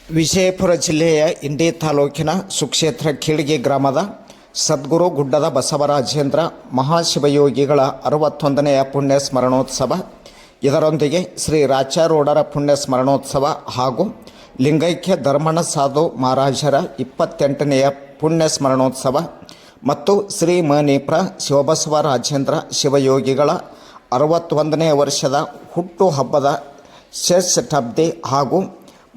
ವಿಜಯಪುರ ಜಿಲ್ಲೆಯ ಇಂಡಿ ತಾಲೂಕಿನ ಸುಕ್ಷೇತ್ರ ಖೀಳ್ಗಿ ಗ್ರಾಮದ ಸದ್ಗುರು ಗುಡ್ಡದ ಬಸವರಾಜೇಂದ್ರ ಮಹಾಶಿವಯೋಗಿಗಳ 61ನೆಯ ಪುಣ್ಯ ಸ್ಮರಣೋತ್ಸವ, ಇದರೊಂದಿಗೆ ಶ್ರೀ ರಾಚಾರೂಢರ ಪುಣ್ಯ ಸ್ಮರಣೋತ್ಸವ ಹಾಗೂ ಲಿಂಗೈಕ್ಯ ಧರ್ಮಣ ಸಾಧು ಮಹಾರಾಜರ 28ನೆಯ ಪುಣ್ಯ ಸ್ಮರಣೋತ್ಸವ ಮತ್ತು ಶ್ರೀ ಮನೀಪ್ರ ಶಿವಬಸವರಾಜೇಂದ್ರ ಶಿವಯೋಗಿಗಳ 61ನೇ ವರ್ಷದ ಹುಟ್ಟುಹಬ್ಬದ ಶತಾಬ್ದಿ ಹಾಗೂ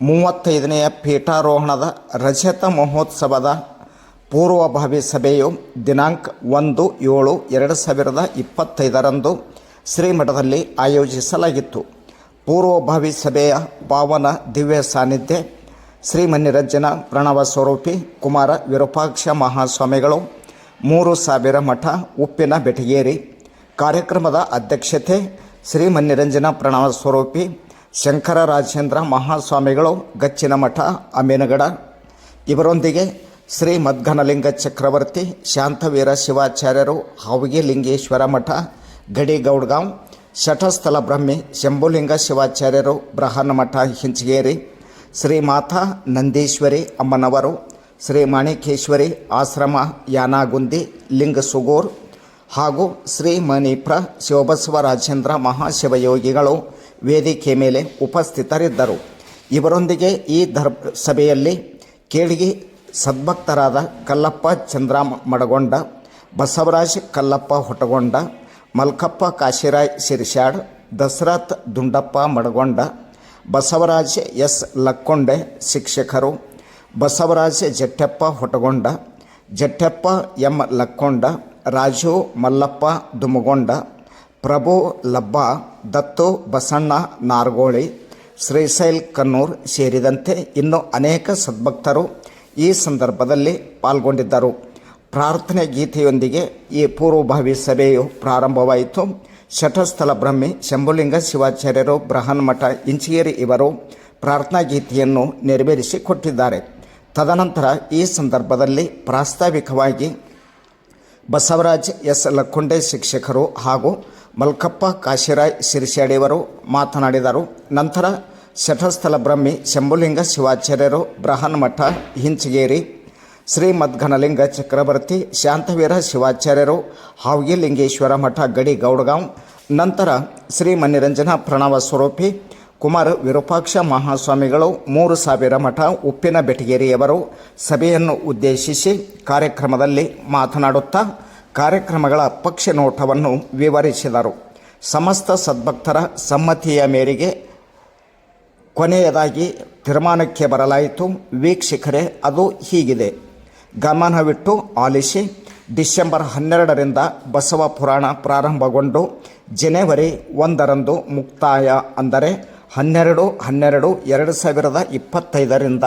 35ನೆಯ ಪೀಠಾರೋಹಣದ ರಜತ ಮಹೋತ್ಸವದ ಪೂರ್ವಭಾವಿ ಸಭೆಯು ದಿನಾಂಕ 1/7/2025 ಶ್ರೀಮಠದಲ್ಲಿ ಆಯೋಜಿಸಲಾಗಿತ್ತು. ಪೂರ್ವಭಾವಿ ಸಭೆಯ ಪಾವನ ದಿವ್ಯ ಸಾನ್ನಿಧ್ಯ ಶ್ರೀಮನ್ನಿರಂಜನ ಪ್ರಣವ ಸ್ವರೂಪಿ ಕುಮಾರ ವಿರೂಪಾಕ್ಷ ಮಹಾಸ್ವಾಮಿಗಳು 3000 ಮಠ ಉಪ್ಪಿನ ಬೆಟಗೇರಿ. ಕಾರ್ಯಕ್ರಮದ ಅಧ್ಯಕ್ಷತೆ ಶ್ರೀಮನ್ನಿರಂಜನ ಪ್ರಣವ ಸ್ವರೂಪಿ ಶಂಕರ ರಾಜೇಂದ್ರ ಮಹಾಸ್ವಾಮಿಗಳು ಗಚ್ಚಿನ ಮಠ ಅಮೀನಗಡ. ಇವರೊಂದಿಗೆ ಶ್ರೀ ಮದ್ಘನಲಿಂಗ ಚಕ್ರವರ್ತಿ ಶಾಂತವೀರ ಶಿವಾಚಾರ್ಯರು ಹಾವಿಗೆ ಲಿಂಗೇಶ್ವರ ಮಠ ಗಡಿಗೌಡ್ಗಾಂವ್, ಶಠಸ್ಥಲ ಬ್ರಹ್ಮಿ ಶಂಭುಲಿಂಗ ಶಿವಾಚಾರ್ಯರು ಬೃಹನ್ ಮಠ ಹಿಂಚಗೇರಿ, ಶ್ರೀ ಮಾತಾ ನಂದೀಶ್ವರಿ ಅಮ್ಮನವರು, ಶ್ರೀ ಮಾಣಿಕೇಶ್ವರಿ ಆಶ್ರಮ ಯಾನಾಗುಂದಿ ಲಿಂಗಸುಗೂರ್ ಹಾಗೂ ಶ್ರೀ ಮನೀಪ್ರ ಶಿವಬಸವರಾಜೇಂದ್ರ ಮಹಾಶಿವಯೋಗಿಗಳು ವೇದಿಕೆ ಮೇಲೆ ಉಪಸ್ಥಿತರಿದ್ದರು. ಇವರೊಂದಿಗೆ ಈ ಸಭೆಯಲ್ಲಿ ಕೇಳಿಗಿ ಸದ್ಭಕ್ತರಾದ ಕಲ್ಲಪ್ಪ ಚಂದ್ರಾಮ ಮಡಗೊಂಡ, ಬಸವರಾಜ್ ಕಲ್ಲಪ್ಪ ಹೊಟಗೊಂಡ, ಮಲ್ಕಪ್ಪ ಕಾಶಿರಾಯ್ ಶಿರ್ಷಾಡ್, ದಸರಥ್ ದುಂಡಪ್ಪ ಮಡಗೊಂಡ, ಬಸವರಾಜ್ ಎಸ್ ಲಕ್ಕೊಂಡೆ ಶಿಕ್ಷಕರು, ಬಸವರಾಜ್ ಜಟ್ಟೆಪ್ಪ ಹೊಟಗೊಂಡ, ಜಟ್ಟೆಪ್ಪ ಎಂ ಲಕ್ಕೊಂಡ, ರಾಜು ಮಲ್ಲಪ್ಪ ದುಮಗೊಂಡ, ಪ್ರಭು ಲಬ್ಬ, ದತ್ತು ಬಸಣ್ಣ ನಾರ್ಗೋಳಿ, ಶ್ರೀಶೈಲ್ ಕನ್ನೂರ್ ಸೇರಿದಂತೆ ಇನ್ನೂ ಅನೇಕ ಸದ್ಭಕ್ತರು ಈ ಸಂದರ್ಭದಲ್ಲಿ ಪಾಲ್ಗೊಂಡಿದ್ದರು. ಪ್ರಾರ್ಥನೆ ಗೀತೆಯೊಂದಿಗೆ ಈ ಪೂರ್ವಭಾವಿ ಸಭೆಯು ಪ್ರಾರಂಭವಾಯಿತು. ಶಠಸ್ಥಲ ಬ್ರಹ್ಮಿ ಶಂಭುಲಿಂಗ ಶಿವಾಚಾರ್ಯರು ಬೃಹನ್ ಮಠ ಇಂಚಿಗೇರಿ ಇವರು ಪ್ರಾರ್ಥನಾ ಗೀತೆಯನ್ನು ನೆರವೇರಿಸಿಕೊಟ್ಟಿದ್ದಾರೆ. ತದನಂತರ ಈ ಸಂದರ್ಭದಲ್ಲಿ ಪ್ರಾಸ್ತಾವಿಕವಾಗಿ ಬಸವರಾಜ್ ಎಸ್ ಲಕ್ಕೊಂಡೆ ಶಿಕ್ಷಕರು ಹಾಗೂ ಮಲ್ಕಪ್ಪ ಕಾಶಿರಾಯ್ ಶಿರ್ಷಾಡಿಯವರು ಮಾತನಾಡಿದರು. ನಂತರ ಶಠಸ್ಥಲ ಬ್ರಹ್ಮಿ ಶಂಭುಲಿಂಗ ಶಿವಾಚಾರ್ಯರು ಬೃಹನ್ ಮಠ ಹಿಂಚಗೇರಿ, ಶ್ರೀ ಮದ್ಘನಲಿಂಗ ಚಕ್ರವರ್ತಿ ಶಾಂತವೀರ ಶಿವಾಚಾರ್ಯರು ಹಾವಿಗೆ ಲಿಂಗೇಶ್ವರ ಮಠ ಗಡಿಗೌಡ್ಗಾಂವ್, ನಂತರ ಶ್ರೀ ಮನ್ನಿರಂಜನ ಪ್ರಣವ ಸ್ವರೂಪಿ ಕುಮಾರ ವಿರೂಪಾಕ್ಷ ಮಹಾಸ್ವಾಮಿಗಳು 3000 ಮಠ ಉಪ್ಪಿನ ಬೆಟಗೇರಿಯವರು ಸಭೆಯನ್ನು ಉದ್ದೇಶಿಸಿ ಕಾರ್ಯಕ್ರಮದಲ್ಲಿ ಮಾತನಾಡುತ್ತಾ ಕಾರ್ಯಕ್ರಮಗಳ ಪಕ್ಷ ನೋಟವನ್ನು ವಿವರಿಸಿದರು. ಸಮಸ್ತ ಸದ್ಭಕ್ತರ ಸಮ್ಮತಿಯ ಮೇರೆಗೆ ಕೊನೆಯದಾಗಿ ತೀರ್ಮಾನಕ್ಕೆ ಬರಲಾಯಿತು. ವೀಕ್ಷಕರೇ, ಅದು ಹೀಗಿದೆ. ಗಮನವಿಟ್ಟು ಆಲಿಸಿ. ಡಿಸೆಂಬರ್ 12ರಿಂದ ಬಸವ ಪುರಾಣ ಪ್ರಾರಂಭಗೊಂಡು ಜನವರಿ 1ರಂದು ಮುಕ್ತಾಯ, ಅಂದರೆ 12/12/2025ರಿಂದ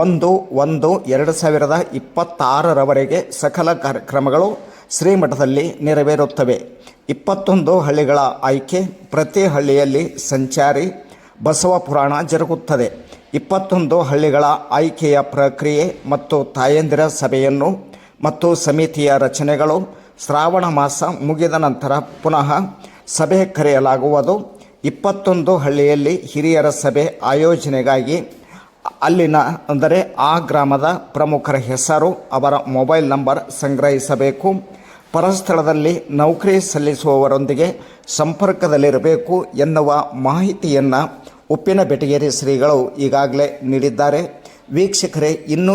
1/1/2026ರವರೆಗೆ ಸಕಲ ಕಾರ್ಯಕ್ರಮಗಳು ಶ್ರೀಮಠದಲ್ಲಿ ನೆರವೇರುತ್ತವೆ. 21 ಹಳ್ಳಿಗಳ ಆಯ್ಕೆ, ಪ್ರತಿ ಹಳ್ಳಿಯಲ್ಲಿ ಸಂಚಾರಿ ಬಸವ ಪುರಾಣ ಜರುಗುತ್ತದೆ. 21 ಹಳ್ಳಿಗಳ ಆಯ್ಕೆಯ ಪ್ರಕ್ರಿಯೆ ಮತ್ತು ತಾಯಂದಿರ ಸಭೆಯನ್ನು ಮತ್ತು ಸಮಿತಿಯ ರಚನೆಗಳು ಶ್ರಾವಣ ಮಾಸ ಮುಗಿದ ನಂತರ ಪುನಃ ಸಭೆ ಕರೆಯಲಾಗುವುದು. 21 ಹಳ್ಳಿಯಲ್ಲಿ ಹಿರಿಯರ ಸಭೆ ಆಯೋಜನೆಗಾಗಿ ಅಲ್ಲಿನ, ಅಂದರೆ ಆ ಗ್ರಾಮದ ಪ್ರಮುಖರ ಹೆಸರು, ಅವರ ಮೊಬೈಲ್ ನಂಬರ್ ಸಂಗ್ರಹಿಸಬೇಕು. ಪರಸ್ಥಳದಲ್ಲಿ ನೌಕರಿ ಸಲ್ಲಿಸುವವರೊಂದಿಗೆ ಸಂಪರ್ಕದಲ್ಲಿರಬೇಕು ಎನ್ನುವ ಮಾಹಿತಿಯನ್ನು ಉಪ್ಪಿನ ಬೆಟಗೇರಿ ಶ್ರೀಗಳು ಈಗಾಗಲೇ ನೀಡಿದ್ದಾರೆ. ವೀಕ್ಷಕರೇ, ಇನ್ನೂ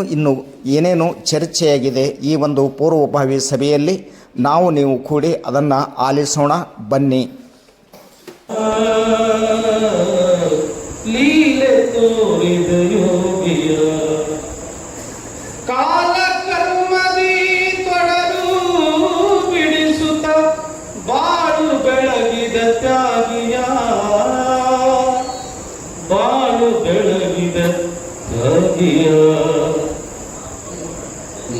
ಏನೇನು ಚರ್ಚೆಯಾಗಿದೆ ಈ ಒಂದು ಪೂರ್ವಭಾವಿ ಸಭೆಯಲ್ಲಿ, ನಾವು ನೀವು ಕೂಡಿ ಅದನ್ನು ಆಲಿಸೋಣ ಬನ್ನಿ. ಲೀಲೆ ತೋರಿದ ಯೋಗಿಯ ಕಾಲ ಕರ್ಮದಿ ತೊಡಲು ಬಿಡಿಸುತ್ತ ಬಾಳು ಬೆಳಗಿದ ತ್ಯಾಗಿಯ, ಬಾಳು ಬೆಳಗಿದ ತ್ಯಾಗಿಯ,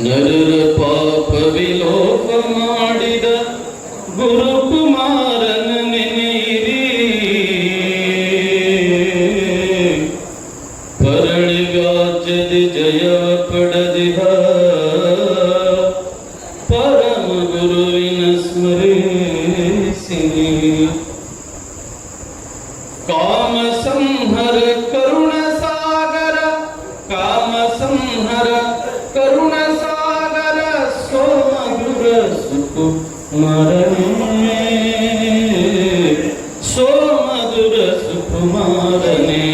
ನರರ ಪಾಪ ವಿಲೋಪ ಮಾಡಿದ ಗುರುಕುಮಾರನ ನೆನೆಯಿರಿ, ಪರಳಿಗಾಜದಿ ಜಯ ಪಡೆದಿಹ ಪರಮ ಗುರುವಿನ ಸ್ಮರಿಸಿರಿ. ಕಾಮ ಸಂಹರ ಕರುಣ ಸಾಗರ ಸುಕುಮಾರನೇ ಸೋಮಧುರ ಸುಕುಮಾರನೇ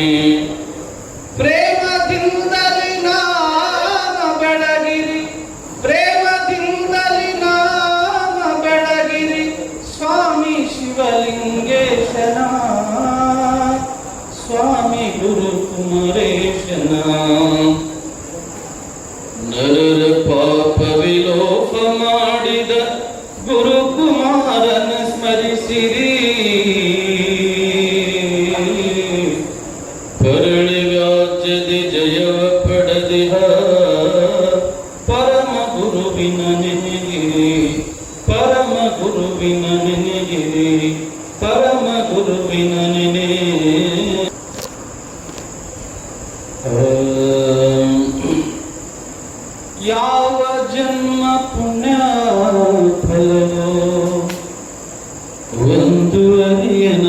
ಪ್ರೇಮದಿಂದಲಿ ನಾಮ ಬೆಳಗಿರಿ, ಪ್ರೇಮದಿಂದಲಿ ನಾಮ ಬೆಳಗಿರಿ ಸ್ವಾಮಿ ಶಿವಲಿಂಗೇಶನ, ಸ್ವಾಮಿ ಗುರು ಕುಮರೇಶನ. ನರರ ಪಾಪ ವಿಲೋಪ ಮಾಡಿದ ಗುರು ಕುಮಾರನ ಸ್ಮರಿಸಿರಿ, ಪರಳಿ ವ್ಯಾಜ್ಯದಿ ಜಯವ ಪಡೆದಿಹ ಪರಮ ಗುರುವಿನ ನೆನೆಗಿರಿ, ಪರಮ ಗುರುವಿನ ನೆನೆಗಿರಿ, ಪರಮ ಗುರುವಿನ ನೆನೆ. ಯಾವ ಜನ್ಮ ಪುಣ್ಯ ಫಲವೋ ಒಂದು ಅರಿಯನ,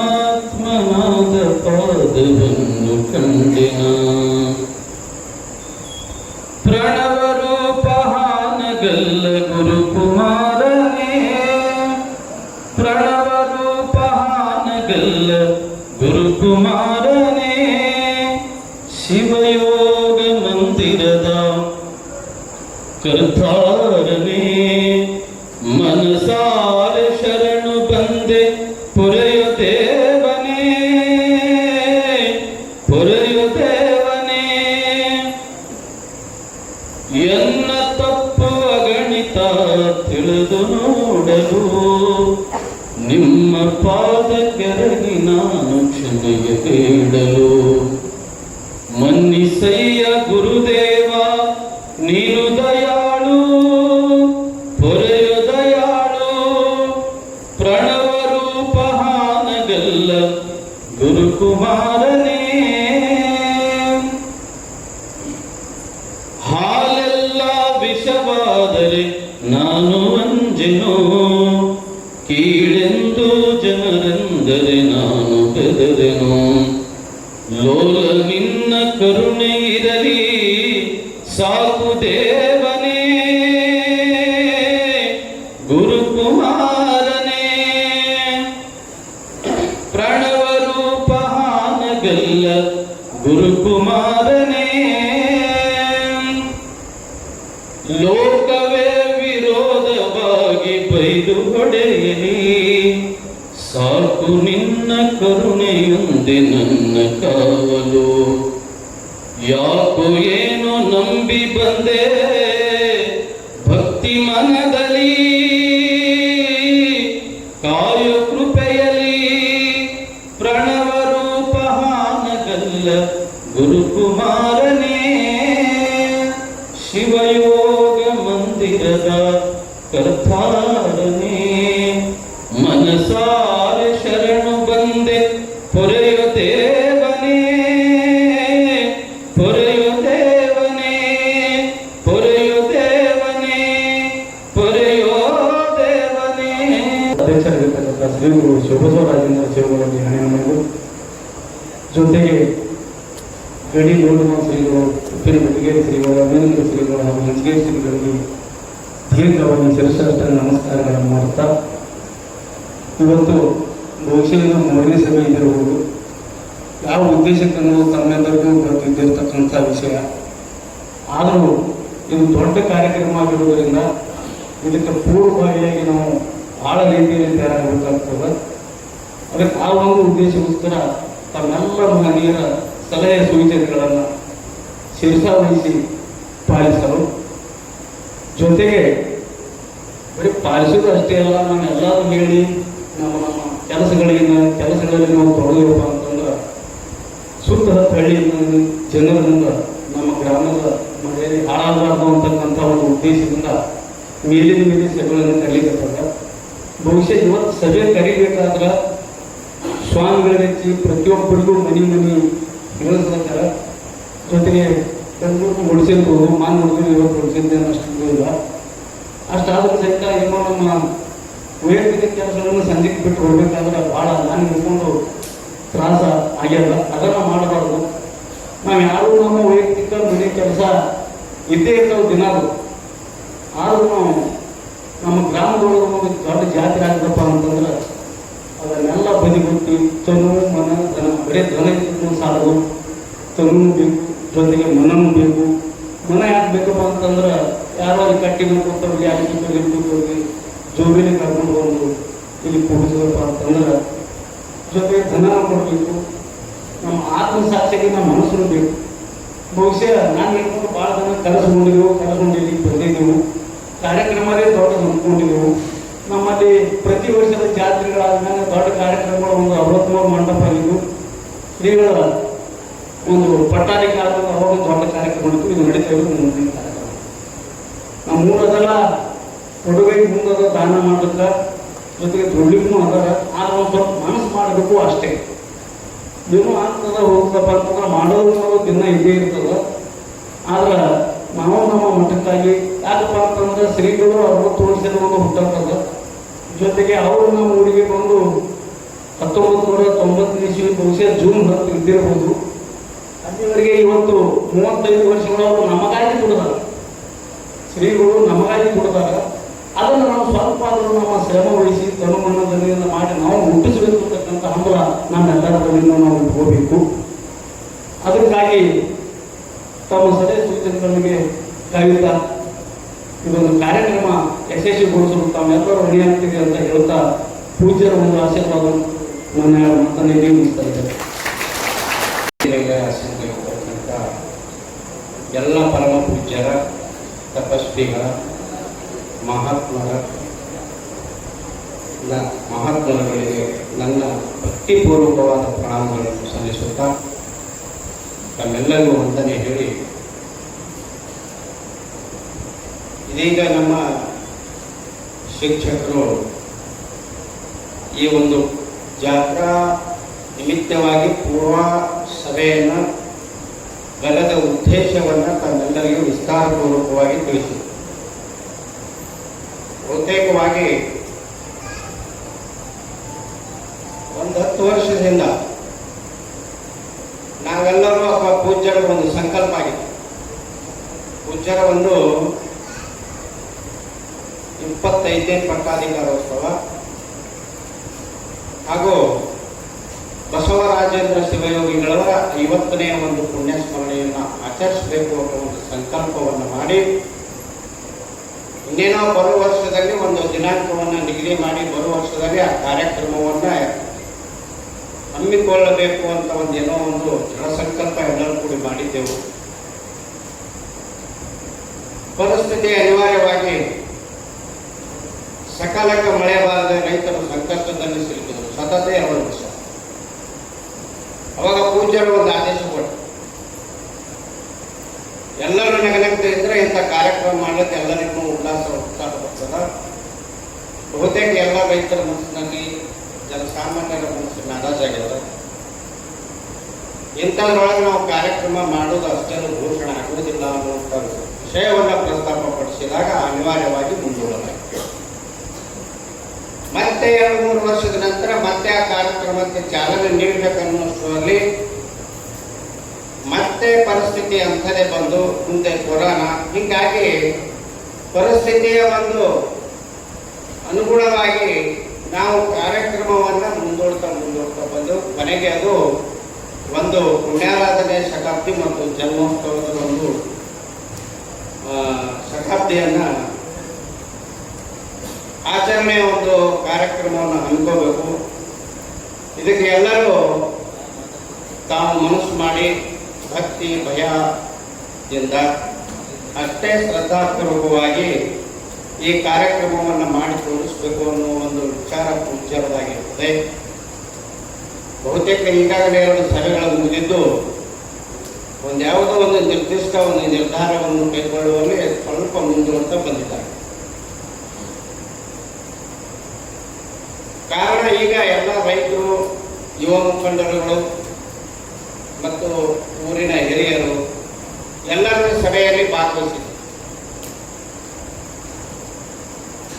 ಪಾವನಾತ್ಮನಾದ ಪಾದವನ್ನು ಕಂಡಿನ. ಪ್ರಣವ ರೂಪ ಹಾನಗಲ್ಲ ಗುರುಕುಮಾರನೇ, ಪ್ರಣವ ರೂಪ ಹಾನಗಲ್ಲ ಗುರುಕುಮಾರನೇ, ಶಿವಯೋಗ ಮಂದಿರದ ಕರ್ತಾರನೇ, ಮನಸಾರ ಶರಣು ಬಂದೆ ಪುರೆಯು ದೇವನೇ, ಪುರೆಯು ದೇವನೇ. ಎನ್ನ ತಪ್ಪು ಅಗಣಿತ ತಿಳಿದು ನೋಡಲು ನಿಮ್ಮ ಪಾದ ಕೆರಗಿ ನಾನು ಕ್ಷಮೆಗೆ ಬೇಡಲು. ಮನ್ನಿಸಯ್ಯ ಗುರುದೇವ ನೀನು ದಯಾಳು, ಪೊರೆಯು ದಯಾಳು, ಪ್ರಣವ ರೂಪ ಹಾನಗಲ್ಲ ಗುರುಕುಮಾರನೇ. ಹಾಲೆಲ್ಲ ವಿಷವಾದರೆ ನಾನು ಅಂಜೆನು, ಕೀಳೆಂದು ಜನರೆಂದರೆ ನಾನು ಬೆದರೆನು. ಲೋಲ ನಿನ್ನ ಕರುಣೆ ಇರಲಿ ಸಾಕು ದೇವನೇ, ಗುರುಕುಮಾರನೇ. ಪ್ರಣವ ರೂಪ ಹಾನಗಲ್ಲ ಗುರುಕುಮಾರನೇ. ಲೋಕವೇ ವಿರೋಧವಾಗಿ ಬೈದು ಹೊಡೆಯಲಿ, ಸಾಕು ನಿನ್ನ ಕರುಣೆಯೊಂದೆ ನನ್ನ ಕಾವಲು. ಯಾಕೋ ಏನೋ ನಂಬಿ ಬಂದೆ ಭಕ್ತಿ ಮನದಲ್ಲಿ, ಕಾಯು ಕೃಪೆಯಲಿ ಪ್ರಣವ ರೂಪ ಹಾನಗಲ್ಲ ಗುರುಕುಮಾರನೇ, ಶಿವಯೋಗ ಮಂದಿರದ ಕರ್ತಾರನೇ. ಮನಸಾರ ಶರಣು ಬಂದೆ ಪೊರೆಯು ದೇವನೇ, ಪೊರೆಯು ದೇವನೇ, ಪೊರೆಯು ದೇವನೇ, ಪೊರೆಯೋ ದೇವನೇ. ಅಧ್ಯಕ್ಷರಾಗಿರ್ತಕ್ಕಂಥ ಶ್ರೀಗುರು ಶಿವಬಸವರಾಜೇಂದ್ರ ಶಿವಗಳಲ್ಲಿ ಹಣೆಯನ್ನರು, ಜೊತೆಗೆ ಗಡಿ ನೋಡುವ ಶ್ರೀಗಳು, ಉಪ್ಪಿನ ಬೆಟಗೇರಿ ಶ್ರೀಗಳು, ಅಭಿನಂದನ ಶ್ರೀಗಳು ಹಾಗೂ ಹಂಚಗೇರಿ ಶ್ರೀಗಳಿಗೆ ದೀರ್ಘವಾಗಿ ಶಿರಸಾಷ್ಟ ನಮಸ್ಕಾರಗಳನ್ನು ಮಾಡುತ್ತಾ, ಇವತ್ತು ಬಹುಶಃ ಇದು 3ನೇ ಸಭೆ ಇದಿರಬಹುದು. ಯಾವ ಉದ್ದೇಶಕ್ಕನ್ನು ತಮ್ಮೆಲ್ಲರಿಗೂ ಗೊತ್ತಿದ್ದಿರ್ತಕ್ಕಂಥ ವಿಷಯ, ಆದರೂ ಇದು ದೊಡ್ಡ ಕಾರ್ಯಕ್ರಮ ಆಗಿರುವುದರಿಂದ ಇದಕ್ಕೆ ಪೂರ್ವಭಾವಿಯಾಗಿ ನಾವು ಭಾಳ ರೀತಿಯಲ್ಲಿ ತಯಾರಾಗಬೇಕಾಗ್ತದೆ. ಅದಕ್ಕೆ ಆ ಒಂದು ಉದ್ದೇಶಕ್ಕೋಸ್ಕರ ತಮ್ಮೆಲ್ಲ ಮಹನೀಯರ ಸಲಹೆ ಸೂಚನೆಗಳನ್ನು ಶಿರಸಾವಹಿಸಿ ಪಾಲಿಸಲು, ಜೊತೆಗೆ ಬರೀ ಪಾಲಿಸೋದು ಅಷ್ಟೇ ಅಲ್ಲ, ನಾನು ಎಲ್ಲರೂ ಹೇಳಿ ನಮ್ಮ ಕೆಲಸಗಳಲ್ಲಿ ನಾವು ತೊಡಗಿರಪ್ಪ ಅಂತಂದ್ರೆ ಸುತ್ತ ಹಳ್ಳಿಯಿಂದ ಜನರಿಂದ ನಮ್ಮ ಗ್ರಾಮದ ಮನೆಯಲ್ಲಿ ಹಾಳಾಗಬಾರ್ದು ಅಂತಕ್ಕಂಥ ಒಂದು ಉದ್ದೇಶದಿಂದ ಮೇಲಿನ ಮೇಲೆ ಸಭೆಗಳನ್ನು ಕರೀಲಿಕ್ಕೆ. ಬಹುಶಃ ಇವತ್ತು ಸಭೆ ಕರಿಬೇಕಾದ್ರೆ ಸ್ವಾಮಿಗಳ ಹೆಚ್ಚಿ ಪ್ರತಿಯೊಬ್ಬರಿಗೂ ಮನೆ ಹೇಳಿಸ್ತಾರೆ. ಜೊತೆಗೆ ಬೆಂಗಳೂರು ಉಳಿಸಿರ್ಬೋದು, ಮಾನ್ ನೋಡಿದ್ರೆ ಇವತ್ತು ಉಳಿಸಿದ್ದೇನೆ ಅಷ್ಟು ಇಲ್ಲ. ಅಷ್ಟಾದ್ರೂ ಸಹಿತ ಏನೋ ನಮ್ಮ ವೈಯಕ್ತಿಕ ಕೆಲಸಗಳನ್ನು ಸಂಜೆಗೆ ಬಿಟ್ಟು ಹೋಗ್ಬೇಕಾದ್ರೆ ಭಾಳ ನಾನು ಹಿಡ್ಕೊಂಡು ತ್ರಾಸ ಆಗ್ಯದ. ಅದನ್ನು ಮಾಡಬಾರ್ದು. ನಾವು ಯಾರು ನಮ್ಮ ವೈಯಕ್ತಿಕ ಮನೆ ಕೆಲಸ ಇದ್ದೇ ಇರ್ತವೆ ದಿನಾಲು. ಆದ್ರೂ ನಾವು ನಮ್ಮ ಗ್ರಾಮದೊಳಗೆ ಒಂದು ದೊಡ್ಡ ಜಾತ್ರೆ ಆಗ್ತಪ್ಪ ಅಂತಂದ್ರೆ ಅದನ್ನೆಲ್ಲ ಬದಿಗೊತ್ತಿ ತನು ಮನ ದನ, ಬರೀ ದನ ಇದ್ದು ಸಾಲದು, ತನು ಬೇಕು, ಜೊತೆಗೆ ಮನನೂ ಬೇಕು. ಮನ ಯಾಕೆ ಬೇಕಪ್ಪ ಅಂತಂದ್ರೆ ಯಾರೋ ಅಲ್ಲಿ ಕಟ್ಟಿಗೆ ಕೊಟ್ಟವ್ರಿಗೆ ಯಾರಿಗೆ ಜೋಬಿಲಿ ಕರ್ಕೊಂಡು ಬಂದು ಇಲ್ಲಿ ಕೂಡಿಸ್ಬೇಕಪ್ಪ ಅಂತಂದ್ರೆ ಜೊತೆಗೆ ಧನ ಕೊಡಬೇಕು. ನಮ್ಮ ಆತ್ಮಸಾಕ್ಷಿಗೆ ನಮ್ಮ ಮನಸ್ಸನ್ನು ಬೇಕು. ಬಹುಶಃ ನಾನು ಹೇಳ್ಕೊಂಡು ಭಾಳ ಜನ ಕಲಿಸ್ಕೊಂಡು ಇಲ್ಲಿ ಬಂದಿದ್ದೆವು. ಕಾರ್ಯಕ್ರಮವೇ ದೊಡ್ಡದು ಅಂದ್ಕೊಂಡಿದ್ದೆವು. ನಮ್ಮಲ್ಲಿ ಪ್ರತಿ ವರ್ಷದ ಜಾತ್ರೆಗಳಾದ ಮೇಲೆ ದೊಡ್ಡ ಕಾರ್ಯಕ್ರಮಗಳು ಒಂದು 63 ಮಂಟಪ ಆಗಿದ್ದು, ಶ್ರೀಗಳ ಒಂದು ಪಟ್ಟಾರಿ ಕಾಲದ ಅವಾಗ ದೊಡ್ಡ ಕಾರ್ಯಕ್ರಮ ಇತ್ತು. ಇದು ನಡೀತಾ ಇರೋದು ಮುಂದಿನ ಕಾರ್ಯಕ್ರಮ. ನಮ್ಮ ಮೂರದೆಲ್ಲ ಕೊಡುಗೆ ಮುಂದದ ದಾನ ಮಾಡೋದಕ್ಕೆ, ಜೊತೆಗೆ ದುಡ್ಲಿಕ್ಕೂ ಅದಾರ. ಆದ್ರೆ ಒಂದು ಸ್ವಲ್ಪ ಮನಸ್ಸು ಮಾಡಬೇಕು ಅಷ್ಟೇ. ಏನೋ ಆಗ್ತದ ಹೋಗ್ತದಪ್ಪ ಅಂತಂದ್ರೆ ಮಾಡೋದು ದಿನ ಇದ್ದೇ ಇರ್ತದ. ಆದ್ರೆ ನಾವು ನಮ್ಮ ಮಠಕ್ಕಾಗಿ ಯಾಕಪ್ಪ ಅಂತಂದ್ರೆ ಶ್ರೀಗಳು 60 ವರ್ಷದ ಒಂದು ಹುಟ್ಟಾಗ್ತದ. ಜೊತೆಗೆ ಅವರು ನಮ್ಮ ಊರಿಗೆ ಬಂದು 1990 ಇಸ್ವಿ ಬಹುಶಃ ಜೂನ್ 10 ಇದ್ದಿರಬಹುದು. ಅಲ್ಲಿವರೆಗೆ ಇವತ್ತು 35 ವರ್ಷಗಳು ಅವರು ನಮಗಾಗಿ ಕೊಡ್ತಾರೆ. ಶ್ರೀಗಳು ನಮಗಾಗಿ ಕೊಡ್ತಾರೆ. ಅದನ್ನು ನಾವು ಸ್ವಲ್ಪ ಆದರೂ ನಮ್ಮ ಶ್ರಮ ವಹಿಸಿ ತನುಮಣ್ಣ ದನಿಯಿಂದ ಮಾಡಿ ನಾವು ಮುಟ್ಟಿಸಬೇಕು ಅಂತಕ್ಕಂಥ ಹಂಬಲ ನಮ್ಮೆಲ್ಲರ ಬಳಿಯಿಂದ ನಾವು ಇಟ್ಕೋಬೇಕು. ಅದಕ್ಕಾಗಿ ತಮ್ಮ ಸಲಹೆ ಸೂಚನೆಗಳಿಗೆ ಕಾಯುತ್ತಾ ಇದೊಂದು ಕಾರ್ಯಕ್ರಮ ಯಶಸ್ವಿಗೊಳಿಸಲು ತಾವೆಲ್ಲರೂ ಹೊಣೆಯಾಗ್ತಿದೆ ಅಂತ ಹೇಳ್ತಾ ಪೂಜ್ಯರ ಒಂದು ಆಶೀರ್ವಾದ ನನ್ನ ಮಾತನ್ನು ನಿರ್ಮಿಸ್ತಾ ಇದ್ದಾರೆ. ಎಲ್ಲ ಪರಮ ಪೂಜ್ಯರ, ತಪಸ್ವಿಗಳ, ಮಹಾತ್ಮಗಳಿಗೆ ನನ್ನ ಭಕ್ತಿಪೂರ್ವಕವಾದ ಪ್ರಣಾಮಗಳನ್ನು ಸಲ್ಲಿಸುತ್ತಾ ತಮ್ಮೆಲ್ಲರಿಗೂ ವಂದನೆ ಹೇಳಿ, ಇದೀಗ ನಮ್ಮ ಶಿಕ್ಷಕರು ಈ ಒಂದು ಜಾತ್ರಾ ನಿಮಿತ್ತವಾಗಿ ಪೂರ್ವ ಸಭೆಯನ್ನು ಕರೆದ ಉದ್ದೇಶವನ್ನು ತಮ್ಮೆಲ್ಲರಿಗೂ ವಿಸ್ತಾರಪೂರ್ವಕವಾಗಿ ತಿಳಿಸಿದರು. ಬಹುತೇಕವಾಗಿ ಒಂದು 10 ವರ್ಷದಿಂದ ನಾವೆಲ್ಲರೂ ಅಥವಾ ಪೂಜ್ಯರ ಒಂದು ಸಂಕಲ್ಪ ಆಗಿದೆ. ಪೂಜ್ಯರ ಒಂದು 25ನೇ ಪಟ್ಟಾಧಿಕಾರೋತ್ಸವ ಹಾಗೂ ಬಸವರಾಜೇಂದ್ರ ಶಿವಯೋಗಿಗಳವರ 50ನೇ ಒಂದು ಪುಣ್ಯ ಸ್ಮರಣೆಯನ್ನು ಆಚರಿಸಬೇಕು ಅನ್ನೋ ಒಂದು ಸಂಕಲ್ಪವನ್ನು ಮಾಡಿ, ಇನ್ನೇನೋ ಬರುವ ವರ್ಷದಲ್ಲಿ ಒಂದು ದಿನಾಂಕವನ್ನು ನಿಗದಿ ಮಾಡಿ ಬರುವ ವರ್ಷದಲ್ಲಿ ಆ ಕಾರ್ಯಕ್ರಮವನ್ನು ಹಮ್ಮಿಕೊಳ್ಳಬೇಕು ಅಂತ ಒಂದೇನೋ ಒಂದು ದೃಢ ಸಂಕಲ್ಪ ಎಲ್ಲರೂ ಕೂಡಿ ಮಾಡಿದ್ದೆವು. ಪರಿಸ್ಥಿತಿ ಅನಿವಾರ್ಯವಾಗಿ ಸಕಾಲಕ್ಕೆ ಮಳೆ ಬಾರದೆ ರೈತರು ಸಂಕಷ್ಟದಲ್ಲಿ ಸಿಲುಕಿದರು. ಸತತ 2 ವರ್ಷ. ಅವಾಗ ಪೂಜ್ಯರು ಒಂದು ಆದೇಶ ಕೊಟ್ಟರು, ಎಲ್ಲರೂ ನಗನಗ್ತಾ ಇದ್ರೆ ಇಂಥ ಕಾರ್ಯಕ್ರಮ ಮಾಡಲಿಕ್ಕೆ ಎಲ್ಲರಿಗೂ ಉಲ್ಲಾಸ ಉತ್ಸಾಹ ಬರ್ತದ. ಬಹುತೇಕ ಎಲ್ಲ ರೈತರ ಮನಸ್ಸಿನಲ್ಲಿ, ಜನಸಾಮಾನ್ಯರ ಮನಸ್ಸಿನ ಅಂದಾಜಾಗ್ಯದ. ಇಂಥದ್ರೊಳಗೆ ನಾವು ಕಾರ್ಯಕ್ರಮ ಮಾಡೋದು ಅಷ್ಟೇನು ಘೋಷಣೆ ಆಗುವುದಿಲ್ಲ ಅನ್ನುವಂಥ ವಿಷಯವನ್ನು ಪ್ರಸ್ತಾಪಪಡಿಸಿದಾಗ ಅನಿವಾರ್ಯವಾಗಿ ಮುಂದೂಡಲಾಯಿತು. ಮತ್ತೆ 2-3 ವರ್ಷದ ನಂತರ ಮತ್ತೆ ಆ ಕಾರ್ಯಕ್ರಮಕ್ಕೆ ಚಾಲನೆ ನೀಡಬೇಕನ್ನುವಷ್ಟರಲ್ಲಿ ಮತ್ತೆ ಪರಿಸ್ಥಿತಿ ಅಂಥದೇ ಬಂದು ಮುಂದೆ ಕೊರೋನಾ. ಹೀಗಾಗಿ ಪರಿಸ್ಥಿತಿಯ ಒಂದು ಅನುಗುಣವಾಗಿ ನಾವು ಕಾರ್ಯಕ್ರಮವನ್ನು ಮುಂದೂಡ್ತಾ ಬಂದು ಕೊನೆಗೆ ಅದು ಒಂದು ಪುಣ್ಯಾರಾಧನೆ ಶತಾಬ್ದಿ ಮತ್ತು ಜನ್ಮೋತ್ಸವದ ಒಂದು ಶತಾಬ್ದಿಯನ್ನು ಆಚರಣೆಯ ಒಂದು ಕಾರ್ಯಕ್ರಮವನ್ನು ಹಮ್ಮಿಕೋಬೇಕು. ಇದಕ್ಕೆ ಎಲ್ಲರೂ ತಾವು ಮನಸ್ಸು ಮಾಡಿ ಭಕ್ತಿ ಭಯದಿಂದ ಅಷ್ಟೇ ಶ್ರದ್ಧಾಪೂರ್ವಕವಾಗಿ ಈ ಕಾರ್ಯಕ್ರಮವನ್ನು ಮಾಡಿ ತೋರಿಸಬೇಕು ಅನ್ನೋ ಒಂದು ವಿಚಾರ ಪೂಜ್ಯರದಾಗಿರುತ್ತದೆ. ಬಹುತೇಕ ಈಗಾಗಲೇ 2 ಸಭೆಗಳು ಮುಗಿದಿದ್ದು ಯಾವುದೋ ಒಂದು ನಿರ್ದಿಷ್ಟ ಒಂದು ನಿರ್ಧಾರವನ್ನು ಕೈಗೊಳ್ಳುವಲ್ಲಿ ಸ್ವಲ್ಪ ಮುಂದುವರೆದ ಬಂದಿದ್ದಾರೆ. ಕಾರಣ ಈಗ ಎಲ್ಲ ರೈತರು, ಯುವ ಮುಖಂಡರುಗಳು ಮತ್ತು ಊರಿನ ಹಿರಿಯರು ಎಲ್ಲರೂ ಸಭೆಯಲ್ಲಿ ಭಾಗವಹಿಸಿದರು.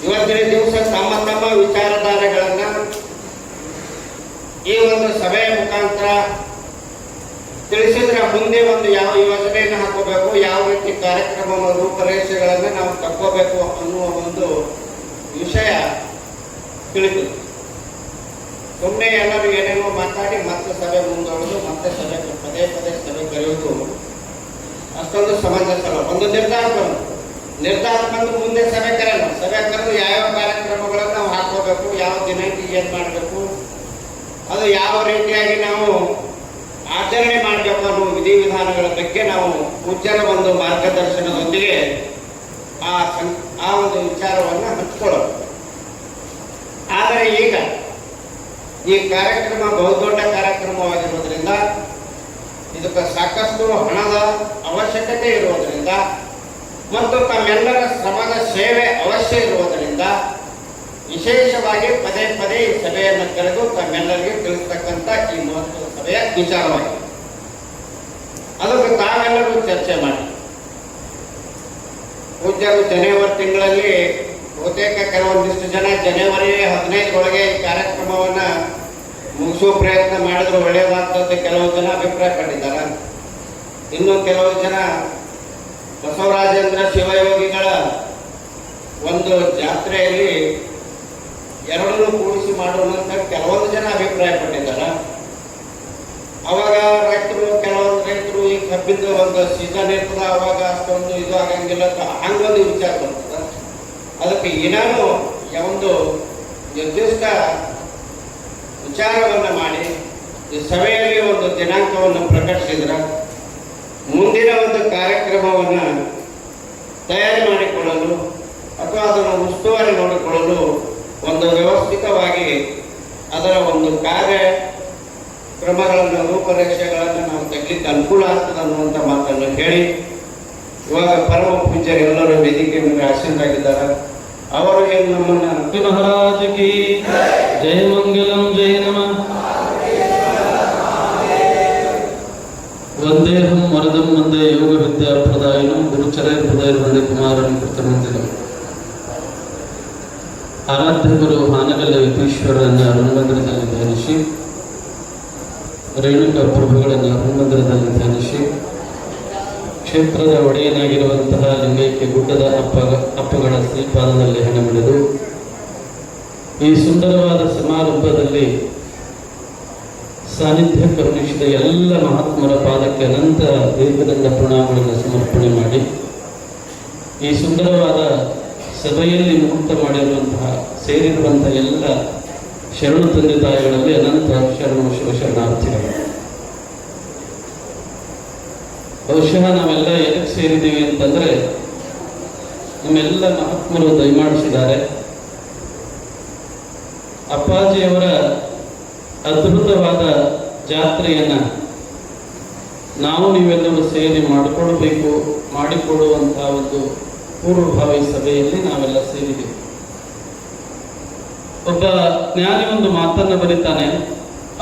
ಇವತ್ತಿನ ದಿವಸ ತಮ್ಮ ತಮ್ಮ ವಿಚಾರಧಾರೆಗಳನ್ನು ಈ ಒಂದು ಸಭೆಯ ಮುಖಾಂತರ ತಿಳಿಸಿದ್ರೆ ಮುಂದೆ ಒಂದು ಯಾವ ಯೋಜನೆಯನ್ನು ಹಾಕೋಬೇಕು, ಯಾವ ರೀತಿ ಕಾರ್ಯಕ್ರಮ ರೂಪರೇಷೆಗಳನ್ನು ನಾವು ತಕ್ಕೋಬೇಕು ಅನ್ನುವ ಒಂದು ವಿಷಯ ತಿಳಿತು. ಸುಮ್ಮನೆ ಎಲ್ಲರೂ ಏನೇನೋ ಮಾತಾಡಿ ಮತ್ತೆ ಸಭೆ ಮುಂದೋಡುದು, ಮತ್ತೆ ಸಭೆ ಪದೇ ಪದೇ ಸಭೆ ಕರೆಯುವುದು ಅಷ್ಟೊಂದು ಸಮಂಜಸ ಅಲ್ಲ. ಒಂದು ನಿರ್ಧಾರ ಬಂದು ಮುಂದೆ ಸಭೆ ಕರೆಯಲ್ಲ. ಸಭೆ ಕರೆದು ಯಾವ್ಯಾವ ಕಾರ್ಯಕ್ರಮಗಳನ್ನು ನಾವು ಹಾಕೋಬೇಕು, ಯಾವ ದಿನಾಂಕಿಗೆ ಏನು ಮಾಡಬೇಕು, ಅದು ಯಾವ ರೀತಿಯಾಗಿ ನಾವು ಆಚರಣೆ ಮಾಡಬೇಕು ಅನ್ನೋ ವಿಧಿವಿಧಾನಗಳ ಬಗ್ಗೆ ನಾವು ಪೂಜ್ಯರ ಒಂದು ಮಾರ್ಗದರ್ಶನದೊಂದಿಗೆ ಆ ಒಂದು ವಿಚಾರವನ್ನು ಹಂಚಿಕೊಳ್ಳೋದು. ಆದರೆ ಈಗ ಈ ಕಾರ್ಯಕ್ರಮ ಬಹುದೊಡ್ಡ ಕಾರ್ಯಕ್ರಮವಾಗಿರುವುದರಿಂದ, ಇದಕ್ಕೆ ಸಾಕಷ್ಟು ಹಣದ ಅವಶ್ಯಕತೆ ಇರುವುದರಿಂದ ಮತ್ತು ತಮ್ಮೆಲ್ಲರ ಶ್ರಮದ ಸೇವೆ ಅವಶ್ಯ ಇರುವುದರಿಂದ ವಿಶೇಷವಾಗಿ ಪದೇ ಪದೇ ಈ ಸಭೆಯನ್ನು ಕರೆದು ತಮ್ಮೆಲ್ಲರಿಗೆ ತಿಳಿಸ್ತಕ್ಕಂಥ ಈ ಮಹತ್ವದ ಸಭೆಯ ವಿಚಾರವಾಗಿದೆ. ಅದಕ್ಕೆ ತಾವೆಲ್ಲರೂ ಚರ್ಚೆ ಮಾಡಿ. ಪೂಜ್ಯರು ಜನವರಿ ತಿಂಗಳಲ್ಲಿ ಬಹುತೇಕ ಕೆಲವೊಂದಿಷ್ಟು ಜನ ಜನವರಿ 15 ಈ ಕಾರ್ಯಕ್ರಮವನ್ನು ಮುಗಿಸುವ ಪ್ರಯತ್ನ ಮಾಡಿದ್ರು ಒಳ್ಳೆಯದಾಗ್ತದೆ ಕೆಲವು ಜನ ಅಭಿಪ್ರಾಯ ಪಟ್ಟಿದ್ದಾರೆ. ಇನ್ನು ಕೆಲವು ಜನ ಬಸವರಾಜೇಂದ್ರ ಶಿವಯೋಗಿಗಳ ಒಂದು ಜಾತ್ರೆಯಲ್ಲಿ ಎರಡನ್ನೂ ಕೂಡಿಸಿ ಮಾಡುವಂತ ಕೆಲವೊಂದು ಜನ ಅಭಿಪ್ರಾಯ ಪಟ್ಟಿದ್ದಾರೆ. ಅವಾಗ ಕೆಲವೊಂದು ರೈತರು ಈ ಕಬ್ಬಿಂದ ಒಂದು ಸೀಸನ್ ಇರ್ತದ, ಅವಾಗ ಅಷ್ಟೊಂದು ಇದು ಆಗಂಗಿಲ್ಲ, ಹಂಗೊಂದು ವಿಚಾರ ಬರ್ತದೆ. ಅದಕ್ಕೆ ಏನಾದ್ರು ಒಂದು ನಿರ್ದಿಷ್ಟ ವಿಚಾರವನ್ನು ಮಾಡಿ ಈ ಸಭೆಯಲ್ಲಿ ಒಂದು ದಿನಾಂಕವನ್ನು ಪ್ರಕಟಿಸಿದ್ರೆ ಮುಂದಿನ ಒಂದು ಕಾರ್ಯಕ್ರಮವನ್ನು ತಯಾರಿ ಮಾಡಿಕೊಳ್ಳಲು ಅಥವಾ ಅದನ್ನು ಉಸ್ತುವಾರಿ ನೋಡಿಕೊಳ್ಳಲು ಒಂದು ವ್ಯವಸ್ಥಿತವಾಗಿ ಅದರ ಒಂದು ಕಾರ್ಯಕ್ರಮಗಳನ್ನು ರೂಪರೇಷೆಗಳನ್ನು ನಾವು ತೆಗಲಿಕ್ಕೆ ಅನುಕೂಲ ಆಗ್ತದೆ ಅನ್ನುವಂಥ ಮಾತನ್ನು ಹೇಳಿ, ಇವಾಗ ಪರಮ ಪೂಜ್ಯರು ಎಲ್ಲರೂ ವೇದಿಕೆ ಮೇಲೆ ಆಸೀನರಾಗಿದ್ದಾರೆ. ಅವರು ಏನು ನಮ್ಮನ್ನ ಮಹಾರಾಜ ಕಿ ಜಯ ಮಂಗಲಂ ಜಯ ನಮಃ. ವಂದೇಹಂ ವರದಂ ವಂದೇ ಯೋಗ ವಿದ್ಯಾ ಪ್ರದಾಯಿನಂ ಗುರುಚರೈ ಹೃದಯ ವಂದೇ ಕುಮಾರಂ ಕೃತವಂದಿನಂ. ಆರಾಧ್ಯ ಗುರು ಹಾನಗಲ್ಲ ವಿಪೀಶ್ವರರನ್ನ ಋಣಮಂದಿರದಲ್ಲಿ ಧ್ಯಾನಿಸಿ, ರೇಣುಕ ಪ್ರಭುಗಳನ್ನು ಋಣಮಂದಿರದಲ್ಲಿ ಧ್ಯಾನಿಸಿ, ಕ್ಷೇತ್ರದ ಒಡೆಯನಾಗಿರುವಂತಹ ಲಿಂಗೈಕ್ಯ ಗುಡ್ಡದ ಅಪ್ಪಗಳ ಶ್ರೀಪಾದದಲ್ಲಿ ಹಣಮಿಡಿದು ಈ ಸುಂದರವಾದ ಸಮಾರಂಭದಲ್ಲಿ ಸಾನ್ನಿಧ್ಯ ಕರುಣಿಸಿದ ಎಲ್ಲ ಮಹಾತ್ಮರ ಪಾದಕ್ಕೆ ಅನಂತ ದೀರ್ಘದಂಡ ಪ್ರಣಾಮಗಳನ್ನು ಸಮರ್ಪಣೆ ಮಾಡಿ, ಈ ಸುಂದರವಾದ ಸಭೆಯಲ್ಲಿ ಮುಹೂರ್ತ ಮಾಡಿರುವಂತಹ ಸೇರಿರುವಂತಹ ಎಲ್ಲ ಶರಣು ತಂದೆ ತಾಯಿಗಳಲ್ಲಿ ಅನಂತ ಶಿವಶರಣಾರ್ಥಿಗಳು. ಬಹುಶಃ ನಾವೆಲ್ಲ ಎದಕ್ಕೆ ಸೇರಿದ್ದೀವಿ ಅಂತಂದ್ರೆ, ನಮ್ಮೆಲ್ಲ ಮಹಾತ್ಮರು ದಯಮಾಡಿಸಿದ್ದಾರೆ. ಅಪ್ಪಾಜಿಯವರ ಅದ್ಭುತವಾದ ಜಾತ್ರೆಯನ್ನ ನಾವು ನೀವೆಲ್ಲರೂ ಸೇರಿ ಮಾಡಿಕೊಡುವಂತಹ ಒಂದು ಪೂರ್ವಭಾವಿ ಸಭೆಯಲ್ಲಿ ನಾವೆಲ್ಲ ಸೇರಿದ್ದೀವಿ. ಒಬ್ಬ ಜ್ಞಾನಿ ಒಂದು ಮಾತನ್ನು ಬರೀತಾನೆ,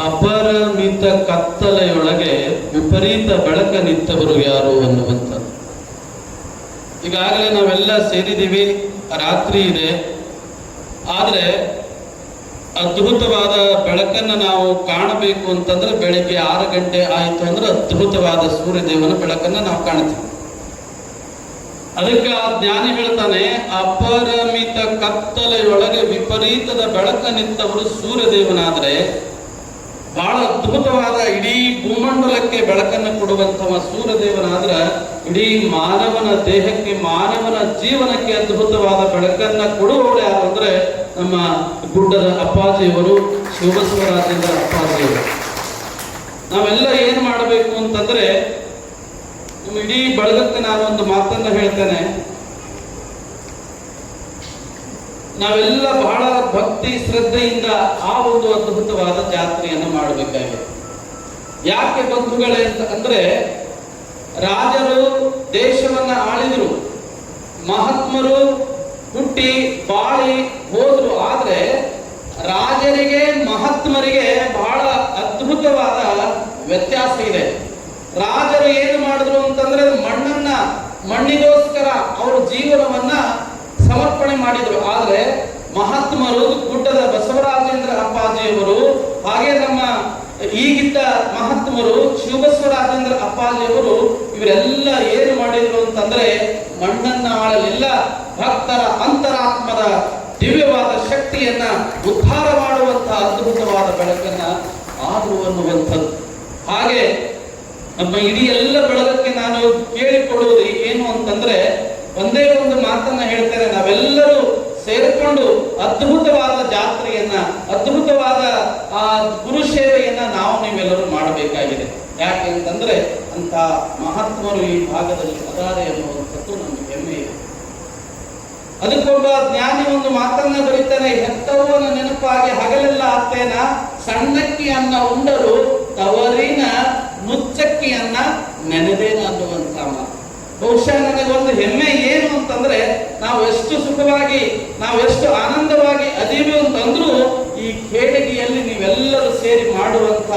ಅಪರಿಮಿತ ಕತ್ತಲೆಯೊಳಗೆ ವಿಪರೀತ ಬೆಳಕ ನಿಂತವರು ಯಾರು ಅನ್ನುವಂಥ. ಈಗಾಗಲೇ ನಾವೆಲ್ಲ ಸೇರಿದ್ದೀವಿ, ರಾತ್ರಿ ಇದೆ, ಆದರೆ ಅದ್ಭುತವಾದ ಬೆಳಕನ್ನು ನಾವು ಕಾಣಬೇಕು ಅಂತಂದ್ರೆ ಬೆಳಿಗ್ಗೆ 6 ಗಂಟೆ ಆಯಿತು ಅಂದ್ರೆ ಅದ್ಭುತವಾದ ಸೂರ್ಯದೇವನ ಬೆಳಕನ್ನು ನಾವು ಕಾಣ್ತೀವಿ. ಅದಕ್ಕೆ ಆ ಜ್ಞಾನಿ ಹೇಳ್ತಾನೆ, ಅಪರಿಮಿತ ಕತ್ತಲೆಯೊಳಗೆ ವಿಪರೀತದ ಬೆಳಕ ನಿಂತವರು ಸೂರ್ಯದೇವನಾದ್ರೆ ಬಹಳ ಅದ್ಭುತವಾದ ಇಡೀ ಭೂಮಂಡಲಕ್ಕೆ ಬೆಳಕನ್ನು ಕೊಡುವಂತಹ ಸೂರ್ಯದೇವನಾದ್ರ ಇಡೀ ಮಾನವನ ದೇಹಕ್ಕೆ, ಮಾನವನ ಜೀವನಕ್ಕೆ ಅದ್ಭುತವಾದ ಬೆಳಕನ್ನ ಕೊಡುವವರು ಯಾರು ಅಂದ್ರೆ ನಮ್ಮ ಗುಡ್ಡದ ಅಪ್ಪಾಜಿಯವರು, ಶಿವಬಸವರಾಜೇಂದ್ರ ಅಪ್ಪಾಜಿಯವರು. ನಾವೆಲ್ಲ ಏನ್ ಮಾಡಬೇಕು ಅಂತಂದ್ರೆ, ನಿಮ್ಮ ಇಡೀ ಬಳಗಕ್ಕೆ ನಾನು ಒಂದು ಮಾತನ್ನ ಹೇಳ್ತೇನೆ. ನಾವೆಲ್ಲ ಬಹಳ ಭಕ್ತಿ ಶ್ರದ್ಧೆಯಿಂದ ಆ ಒಂದು ಅದ್ಭುತವಾದ ಜಾತ್ರೆಯನ್ನು ಮಾಡಬೇಕಾಗಿದೆ. ಯಾಕೆ ಬಂಧುಗಳೇ ಅಂದ್ರೆ, ರಾಜರು ದೇಶವನ್ನ ಆಳಿದ್ರು, ಮಹಾತ್ಮರು ಹುಟ್ಟಿ ಬಾಳಿ ಹೋದ್ರು. ಆದ್ರೆ ರಾಜರಿಗೆ ಮಹಾತ್ಮರಿಗೆ ಬಹಳ ಅದ್ಭುತವಾದ ವ್ಯತ್ಯಾಸ ಇದೆ. ರಾಜರು ಏನು ಮಾಡಿದ್ರು ಅಂತಂದ್ರೆ, ಮಣ್ಣಿಗೋಸ್ಕರ ಅವರ ಜೀವನವನ್ನ ಸಮರ್ಪಣೆ ಮಾಡಿದ್ರು. ಆದ್ರೆ ಮಹಾತ್ಮರು, ಗುಡ್ಡದ ಬಸವರಾಜೇಂದ್ರ ಅಪ್ಪಾಜಿಯವರು, ಹಾಗೆ ನಮ್ಮ ಈಗಿದ್ದ ಮಹಾತ್ಮರು ಶಿವಬಸವರಾಜೇಂದ್ರ ಅಪ್ಪಾಜಿಯವರು ಇವರೆಲ್ಲ ಏನು ಮಾಡಿದ್ರು ಅಂತಂದ್ರೆ ಮಣ್ಣನ್ನ ಆಳಲಿಲ್ಲ, ಭಕ್ತರ ಅಂತರಾತ್ಮದ ದಿವ್ಯವಾದ ಶಕ್ತಿಯನ್ನ ಉದ್ಧಾರ ಮಾಡುವಂತಹ ಅದ್ಭುತವಾದ ಬೆಳಕನ್ನ ಆದ್ರು ಅನ್ನುವಂಥದ್ದು. ಹಾಗೆ ನಮ್ಮ ಇಡೀ ಎಲ್ಲ ಬೆಳಗಕ್ಕೆ ನಾನು ಕೇಳಿಕೊಡುವುದು ಏನು ಅಂತಂದ್ರೆ ಒಂದೇ ಒಂದು ಮಾತನ್ನ ಹೇಳ್ತೇನೆ. ನಾವೆಲ್ಲರೂ ಸೇರಿಕೊಂಡು ಅದ್ಭುತವಾದ ಜಾತ್ರೆಯನ್ನ, ಅದ್ಭುತವಾದ ಆ ಗುರು ಸೇವೆಯನ್ನ ನೀವೆಲ್ಲರೂ ಮಾಡಬೇಕಾಗಿದೆ. ಯಾಕೆ ಅಂತಂದ್ರೆ ಅಂತ ಮಹಾತ್ಮರು ಈ ಭಾಗದಲ್ಲಿ ಅದಾರೆ ಅನ್ನುವಂಥದ್ದು ನಮಗೆ ಹೆಮ್ಮೆ ಇದೆ. ಅದಕ್ಕೊಬ್ಬ ಜ್ಞಾನಿ ಒಂದು ಮಾತನ್ನ ಬರೀತಾನೆ, ಹೆತ್ತವನ ನೆನಪಾಗಿ ಹಗಲೆಲ್ಲ ಆತೇನ, ಸಣ್ಣಕ್ಕಿಯನ್ನ ಉಂಡರು ತವರಿನ ನುಚ್ಚಕ್ಕಿಯನ್ನ ನೆನೆದೇನ ಅನ್ನುವಂತ ಮಾತು. ಬಹುಶಃ ನನಗೆ ಒಂದು ಹೆಮ್ಮೆ ಏನು ಅಂತಂದ್ರೆ ನಾವು ಎಷ್ಟು ಸುಖವಾಗಿ, ನಾವೆಷ್ಟು ಆನಂದವಾಗಿ ಅದೀವಿ ಅಂತಂದ್ರೂ ಈ ಖೇಡಗಿಯಲ್ಲಿ ನೀವೆಲ್ಲರೂ ಸೇರಿ ಮಾಡುವಂತ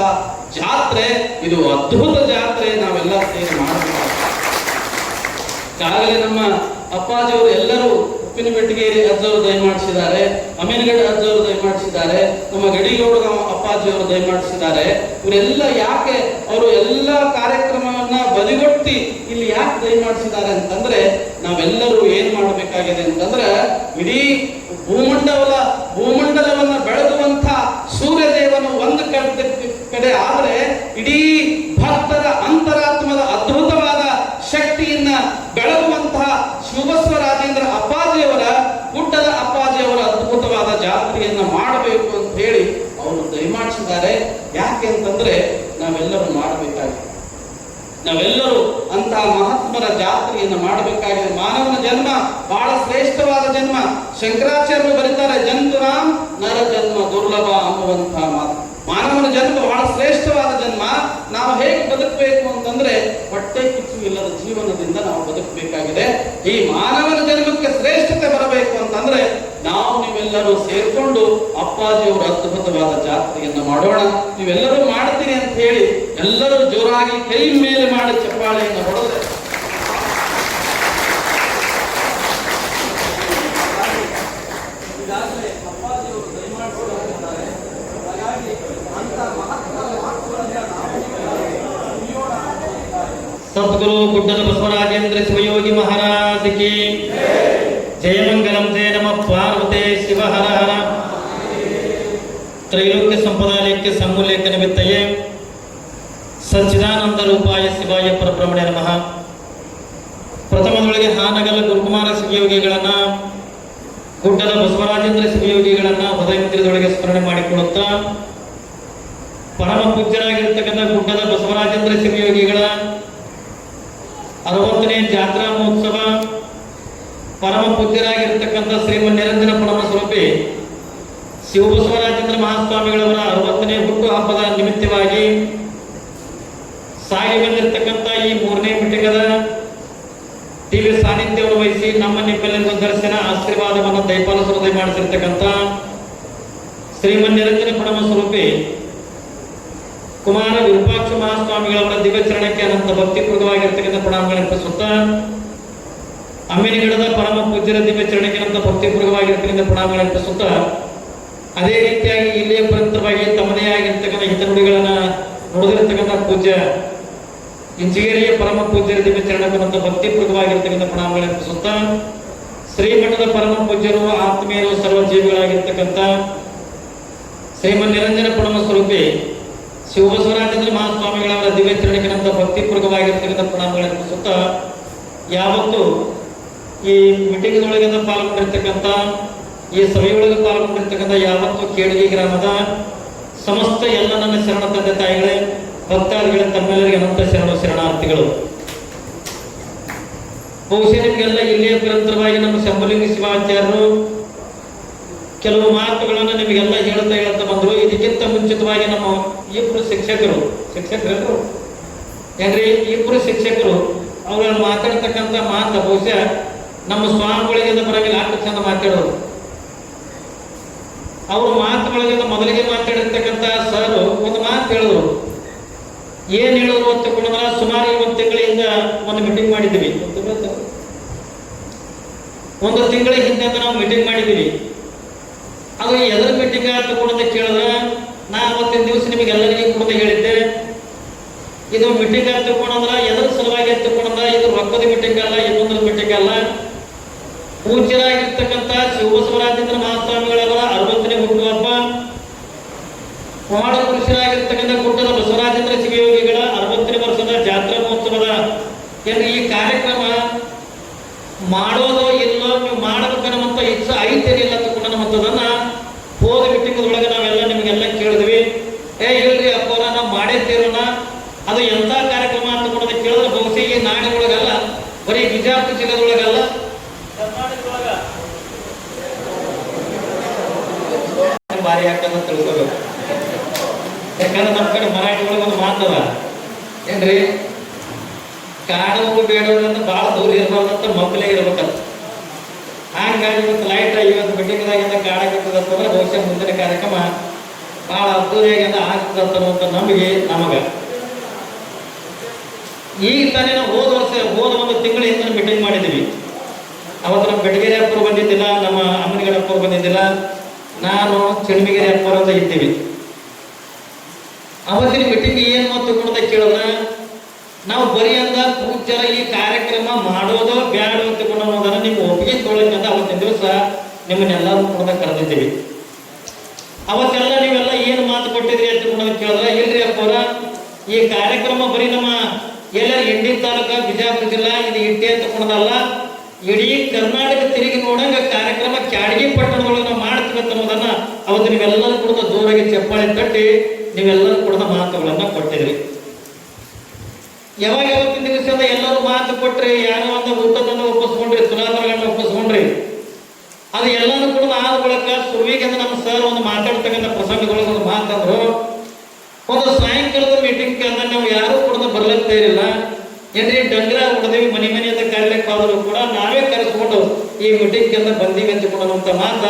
ಜಾತ್ರೆ ಇದು ಅದ್ಭುತ ಜಾತ್ರೆ. ನಾವೆಲ್ಲ ಸೇರಿ ಮಾಡಬೇಕು. ಈಗಾಗಲೇ ನಮ್ಮ ಅಪ್ಪಾಜಿಯವರು ಎಲ್ಲರೂ ಉಪ್ಪಿನಬೆಟ್ಟಗೇರಿ ಅಜ್ಜವರು ದಯಮಾಡಿಸಿದ್ದಾರೆ, ಅಮೀನ್ಗಢ ಅಜ್ಜವರು ದಯಮಾಡಿಸಿದ್ದಾರೆ, ನಮ್ಮ ಗಡಿಗೌಡ ಅಪ್ಪಾಜಿಯವರು ದಯಮಾಡಿಸಿದ್ದಾರೆ. ಇವರೆಲ್ಲ ಯಾಕೆ ಅವರು ಎಲ್ಲ ಕಾರ್ಯಕ್ರಮವನ್ನ ಬದಿಗೊಟ್ಟಿ ಇಲ್ಲಿ ಯಾಕೆ ದಯಮಾಡಿಸಿದ್ದಾರೆ ಅಂತಂದ್ರೆ ನಾವೆಲ್ಲರೂ ಏನ್ ಮಾಡಬೇಕಾಗಿದೆ ಅಂತಂದ್ರೆ ಇಡೀ ಭೂಮಂಡಲವನ್ನ ಬೆಳಗುವಂತ ಸೂರ್ಯದೇವನು ಒಂದು ಕಡೆ ಆದ್ರೆ ಇಡೀ ಭಕ್ತರ ಅಂತರಾತ್ಮದ ಅದ್ಭುತವಾದ ಶಕ್ತಿಯನ್ನ ಬೆಳಗುವಂತಹ ಶಿವಬಸವರಾಜೇಂದ್ರ ಅಪ್ಪಾಜಿಯವರ ಗುಡ್ಡದ ಅಪ್ಪಾಜಿಯವರ ಅದ್ಭುತವಾದ ಜಾತ್ರೆಯನ್ನ ಮಾಡಬೇಕು ಅಂತ ಹೇಳಿ ಅವರು ದಯಮಾಡಿಸಿದ್ದಾರೆ. ಯಾಕೆ ಅಂತಂದ್ರೆ ನಾವೆಲ್ಲರೂ ಮಾಡಬೇಕಾಗಿದೆ, ನಾವೆಲ್ಲರೂ ಅಂತಹ ಮಹಾತ್ಮರ ಜಾತ್ರೆಯನ್ನು ಮಾಡಬೇಕಾಗಿದೆ. ಮಾನವನ ಜನ್ಮ ಬಹಳ ಶ್ರೇಷ್ಠವಾದ ಜನ್ಮ. ಶಂಕರಾಚಾರ್ಯರು ಬರೀತಾರೆ, ಜಂತುರಾಮ್ ನರ ಜನ್ಮ ದುರ್ಲಭ ಅನ್ನುವಂತಹ ಮಾತು. ಮಾನವನ ಜನ್ಮ ಬಹಳ ಶ್ರೇಷ್ಠವಾದ ಜನ್ಮ. ನಾವು ಹೇಗೆ ಬದುಕಬೇಕು ಅಂತಂದ್ರೆ ಹೊಟ್ಟೆ ಕಿಚ್ಚು ಇಲ್ಲದ ಜೀವನದಿಂದ ನಾವು ಬದುಕಬೇಕಾಗಿದೆ. ಈ ಮಾನವನ ಜನ್ಮಕ್ಕೆ ಶ್ರೇಷ್ಠತೆ ಬರಬೇಕು ಅಂತಂದ್ರೆ ನೀವೆಲ್ಲರೂ ಸೇರ್ಕೊಂಡು ಅಪ್ಪಾಜಿಯವರ ಅದ್ಭುತವಾದ ಜಾತ್ರೆಯನ್ನ ಮಾಡೋಣ. ನೀವೆಲ್ಲರೂ ಮಾಡ್ತೀರಿ ಅಂತ ಹೇಳಿ ಎಲ್ಲರೂ ಜೋರಾಗಿ ಕೈ ಮೇಲೆ ಮಾಡಿ ಚಪ್ಪಾಳೆಯನ್ನು ಹೊಡೆದ್ರೆ ಈಗಾಗಲೇ ಅಪ್ಪಾಜಿಯವರು ದಯಮಾಡಿಸಿದ್ದಾರೆ. ಹಾಗಾಗಿ ಅಂತ ಸದ್ಗುರು ಗುಡ್ಡದ ಬಸವರಾಜೇಂದ್ರ ಶಿವಯೋಗಿ ಮಹಾರಾಜ್ ಕಿ ಜಯಮಂಗಲಂ. ಜಯ ನಮ ಪಾರ್ವತೆ ಶಿವ ಹರ ಹರ. ತ್ರೈಲೋಕ್ಯ ಸಂಪದಾಲಯಕ್ಕೆ ಸಮೂಲೇಖ ನಿಮಿತ್ತಯೇ ಸಚ್ಚಿದಾನಂದ ರೂಪಾಯ ಶಿವಾಯ ಪರಬ್ರಹ್ಮಣ್ಯ ನಮಃ. ಪ್ರಥಮದೊಳಗೆ ಹಾನಗಲ್ ಗುರುಕುಮಾರ ಶಿವಯೋಗಿಗಳನ್ನ, ಗುಡ್ಡದ ಬಸವರಾಜೇಂದ್ರ ಶಿವಯೋಗಿಗಳನ್ನ ಹೃದಯ ಮಂದಿರದೊಳಗೆ ಸ್ಮರಣೆ ಮಾಡಿಕೊಳ್ಳುತ್ತಾ ಪರಮ ಪೂಜ್ಯರಾಗಿರ್ತಕ್ಕಂಥ ಗುಡ್ಡದ ಬಸವರಾಜೇಂದ್ರ ಶಿವಯೋಗಿಗಳ 60ನೇ ಜಾತ್ರಾ ಮಹೋತ್ಸವ, ಪರಮ ಪೂಜ್ಯರಾಗಿರ್ತಕ್ಕಂಥ ಶ್ರೀಮನ್ ನಿರಂಜನ ಪರಮ ಸ್ವರೂಪಿ ಶಿವಬಸವರಾಜೇಂದ್ರ ಮಹಾಸ್ವಾಮಿಗಳವರ 60ನೇ ಹುಟ್ಟು ಹಬ್ಬದ ನಿಮಿತ್ತವಾಗಿ ಸಾಗಿ ಬಂದಿರತಕ್ಕಂಥ ಈ 3ನೇ ಮಿಟಿಕದ ದಿವ್ಯ ಸಾನ್ನಿಧ್ಯವನ್ನು ವಹಿಸಿ ನಮ್ಮ ನಿಮ್ಮೆಲ್ಲರಿಗೂ ದರ್ಶನ ಆಶೀರ್ವಾದವನ್ನು ದಯಪಾಲಿಸುವುದೇ ಮಾಡಿಸಿರ್ತಕ್ಕಂಥ ಶ್ರೀಮನ್ ನಿರಂಜನ ಪರಮ ಸ್ವರೂಪಿ ಕುಮಾರ ವಿರೂಪಾಕ್ಷ ಮಹಾಸ್ವಾಮಿಗಳವರ ದಿವ್ಯ ಚರಣಕ್ಕೆ ಅನಂತ ಭಕ್ತಿಪೂರ್ವಕವಾಗಿರ್ತಕ್ಕಂಥ ಪ್ರಣಾಮಗಳನ್ನು ಅರ್ಪಿಸುತ್ತಾ, ಅಮ್ಮಿನಗಿಡದ ಪರಮ ಪೂಜ್ಯರ ದಿವ್ಯ ಚರಣಕ್ಕೆ ಅನಂತ ಭಕ್ತಿಪೂರ್ವಕವಾಗಿರ್ತಕ್ಕಂಥ ಪ್ರಣಾಮಗಳನ್ನು ಅರ್ಪಿಸುತ್ತಾ, ಅದೇ ರೀತಿಯಾಗಿ ಇಲ್ಲಿಯ ಪರಂತರವಾಗಿ ತಮ್ಮದೇ ಆಗಿರ್ತಕ್ಕಂಥ ಹಿತನುಡಿಗಳನ್ನ ನುಡಿದಿರ್ತಕ್ಕಂಥ ಪೂಜ್ಯ ಇಂಚಿಗೇರಿಯ ಪರಮ ಪೂಜ್ಯರ ದಿವ್ಯ ಚರಣಕ್ಕೆ ಅನಂತ ಭಕ್ತಿಪೂರ್ವಕವಾಗಿರ್ತಕ್ಕಂಥ ಪ್ರಣಾಮಗಳನ್ನು ಅರ್ಪಿಸುತ್ತಾ, ಶ್ರೀಮಠದ ಪರಮ ಪೂಜ್ಯರು ಆತ್ಮೀಯರು ಸರ್ವ ಜೀವಿಗಳಾಗಿರ್ತಕ್ಕಂಥ ಶ್ರೀಮನ್ ನಿರಂಜನ ಪರಮ ಸ್ವರೂಪಿ ಶಿವಬಸವರಾಜೇಂದ್ರ ಮಹಾಸ್ವಾಮಿಗಳವರ ದಿವ್ಯ ಚರಣಕ್ಕಿನಂತ ಭಕ್ತಿಪೂರ್ವಕವಾಗಿರ್ತಕ್ಕಂಥ ಪ್ರಣಾಮಗಳನ್ನು ಅರ್ಪಿಸುತ್ತಾ, ಯಾವತ್ತು ಈ ಮೀಟಿಂಗ್ನೊಳಗೆ ಪಾಲ್ಗೊಂಡಿರ್ತಕ್ಕಂಥ, ಈ ಸಭೆಯೊಳಗೆ ಪಾಲ್ಗೊಂಡಿರ್ತಕ್ಕಂಥ ಯಾವತ್ತು ಕೇಡಗಿ ಗ್ರಾಮದ ಸಮಸ್ತ ಎಲ್ಲ ನನ್ನ ಶರಣ ತಂದೆ ತಾಯಿಗಳೇ, ಭಕ್ತಾದಿಗಳೇ, ತಮ್ಮೆಲ್ಲರಿಗೆ ಅನಂತ ಶರಣಾರ್ಥಿಗಳು. ಬಹುಶಃ ನಿಮಗೆಲ್ಲ ಇಲ್ಲಿಯ ನಿರಂತರವಾಗಿ ನಮ್ಮ ಶಂಭುಲಿಂಗ ಶಿವಾಚಾರ್ಯರು ಕೆಲವು ಮಾತುಗಳನ್ನು ನಿಮಗೆಲ್ಲ ಹೇಳ್ತಾ ಬಂದರು. ಇದಕ್ಕಿಂತ ಮುಂಚಿತವಾಗಿ ನಮ್ಮ ಇಬ್ಬರು ಶಿಕ್ಷಕರು ಏನ್ರಿ ಇಬ್ಬರು ಶಿಕ್ಷಕರು ಅವ್ರು ಮಾತಾಡ್ತಕ್ಕಂಥ ಮಾತು ಬಹುಶಃ ನಮ್ಮ ಸ್ವಾಮಿಗಳಿಗಿಂತ ಬರಗಿಲ್ಲ, ಅಷ್ಟು ಚಂದ ಮಾತಾಡೋರು. ಅವ್ರ ಮಾತುಗಳಿಗಿಂತ ಮೊದಲಿಗೆ ಮಾತಾಡಿರ್ತಕ್ಕಂಥ ಸರ್ ಒಂದು ಮಾತು ಹೇಳಿದ್ರು. ಏನ್ ಹೇಳಿದ್ರು ಅಂತ ತಿಳ್ಕೊಂಡ್ರ, ಸುಮಾರು 1 ತಿಂಗಳಿಂದ ಒಂದು ಮೀಟಿಂಗ್ ಮಾಡಿದ್ದೀವಿ. 1 ತಿಂಗಳ ಹಿಂದೆ ನಾವು ಮೀಟಿಂಗ್ ಮಾಡಿದ್ದೀವಿ. ಅದು ಎದರ ಮೀಟಿಂಗ್ ತಗೊಂಡಂತ ಕೇಳಿದ್ರೆ, ನಾ ಅವತ್ತಿನ ದಿವಸ ನಿಮಗೆಲ್ಲರಿಗೂ ಕೂಡ ಇದು ಮೀಟಿಂಗ್ ಅಂತ ತಿಳ್ಕೊಂಡ್ರ ಎದ್ರ ಸಲುವಾಗಿ ಅಂತ ತಿಳ್ಕೊಂಡ್ರ ಇದು ರೊಕ್ಕದ ಮೀಟಿಂಗ್ ಅಲ್ಲ, ಇನ್ನೊಂದು ಮೀಟಿಂಗ್ ಅಲ್ಲ. ಪೂಜ್ಯರಾಗಿರ್ತಕ್ಕಂಥ ಶಿವಬಸವರಾಜೇಂದ್ರ ಮಹಾಸ್ವಾಮಿಗಳವರ 60ನೇ ಹುಟ್ಟುಹಬ್ಬ, ಪವಾಡ ಪುರುಷರಾಗಿರ್ತಕ್ಕಂಥ ಗುಡ್ಡದ ಬಸವರಾಜೇಂದ್ರ ಶಿವಯೋಗಿಗಳ 60ನೇ ವರ್ಷದ ಜಾತ್ರಾ ಮಹೋತ್ಸವದ ಈ ಕಾರ್ಯಕ್ರಮ ಮಾಡೋದೋ ಇಲ್ಲೋ, ನೀವು ಮಾಡಬೇಕನ್ನೋಂಥ ಇಚ್ಛೆ ಐತೇನಿಲ್ಲ ತಗೊಂಡನ್ನೋದನ್ನ ಹೋದ ಮೀಟಿಂಗ್ದೊಳಗೆ ನಾವೆಲ್ಲ ನಿಮಗೆಲ್ಲ ಕೇಳಿದ್ವಿ. ಇಲ್ರಿ ಅಪ್ಪರ ನಾವು ಮಾಡೇ ತೀರೋಣ, ಅದು ಎಂಥ ಕಾರ್ಯಕ್ರಮ ಅಂತ ಕೊಡೋದು ಕೇಳಿದ್ರೆ ಬಹುಶಃ ಈ ನಾಡಿನೊಳಗಲ್ಲ, ಬರೀ ಬಿಜಾಪುರ ಜಿಲ್ಲೆದೊಳಗಲ್ಲ, ಕರ್ನಾಟಕದೊಳಗ ಭಾರಿ ಹಾಕಂತ ತಿಳ್ಕೋಬೇಕು. ಯಾಕಂದ್ರೆ ನಮ್ಮ ಕಡೆ ಮರಾಠಿ ಒಳಗೆ ಒಂದು ಮಾತದ ಏನ್ರಿ, ಕಾಡೋದು ಬೇಡೋದ್ರಿಂದ ಭಾಳ ದೂರ ಇರಬಾರ್ದಂತ ಮಕ್ಕಳೇ ಇರ್ಬೇಕಂತ. ಹಾಗಾಗಿ ಇವತ್ತು ಲೈಟ್ ಇವತ್ತು ಮೀಟಿಂಗ್ದಾಗಿಂದ ಕಾಡಾಗಿರ್ತದಂತಂದ್ರೆ ಬಹುಶಃ ಮುಂದಿನ ಕಾರ್ಯಕ್ರಮ ಭಾಳ ಅದ್ದೂರಿಯಾಗಿಂದ ಆಗ್ತದಂತ ನಂಬಿಕೆ ನಮಗ. ಈಗ ತಾನೇ ನಾವು ಹೋದ ಒಂದು ತಿಂಗಳ ಹಿಂದೆ ಮೀಟಿಂಗ್ ಮಾಡಿದ್ದೀವಿ. ಅವತ್ತು ನಮ್ಮ ಬೆಟಗೇರಿ ಅಪ್ಪರು ಬಂದಿದ್ದಿಲ್ಲ, ನಮ್ಮ ಅಮ್ಮನಿಗರ ಅಪ್ಪರು ಬಂದಿದ್ದಿಲ್ಲ, ನಾನು ಚಿಣಮಿಗೆರೆ ಅಪ್ಪರು ಅಂತ ಇದ್ದೀವಿ. ಅವತ್ತಿನ ಮೀಟಿಂಗ್ ಏನು ಅಂತ ತಿಳ್ಕೊಂಡ ಕೇಳಿದ್ರೆ ನಾವು ಬರೀ ಅಂದ ಪೂಜ್ಯರ ಈ ಕಾರ್ಯಕ್ರಮ ಮಾಡೋದೋ ಬ್ಯಾಡ ಅಂತ ತಿಳ್ಕೊಂಡೋದನ್ನ ನಿಮ್ಗೆ ಒಪ್ಪಿಗೆ ತೊಗೊಳಕ್ಕಂತ ಅವತ್ತಿನ ದಿವಸ ನಿಮ್ಮನ್ನೆಲ್ಲರೂ ಕೂಡ ಕರೆದಿದ್ದೀವಿ. ಅವತ್ತೆಲ್ಲ ನೀವೆಲ್ಲ ಏನು ಮಾತು ಕೊಟ್ಟಿದ್ರಿ ಅಂತ ತಿಳ್ಕೊಂಡೋದ್ ಕೇಳಿದ್ರೆ, ಇಲ್ರಿ ಅಪ್ಪರ ಈ ಕಾರ್ಯಕ್ರಮ ಬರೀ ನಮ್ಮ ಎಲ್ಲ ಇಂಡಿ ತಾಲೂಕ ಬಿಜಾಪುರ ಜಿಲ್ಲಾ ಇದು ಇಟ್ಟೆ ಅಂತ ತಿಳ್ಕೊಂಡದಲ್ಲ, ಇಡೀ ಕರ್ನಾಟಕ ತಿರುಗಿ ನೋಡಂಗ ಕಾರ್ಯಕ್ರಮ ಕ್ಯಾಡಗಿ ಪಟ್ಟಣದೊಳಗೆ ನಾವು ಮಾಡ್ತೀವಿ ಅಂತ ಅನ್ನೋದನ್ನ ಅವತ್ತು ನೀವೆಲ್ಲರೂ ಕೂಡ ಜೋರಾಗಿ ಚಪ್ಪಾಳೆ ತಟ್ಟಿ ನೀವೆಲ್ಲರೂ ಕೂಡ ಮಾತುಗಳನ್ನ ಕೊಟ್ಟಿದ್ರಿ. ಯಾವಾಗ ಯಾವತ್ತಿನ ದಿವಸದ ಎಲ್ಲರೂ ಮಾತು ಕೊಟ್ರಿ, ಯಾರೋ ಒಂದು ಊಟದನ್ನು ಒಪ್ಪಿಸ್ಕೊಂಡ್ರಿ, ಸುಧಾರಣೆಗಳನ್ನ ಒಪ್ಪಿಸ್ಕೊಂಡ್ರಿ, ಅದು ಎಲ್ಲಾನು ಕೂಡ ಆದ ಬಳಿಕ ಸುರುವಿಗೆ ನಮ್ಮ ಸರ್ ಒಂದು ಮಾತಾಡ್ತಕ್ಕಂಥ ಪ್ರಸಂಗದೊಳಗೆ ಒಂದು ಮಾತಂದ್ರು, ಒಂದು ಸಾಯಂಕಾಲದ ಮೀಟಿಂಗ್ ಅಂದ್ರೆ ನಾವು ಯಾರು ಕೂಡ ಬರ್ಲಕ್ತಾ ಇರಲಿಲ್ಲ, ಏನ್ರಿ ಡಂಗ್ರ ಹೊಡೆದೇವಿ ಮನೆ ಅಂತ ಕರೀಲಿಕ್ಕೆ ಹೋದ್ರು ಕೂಡ ನಾವೇ ಕರೆಸ್ಕೊಂಡು ಈ ಮೀಟಿಂಗ್ ಅಂತ ಬಂದೀವಿ ಅಂತ ಕೊಡುವಂತ ಮಾತ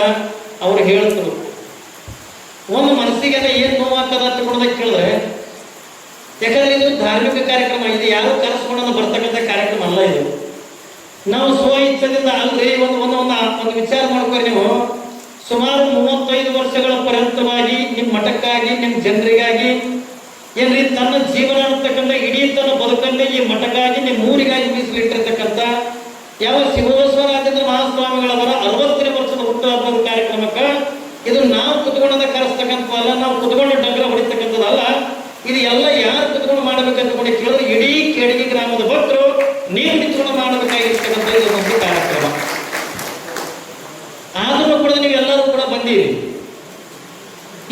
ಅವ್ರು ಹೇಳಿದ್ರು. ಒಂದು ಮನಸ್ಸಿಗೆಲ್ಲ ಏನ್ ನೋವಾಗ್ತದ ಅಂತ ಕೊಡೋದಕ್ಕೆ ಕೇಳಿದ್ರೆ, ಯಾಕಂದ್ರೆ ಇದು ಧಾರ್ಮಿಕ ಕಾರ್ಯಕ್ರಮ, ಇದು ಯಾರು ಕರೆಸ್ಕೊಂಡು ಬರ್ತಕ್ಕಂಥ ಕಾರ್ಯಕ್ರಮ ಅಲ್ಲ. ಇದು ನಾವು ಸ್ವ ಇಚ್ಛದಿಂದ ಅಲ್ರಿ. ಒಂದು ವಿಚಾರ ಮಾಡ್ಕೊಂಡು ನೀವು ಸುಮಾರು 35 ವರ್ಷಗಳ ಪರ್ಯಂತವಾಗಿ ನಿಮ್ಮ ಮಠಕ್ಕಾಗಿ, ನಿಮ್ಮ ಜನರಿಗಾಗಿ ಏನ್ರಿ ತನ್ನ ಜೀವನ ಅಂತಕ್ಕಂಥ ಇಡೀ ತನ್ನ ಬದುಕನ್ನೇ ಈ ಮಠಕ್ಕಾಗಿ, ನಿಮ್ಮ ಊರಿಗಾಗಿ ಮೀಸಲಿಟ್ಟಿರ್ತಕ್ಕಂಥ ಯಾವ ಶಿವಬಸವರಾಜೇಂದ್ರ ಮಹಾಸ್ವಾಮಿಗಳವರ 60ನೇ ವರ್ಷದ ಹುಟ್ಟುಹಬ್ಬದ ಕಾರ್ಯಕ್ರಮಕ್ಕೆ ಇದು ನಾವು ಕುತ್ಕೊಂಡ ಕರೆಸ್ತಕ್ಕಂಥದ್ದಲ್ಲ, ನಾವು ಕುತ್ಕೊಂಡು ಡಂಗ್ರ ಹೊಡಿತಕ್ಕಂಥದ್ದಲ್ಲ. ಇದು ಎಲ್ಲ ಯಾರು ಕುತ್ಕೊಂಡು ಮಾಡಬೇಕಂತ ಕೂಡ ಕೇಳಿದ್ರೆ ಇಡೀ ಕೇಡಗಿ ಗ್ರಾಮದ ಭಕ್ತರು ನೀವು ನಿಂತ್ಕೊಂಡು ಮಾಡಬೇಕಾಗಿರ್ತಕ್ಕಂಥ ಒಂದು ಕಾರ್ಯಕ್ರಮ. ಆದ್ರೂ ಕೂಡ ನೀವೆಲ್ಲರೂ ಕೂಡ ಬಂದೀರಿ.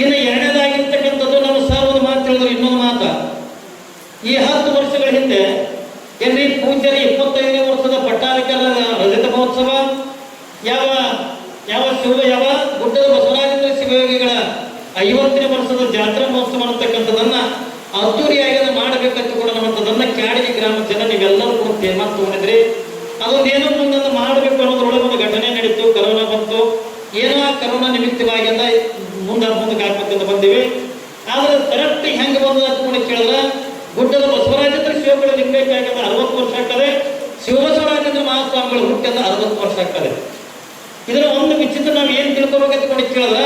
ಇನ್ನು ಎರಡನೇದಾಗಿರ್ತಕ್ಕಂಥದ್ದು ನಮ್ಮ ಸರ್ ಒಂದು ಮಾತು ಹೇಳಿದ್ರು, ಇನ್ನೊಂದು ಮಾತ, ಈ 10 ವರ್ಷಗಳ ಹಿಂದೆ ಏನ್ರಿ ಪೂಜ್ಯರ 25ನೇ ವರ್ಷದ ಪಟ್ಟಾಭಿಕರ ರಜತ ಮಹೋತ್ಸವ, ಯಾವ ಗುಡ್ಡದ ಬಸವರಾಜೇಂದ್ರ ಶಿವಯೋಗಿಗಳ 50ನೇ ವರ್ಷದ ಜಾತ್ರಾ ಮಹೋತ್ಸವ ಅನ್ನತಕ್ಕಂಥದನ್ನ ಅದ್ದೂರಿಯಾಗಿ ಮಾಡಬೇಕಂತ ಕೂಡ ನಮ್ಮಂಥದನ್ನ ಕ್ಯಾಡಗಿ ಗ್ರಾಮದ ಜನ ನೀವೆಲ್ಲರೂ ಕೂಡ ತೀರ್ಮಾನ ತಗೊಂಡಿದ್ರಿ. ಅದೊಂದೇನೋ ಮುಂದೊಂದು ಮಾಡಬೇಕು ಅನ್ನೋದ್ರೊಳಗೆ ಒಂದು ಘಟನೆ ನಡೀತು, ಕರೋನಾ ಬಂತು. ಏನೋ ಆ ಕರೋನಾ ನಿಮಿತ್ತವಾಗಿ ಮುಂದಕ್ಕೆ ಹಾಕ್ಬೇಕಂತ ಬಂದಿವಿ. ಆದ್ರೆ ಕರೆಕ್ಟ್ ಹೆಂಗೆ ಬಂದ ಅಂತ ಕೂಡ ಕೇಳಿದ್ರೆ, ಗುಡ್ಡದ ಬಸವರಾಜೇಂದ್ರ ಶಿವಗಳ ಲಿಂಗೈಕ್ಯ 60 ವರ್ಷ ಆಗ್ತದೆ, ಶಿವಬಸವರಾಜೇಂದ್ರ ಮಹಾಸ್ವಾಮಿಗಳು ಹುಟ್ಟಿದ 60 ವರ್ಷ ಆಗ್ತದೆ. ಇದರ ಒಂದು ವಿಚಿತ್ರ ನಾವು ಏನ್ ತಿಳ್ಕೊಬೇಕಂತ ಕೂಡ ಕೇಳಿದ್ರೆ,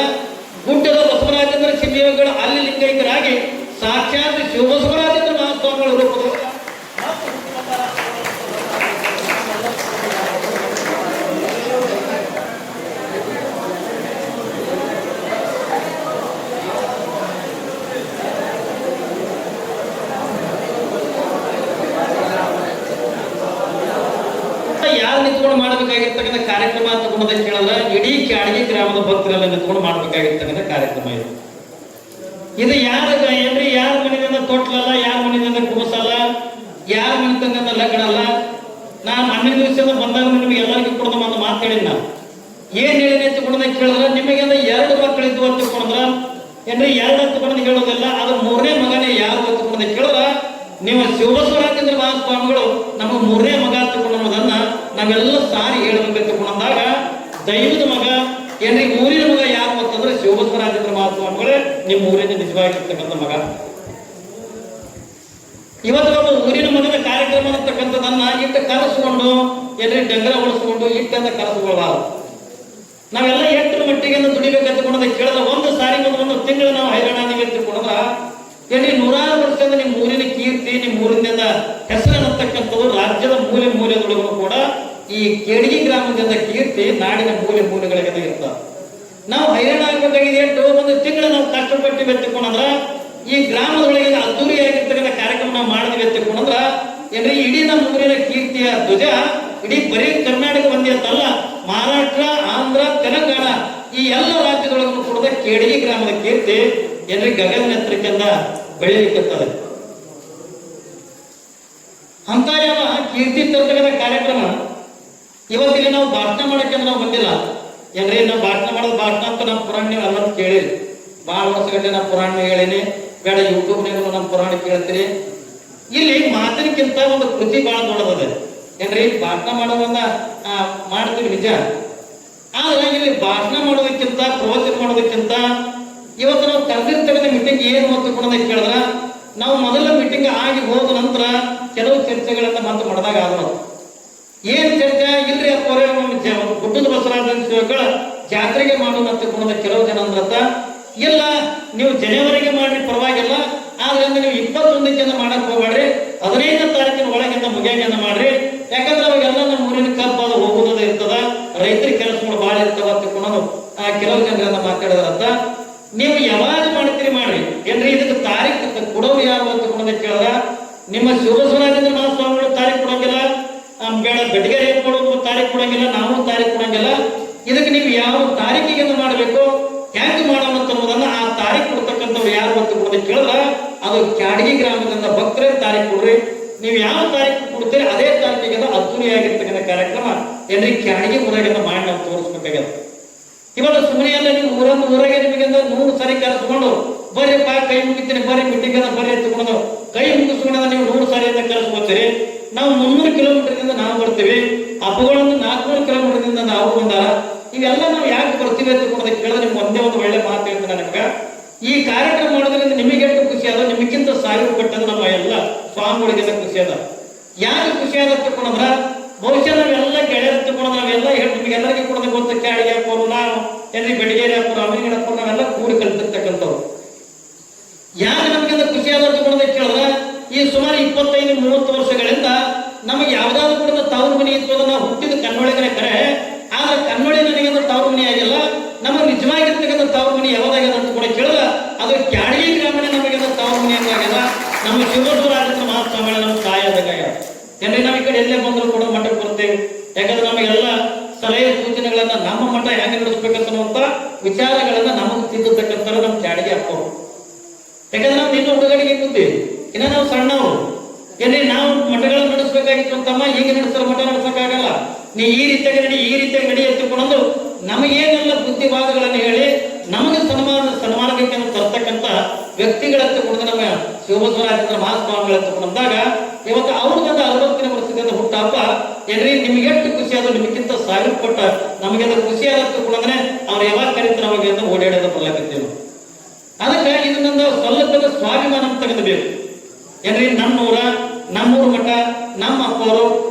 ಗುಡ್ಡದ ಬಸವರಾಜೇಂದ್ರ ಶಿವಯೋಗಿಗಳು ಅಲ್ಲಿ ಲಿಂಗೈಕ್ಯರಾಗಿ ಸಾಕ್ಷಾತ್ ಶಿವಬಸವರಾಜೇಂದ್ರ ಮಹಾಸ್ವಾಮಿಗಳ ರೂಪದ ಯಾರು ನಿಂತ್ಕೊಂಡು ಮಾಡಬೇಕಾಗಿರ್ತಕ್ಕಂಥ ಕಾರ್ಯಕ್ರಮ ಅಂತ ಕೊಡೋದಕ್ಕೆ ಕೇಳಿದ್ರೆ ಇಡೀ ಕ್ಯಾಡಗಿ ಗ್ರಾಮದ ಭಕ್ತರೆಲ್ಲ ನಿಂತ್ಕೊಂಡು ಮಾಡಬೇಕಾಗಿರ್ತಕ್ಕಂಥ ಕಾರ್ಯಕ್ರಮ ಇದು. ಇದು ಏನ್ರಿ ಯಾರ ಮನೆಯಿಂದ ತೊಟ್ಲಲ್ಲ, ಯಾರ ಮನೆಯಿಂದ ಕುಬಸಲ್ಲ, ಯಾರ ಮನೆತನದಿಂದ ಲಗ್ನಲ್ಲ. ನಾನು ಮೊನ್ನೆ ದಿವಸದ ಬಂದಾಗ ನಿಮಗೆ ಎಲ್ಲರಿಗೂ ಕೊಡೋದು ಒಂದು ಮಾತು ಹೇಳಿದ್ ನಾವು ಏನ್ ಹೇಳಿದೆ ಅಂತ ಕೊಡೋದಕ್ಕೆ ಕೇಳಿದ್ರೆ, ನಿಮಗೆಲ್ಲ 2 ಮಕ್ಕಳಿದ್ವು ಅಂತ ಕೊಡಿದ್ರ ಏನ್ರಿ 2 ಅಂತ ಕೊಡೋದು ಹೇಳೋದಿಲ್ಲ, ಅದ್ರ 3ನೇ ಮಗನೇ ಯಾರು ಅಂತ ಕೊಡೋದಕ್ಕೆ ಕೇಳಿದ್ರೆ ನೀವು ಶಿವಬಸವರಾಜೇಂದ್ರ ಮಹಾಸ್ವಾಮಿಗಳು ನಮಗೆ 3ನೇ ಮಗ ತಗೊಂಡೋದನ್ನ ನಾವೆಲ್ಲ ಸಾರಿ ಹೇಳ್ಬೇಕಂತ ತಗೊಂಡಾಗ ದೈವದ ಮಗ ಏನ್ರಿ ಊರಿನ ಮಗ ಯಾರು ಅಂತಂದ್ರೆ ಶಿವಬಸವರಾಜೇಂದ್ರ ಮಹಾಸ್ವಾಮಿಗಳೇ ನಿಮ್ಮ ಊರಿನ ನಿಜವಾಗಿರ್ತಕ್ಕಂಥ ಮಗ. ಇವತ್ತು ಒಬ್ಬ ಊರಿನ ಮಗನ ಕಾರ್ಯಕ್ರಮ ಅಂತಕ್ಕಂಥದನ್ನ ಇಟ್ಟು ಕರೆಸ್ಕೊಂಡು ಏನ್ರಿ ಡಂಗರ ಉಳಿಸ್ಕೊಂಡು ಇಟ್ಟಂತ ಕರೆಸ್ಕೊಳ್ಬಾರ್ದು. ನಾವೆಲ್ಲ ಎಷ್ಟರ ಮಟ್ಟಿಗೆ ದುಡಿಬೇಕಂತ ಕೊಡೋದಕ್ಕೆ ಕೇಳಿದ್ರೆ ಒಂದು ಸಾರಿ ಒಂದು ತಿಂಗಳು ನಾವು ಹೈರಾಣ ಅಂತ ತಿಳ್ಕೊಂಡ್ರ ಏನ್ರಿ 100 ವರ್ಷದಿಂದ ನಿಮ್ಮ ಊರಿನ ಕೀರ್ತಿ, ನಿಮ್ಮ ಈ ಕೇಡಗಿ ಗ್ರಾಮದಿಂದ ಕೀರ್ತಿ ನಾಡಿನ ಮೂಲೆ ಮೂಲೆಗಳಿಗೆ ಇರ್ತಾವ. ನಾವು ಹೈರಾಣ ಆಗ್ಬೇಕಾಗಿದೆ. ಒಂದು ತಿಂಗಳು ನಾವು ಕಷ್ಟಪಟ್ಟು ಬೆತ್ತಿಕೊಂಡ್ರ ಈ ಗ್ರಾಮದೊಳಗೆ ಅದ್ದೂರಿಯಾಗಿರ್ತಕ್ಕಂಥ ಕಾರ್ಯಕ್ರಮ ನಾವು ಮಾಡಿದ್ವಿ ಎತ್ತಿಕೊಂಡ್ರ ಏನ್ರಿ ಇಡೀ ನಮ್ಮ ಊರಿನ ಕೀರ್ತಿಯ ಧ್ವಜ ಇಡೀ ಬರೀ ಕರ್ನಾಟಕ ಒಂದೇ ಅಂತಲ್ಲ, ಮಹಾರಾಷ್ಟ್ರ, ಆಂಧ್ರ, ತೆಲಂಗಾಣ ಈ ಎಲ್ಲ ರಾಜ್ಯದೊಳಗೂ ಕೂಡ ಕೇಡಗಿ ಗ್ರಾಮದ ಕೀರ್ತಿ ಏನ್ರಿ ಗಗನ ಎತ್ತರಕ್ಕಿಂದ ಬೆಳೀಲಿಕ್ಕತ್ತದೆ. ಅಂತ ಯಾವ ಕೀರ್ತಿ ತರ್ತಕ್ಕಂಥ ಕಾರ್ಯಕ್ರಮ ಇವತ್ತಿಗೆ ನಾವು ಭಾಷಣ ಮಾಡಕ್ಕೆ ನಾವು ಬಂದಿಲ್ಲ. ಏನ್ರಿ ನಾವು ಭಾಷಣ ಭಾಷಣ ಅಂತ ನಮ್ಮ ಪುರಾಣ ನೀವು ಎಲ್ಲ ಕೇಳಿರಿ. ಬಹಳ ವರ್ಷಗಟ್ಟಲೆ ನಾವು ಪುರಾಣ ಹೇಳಿನಿ, ಬೇಡ ಯೂಟ್ಯೂಬ್ನಾಗ ನಮ್ಮ ಪುರಾಣ ಕೇಳ್ತೀರಿ. ಇಲ್ಲಿ ಮಾತಿನಕ್ಕಿಂತ ಒಂದು ಕೃತಿ ಬಹಳ ದೊಡ್ಡದದೆ. ಏನ್ರಿ ಭಾಷಣ ಮಾಡೋದನ್ನ ಮಾಡ್ತೀವಿ ನಿಜ, ಆದ್ರೆ ಇಲ್ಲಿ ಭಾಷಣ ಮಾಡೋದಕ್ಕಿಂತ ಪ್ರವಚನ ಮಾಡೋದಕ್ಕಿಂತ ಇವತ್ತು ನಾವು ಕರೆದಿರ್ತಕ್ಕಂಥ ಮೀಟಿಂಗ್ ಏನು ಅಂತ ಕೊಡೋದ ಕೇಳಿದ್ರ ನಾವು ಮೊದಲ ಮೀಟಿಂಗ್ ಆಗಿ ಹೋದ ನಂತರ ಕೆಲವು ಚರ್ಚೆಗಳನ್ನ ಮತ್ತೆ ಮಾಡಿದಾಗ ಆದ್ರು ಏನ್ ಚರ್ಚೆ ಇಲ್ರಿ ಅಪ್ಪರೇ ಗುಡ್ಡದ ಬಸವರಾಜ ಜಾತ್ರೆಗೆ ಮಾಡೋಣ ಅಂತ ಕೊಡೋದ ಕೆಲವು ಜನ ಅಂದ್ರತ್ತ ಇಲ್ಲ ನೀವು ಜನವರಿಗೆ ಮಾಡ್ರಿ ಪರವಾಗಿಲ್ಲ, ಆದ್ರೆ ನೀವು 21 ಮಾಡಕ್ ಹೋಗ್ಬೇಡ್ರಿ, 15ನೇ ತಾರೀಕಿನ ಒಳಗಿಂದ ಮುಗಿಯಾಗಿಂದ ಮಾಡ್ರಿ. ಯಾಕಂದ್ರೆ ಅವಾಗೆಲ್ಲ ನಮ್ಮ ಊರಿನ ಕಬ್ಬ ಹೋಗುದ ಇರ್ತದ, ರೈತರ ಕೆಲಸಗಳು ಬಹಳ ಇರ್ತಾವ ಅಂತ ಕೆಲವು ಜನರನ್ನ ಮಾತಾಡೋದ್ರಂತ. ನೀವು ಯಾವಾಗ ಮಾಡ್ತೀರಿ ಮಾಡ್ರಿ, ಏನ್ರಿ ಇದಕ್ಕೆ ತಾರೀಖ್ ಕೊಡೋರು ಯಾರು ಅಂತ ಕೇಳಿದ್ರ ನಿಮ್ಮ ಶಿವಬಸವರಾಜೇಂದ್ರ ಮಹಾಸ್ವಾಮಿಗಳು ತಾರೀಖ್ ಕೊಡೋಂಗಿಲ್ಲ, ಬೇಡ ಬೆಟಗೇರಿ ಕೊಡೋ ತಾರೀಖ್ ಕೊಡೋಂಗಿಲ್ಲ, ನಾವು ತಾರೀಖ್ ಕೊಡೋಂಗಿಲ್ಲ. ಇದಕ್ಕೆ ನೀವು ಯಾವ ತಾರೀಕಿಗೆ ಮಾಡಬೇಕು, ಹೆಂಗ್ ಮಾಡೋಣ ಅನ್ನೋದನ್ನ ಆ ತಾರೀಖ್ ಕೊಡ್ತಕ್ಕಂಥವ್ರು ಯಾರು ಅಂತ ಕೇಳಿದ್ರ ಅದು ಕ್ಯಾಡಗಿ ಗ್ರಾಮದಿಂದ ಭಕ್ತರೇ ತಾರೀಖ್ ಕೊಡ್ರಿ. ನೀವು ಯಾವ ತಾರೀಖು ಕೊಡ್ತೀರಿ ಅದೇ ತಾರೀಕಿಗೆ ಅದ್ದೂರಿಯಾಗಿರ್ತಕ್ಕಂಥ ಕಾರ್ಯಕ್ರಮ ಏನ್ರಿ ಕ್ಯಾಡಗಿ ಊರಾಗೆಲ್ಲ ಮಾಡಿ ನಾವು ತೋರಿಸ್ಬೇಕಾಗ್ಯದ. ಇವತ್ತು ಸುಮ್ಮನೆ ಎಲ್ಲ ನೀವು ಊರಾಗೆ ನಿಮಗೆ 100 ಸಾರಿ ಕರೆಸ್ಕೊಂಡು ಬರ್ರಿಪ್ಪ ಕೈ ಮುಗಿತೀನಿ ಬರ್ರಿ ಮೀಟಿಂಗ್ ಬರ್ರಿ ಎತ್ಕೊಂಡು ಕೈ ಮುಗಿಸ್ಕೊಂಡ ನೀವು 100 ಸಾರಿ ಅಂತ ಕರೆಸ್ಕೊತೀರಿ. ನಾವು 300 ಕಿಲೋಮೀಟರ್ದಿಂದ ನಾವು ಬರ್ತೀವಿ, ಅಪ್ಪಗಳನ್ನು 400 ಕಿಲೋಮೀಟರ್ದಿಂದ ನಾವು ಬಂದಾರ. ಇವೆಲ್ಲ ನಾವು ಯಾಕೆ ಬರ್ತೀವಿ ಅಂತ ಕೇಳಿದ್ರೆ ನಿಮ್ಗೆ ಒಂದೇ ಒಂದು ಒಳ್ಳೆ ಮಾತು ಹೇಳ್ತೀನಿ. ನನಗೆ ಈ ಕಾರ್ಯಕ್ರಮ ಮಾಡೋದ್ರಿಂದ ನಿಮಗೆ ಎಷ್ಟು ಖುಷಿ ಅದ, ನಿಮಗಿಂತ 1000 ಪಟ್ಟದ ನಮ್ಮ ಎಲ್ಲ ಸ್ವಾಮಿಗಳಿಗೆಲ್ಲ ಖುಷಿ ಅದ. ಯಾಕೆ ಖುಷಿ ಅದ ತಕೊಂಡ್ರ ಬಹುಶಃ ನಾವೆಲ್ಲ ಗೆಳೆಯರ ತಗೊಂಡು ನಾವೆಲ್ಲ ನಿಮಗೆಲ್ಲರಿಗೂ ಕೂಡ ಗೊತ್ತ ಕ್ಯಾಡಿಗೆ ಹಾಕೋರು ನಾವು ಎಲ್ಲಿ ಬೆಡಗೇರಿ ಹಾಕೋರು ಅಮೀನ್ಗಡ ಹಾಕೋರು ನಾವೆಲ್ಲ ಕೂಡಿ ಕಲ್ತಿರ್ತಕ್ಕಂಥವ್ರು. ಯಾಕೆ ನಮಗೆಲ್ಲ ಖುಷಿ ಆದ ತಗೊಂಡ ಕೇಳಿದ್ರೆ ಈ ಸುಮಾರು 25-30 ವರ್ಷಗಳಿಂದ ನಮಗೆ ಯಾವ್ದಾದ್ರು ಕೂಡ ತವ್ರ ಮನೆ ಇತ್ತು, ನಾವು ಹುಟ್ಟಿದ ಕನ್ನೊಳಗನೆ ಕರೆ, ಆದ್ರೆ ಕನ್ನೊಳಿ ನನಗೆ ತವ್ರ ಮನೆ ಆಗಿಲ್ಲ. ನಮ್ಮ ನಿಜವಾಗಿರ್ತಕ್ಕಂಥ ತವ್ರ ಮನೆ ಯಾವ್ದಾಗ್ಯದ ಅಂತ ಕೂಡ ಕೇಳಿದ್ರೆ ಅದು ಕ್ಯಾಡಗಿ ಗ್ರಾಮನೇ ನಮಗೆ ತವ್ರ ಮನೆ ಹಂಗಾಗ್ಯದ. ನಮ್ಮ ಶಿವಬಸವರಾಜೇಂದ್ರ ಮಹಾಸ್ವಾಮಿಗಳ ನಮ್ಮ ತಾಯಿಯಾದಾಗ ಏನ್ರಿ ನಾವು ಈ ಕಡೆ ಎಲ್ಲೇ ಬಂದ್ರು ಕೂಡ ಮಠಕ್ಕೆ ಬರ್ತೇವೆ. ಯಾಕಂದ್ರೆ ನಮಗೆಲ್ಲ ಸಲಹೆ ಸೂಚನೆಗಳನ್ನ ನಮ್ಮ ಮಠ ಹೆಂಗೆ ನಡೆಸ್ಬೇಕಂತ ವಿಚಾರಗಳನ್ನ ನಮಗೆ ತಿದ್ದತಕ್ಕಂಥ ನಮ್ಮ ಕ್ಯಾಡಗಿ ಹಾಕೋರು. ಯಾಕಂದ್ರೆ ನಾವು ನಿನ್ನ ಹುಡುಗರಿಗೆ ಬುದ್ಧಿ ಇನ್ನ ನಾವು ಸಣ್ಣವರು ಏನ್ರಿ ನಾವು ಮಠಗಳನ್ನ ನಡೆಸ್ಬೇಕಾಗಿತ್ತು ಅಂತಮ್ಮ ಈಗ ನಡೆಸ್ತಾರೆ ಮಠ ನಡೆಸಕ್ಕಾಗಲ್ಲ. ನೀ ಈ ರೀತಿಯಾಗಿ ನಡಿ ಈ ರೀತಿಯಾಗಿ ನಡಿ ಎತ್ತಿಕೊಂಡು ನಮಗೇನೆಲ್ಲ ಬುದ್ಧಿವಾದಗಳನ್ನು ಹೇಳಿ ನಮಗೆ ಸನ್ಮಾನಕ್ಕೆ ತರ್ತಕ್ಕಂಥ ವ್ಯಕ್ತಿಗಳಂತ ಕೂಡ ನಮ್ಮ ಶಿವಬಸವರಾಜೇಂದ್ರ ಮಹಾಸ್ವಾಮಿಗಳ ತಗೊಂಡಾಗ ಇವತ್ತು ಅವ್ರಿಗಂತ 60ನೇ ವರ್ಷದಿಂದ ಹುಟ್ಟಹಬ್ಬ ಏನ್ರಿ ನಿಮ್ಗೆ ಎಷ್ಟು ಖುಷಿ ಆದ್ರು ನಿಮಗಿಂತ 1000 ಪಟ್ಟ ನಮಗೆಲ್ಲ ಖುಷಿ ಆದಷ್ಟು ಕೂಡ ಅವ್ರು ಯಾವಾಗ ಕರೀತಾರೆ ಅವಾಗ ಓಡಾಡೋದು ಬರ್ಲಾಕತ್ತೀವಿ. ಅದಕ್ಕೆ ಇದನ್ನ ಸ್ವಲ್ಪ ಸ್ವಾಭಿಮಾನ ತೆಗೆದಬೇಕು. ಏನ್ರಿ ನಮ್ಮೂರು ಮಠ ನಮ್ಮ ಅಪ್ಪವರು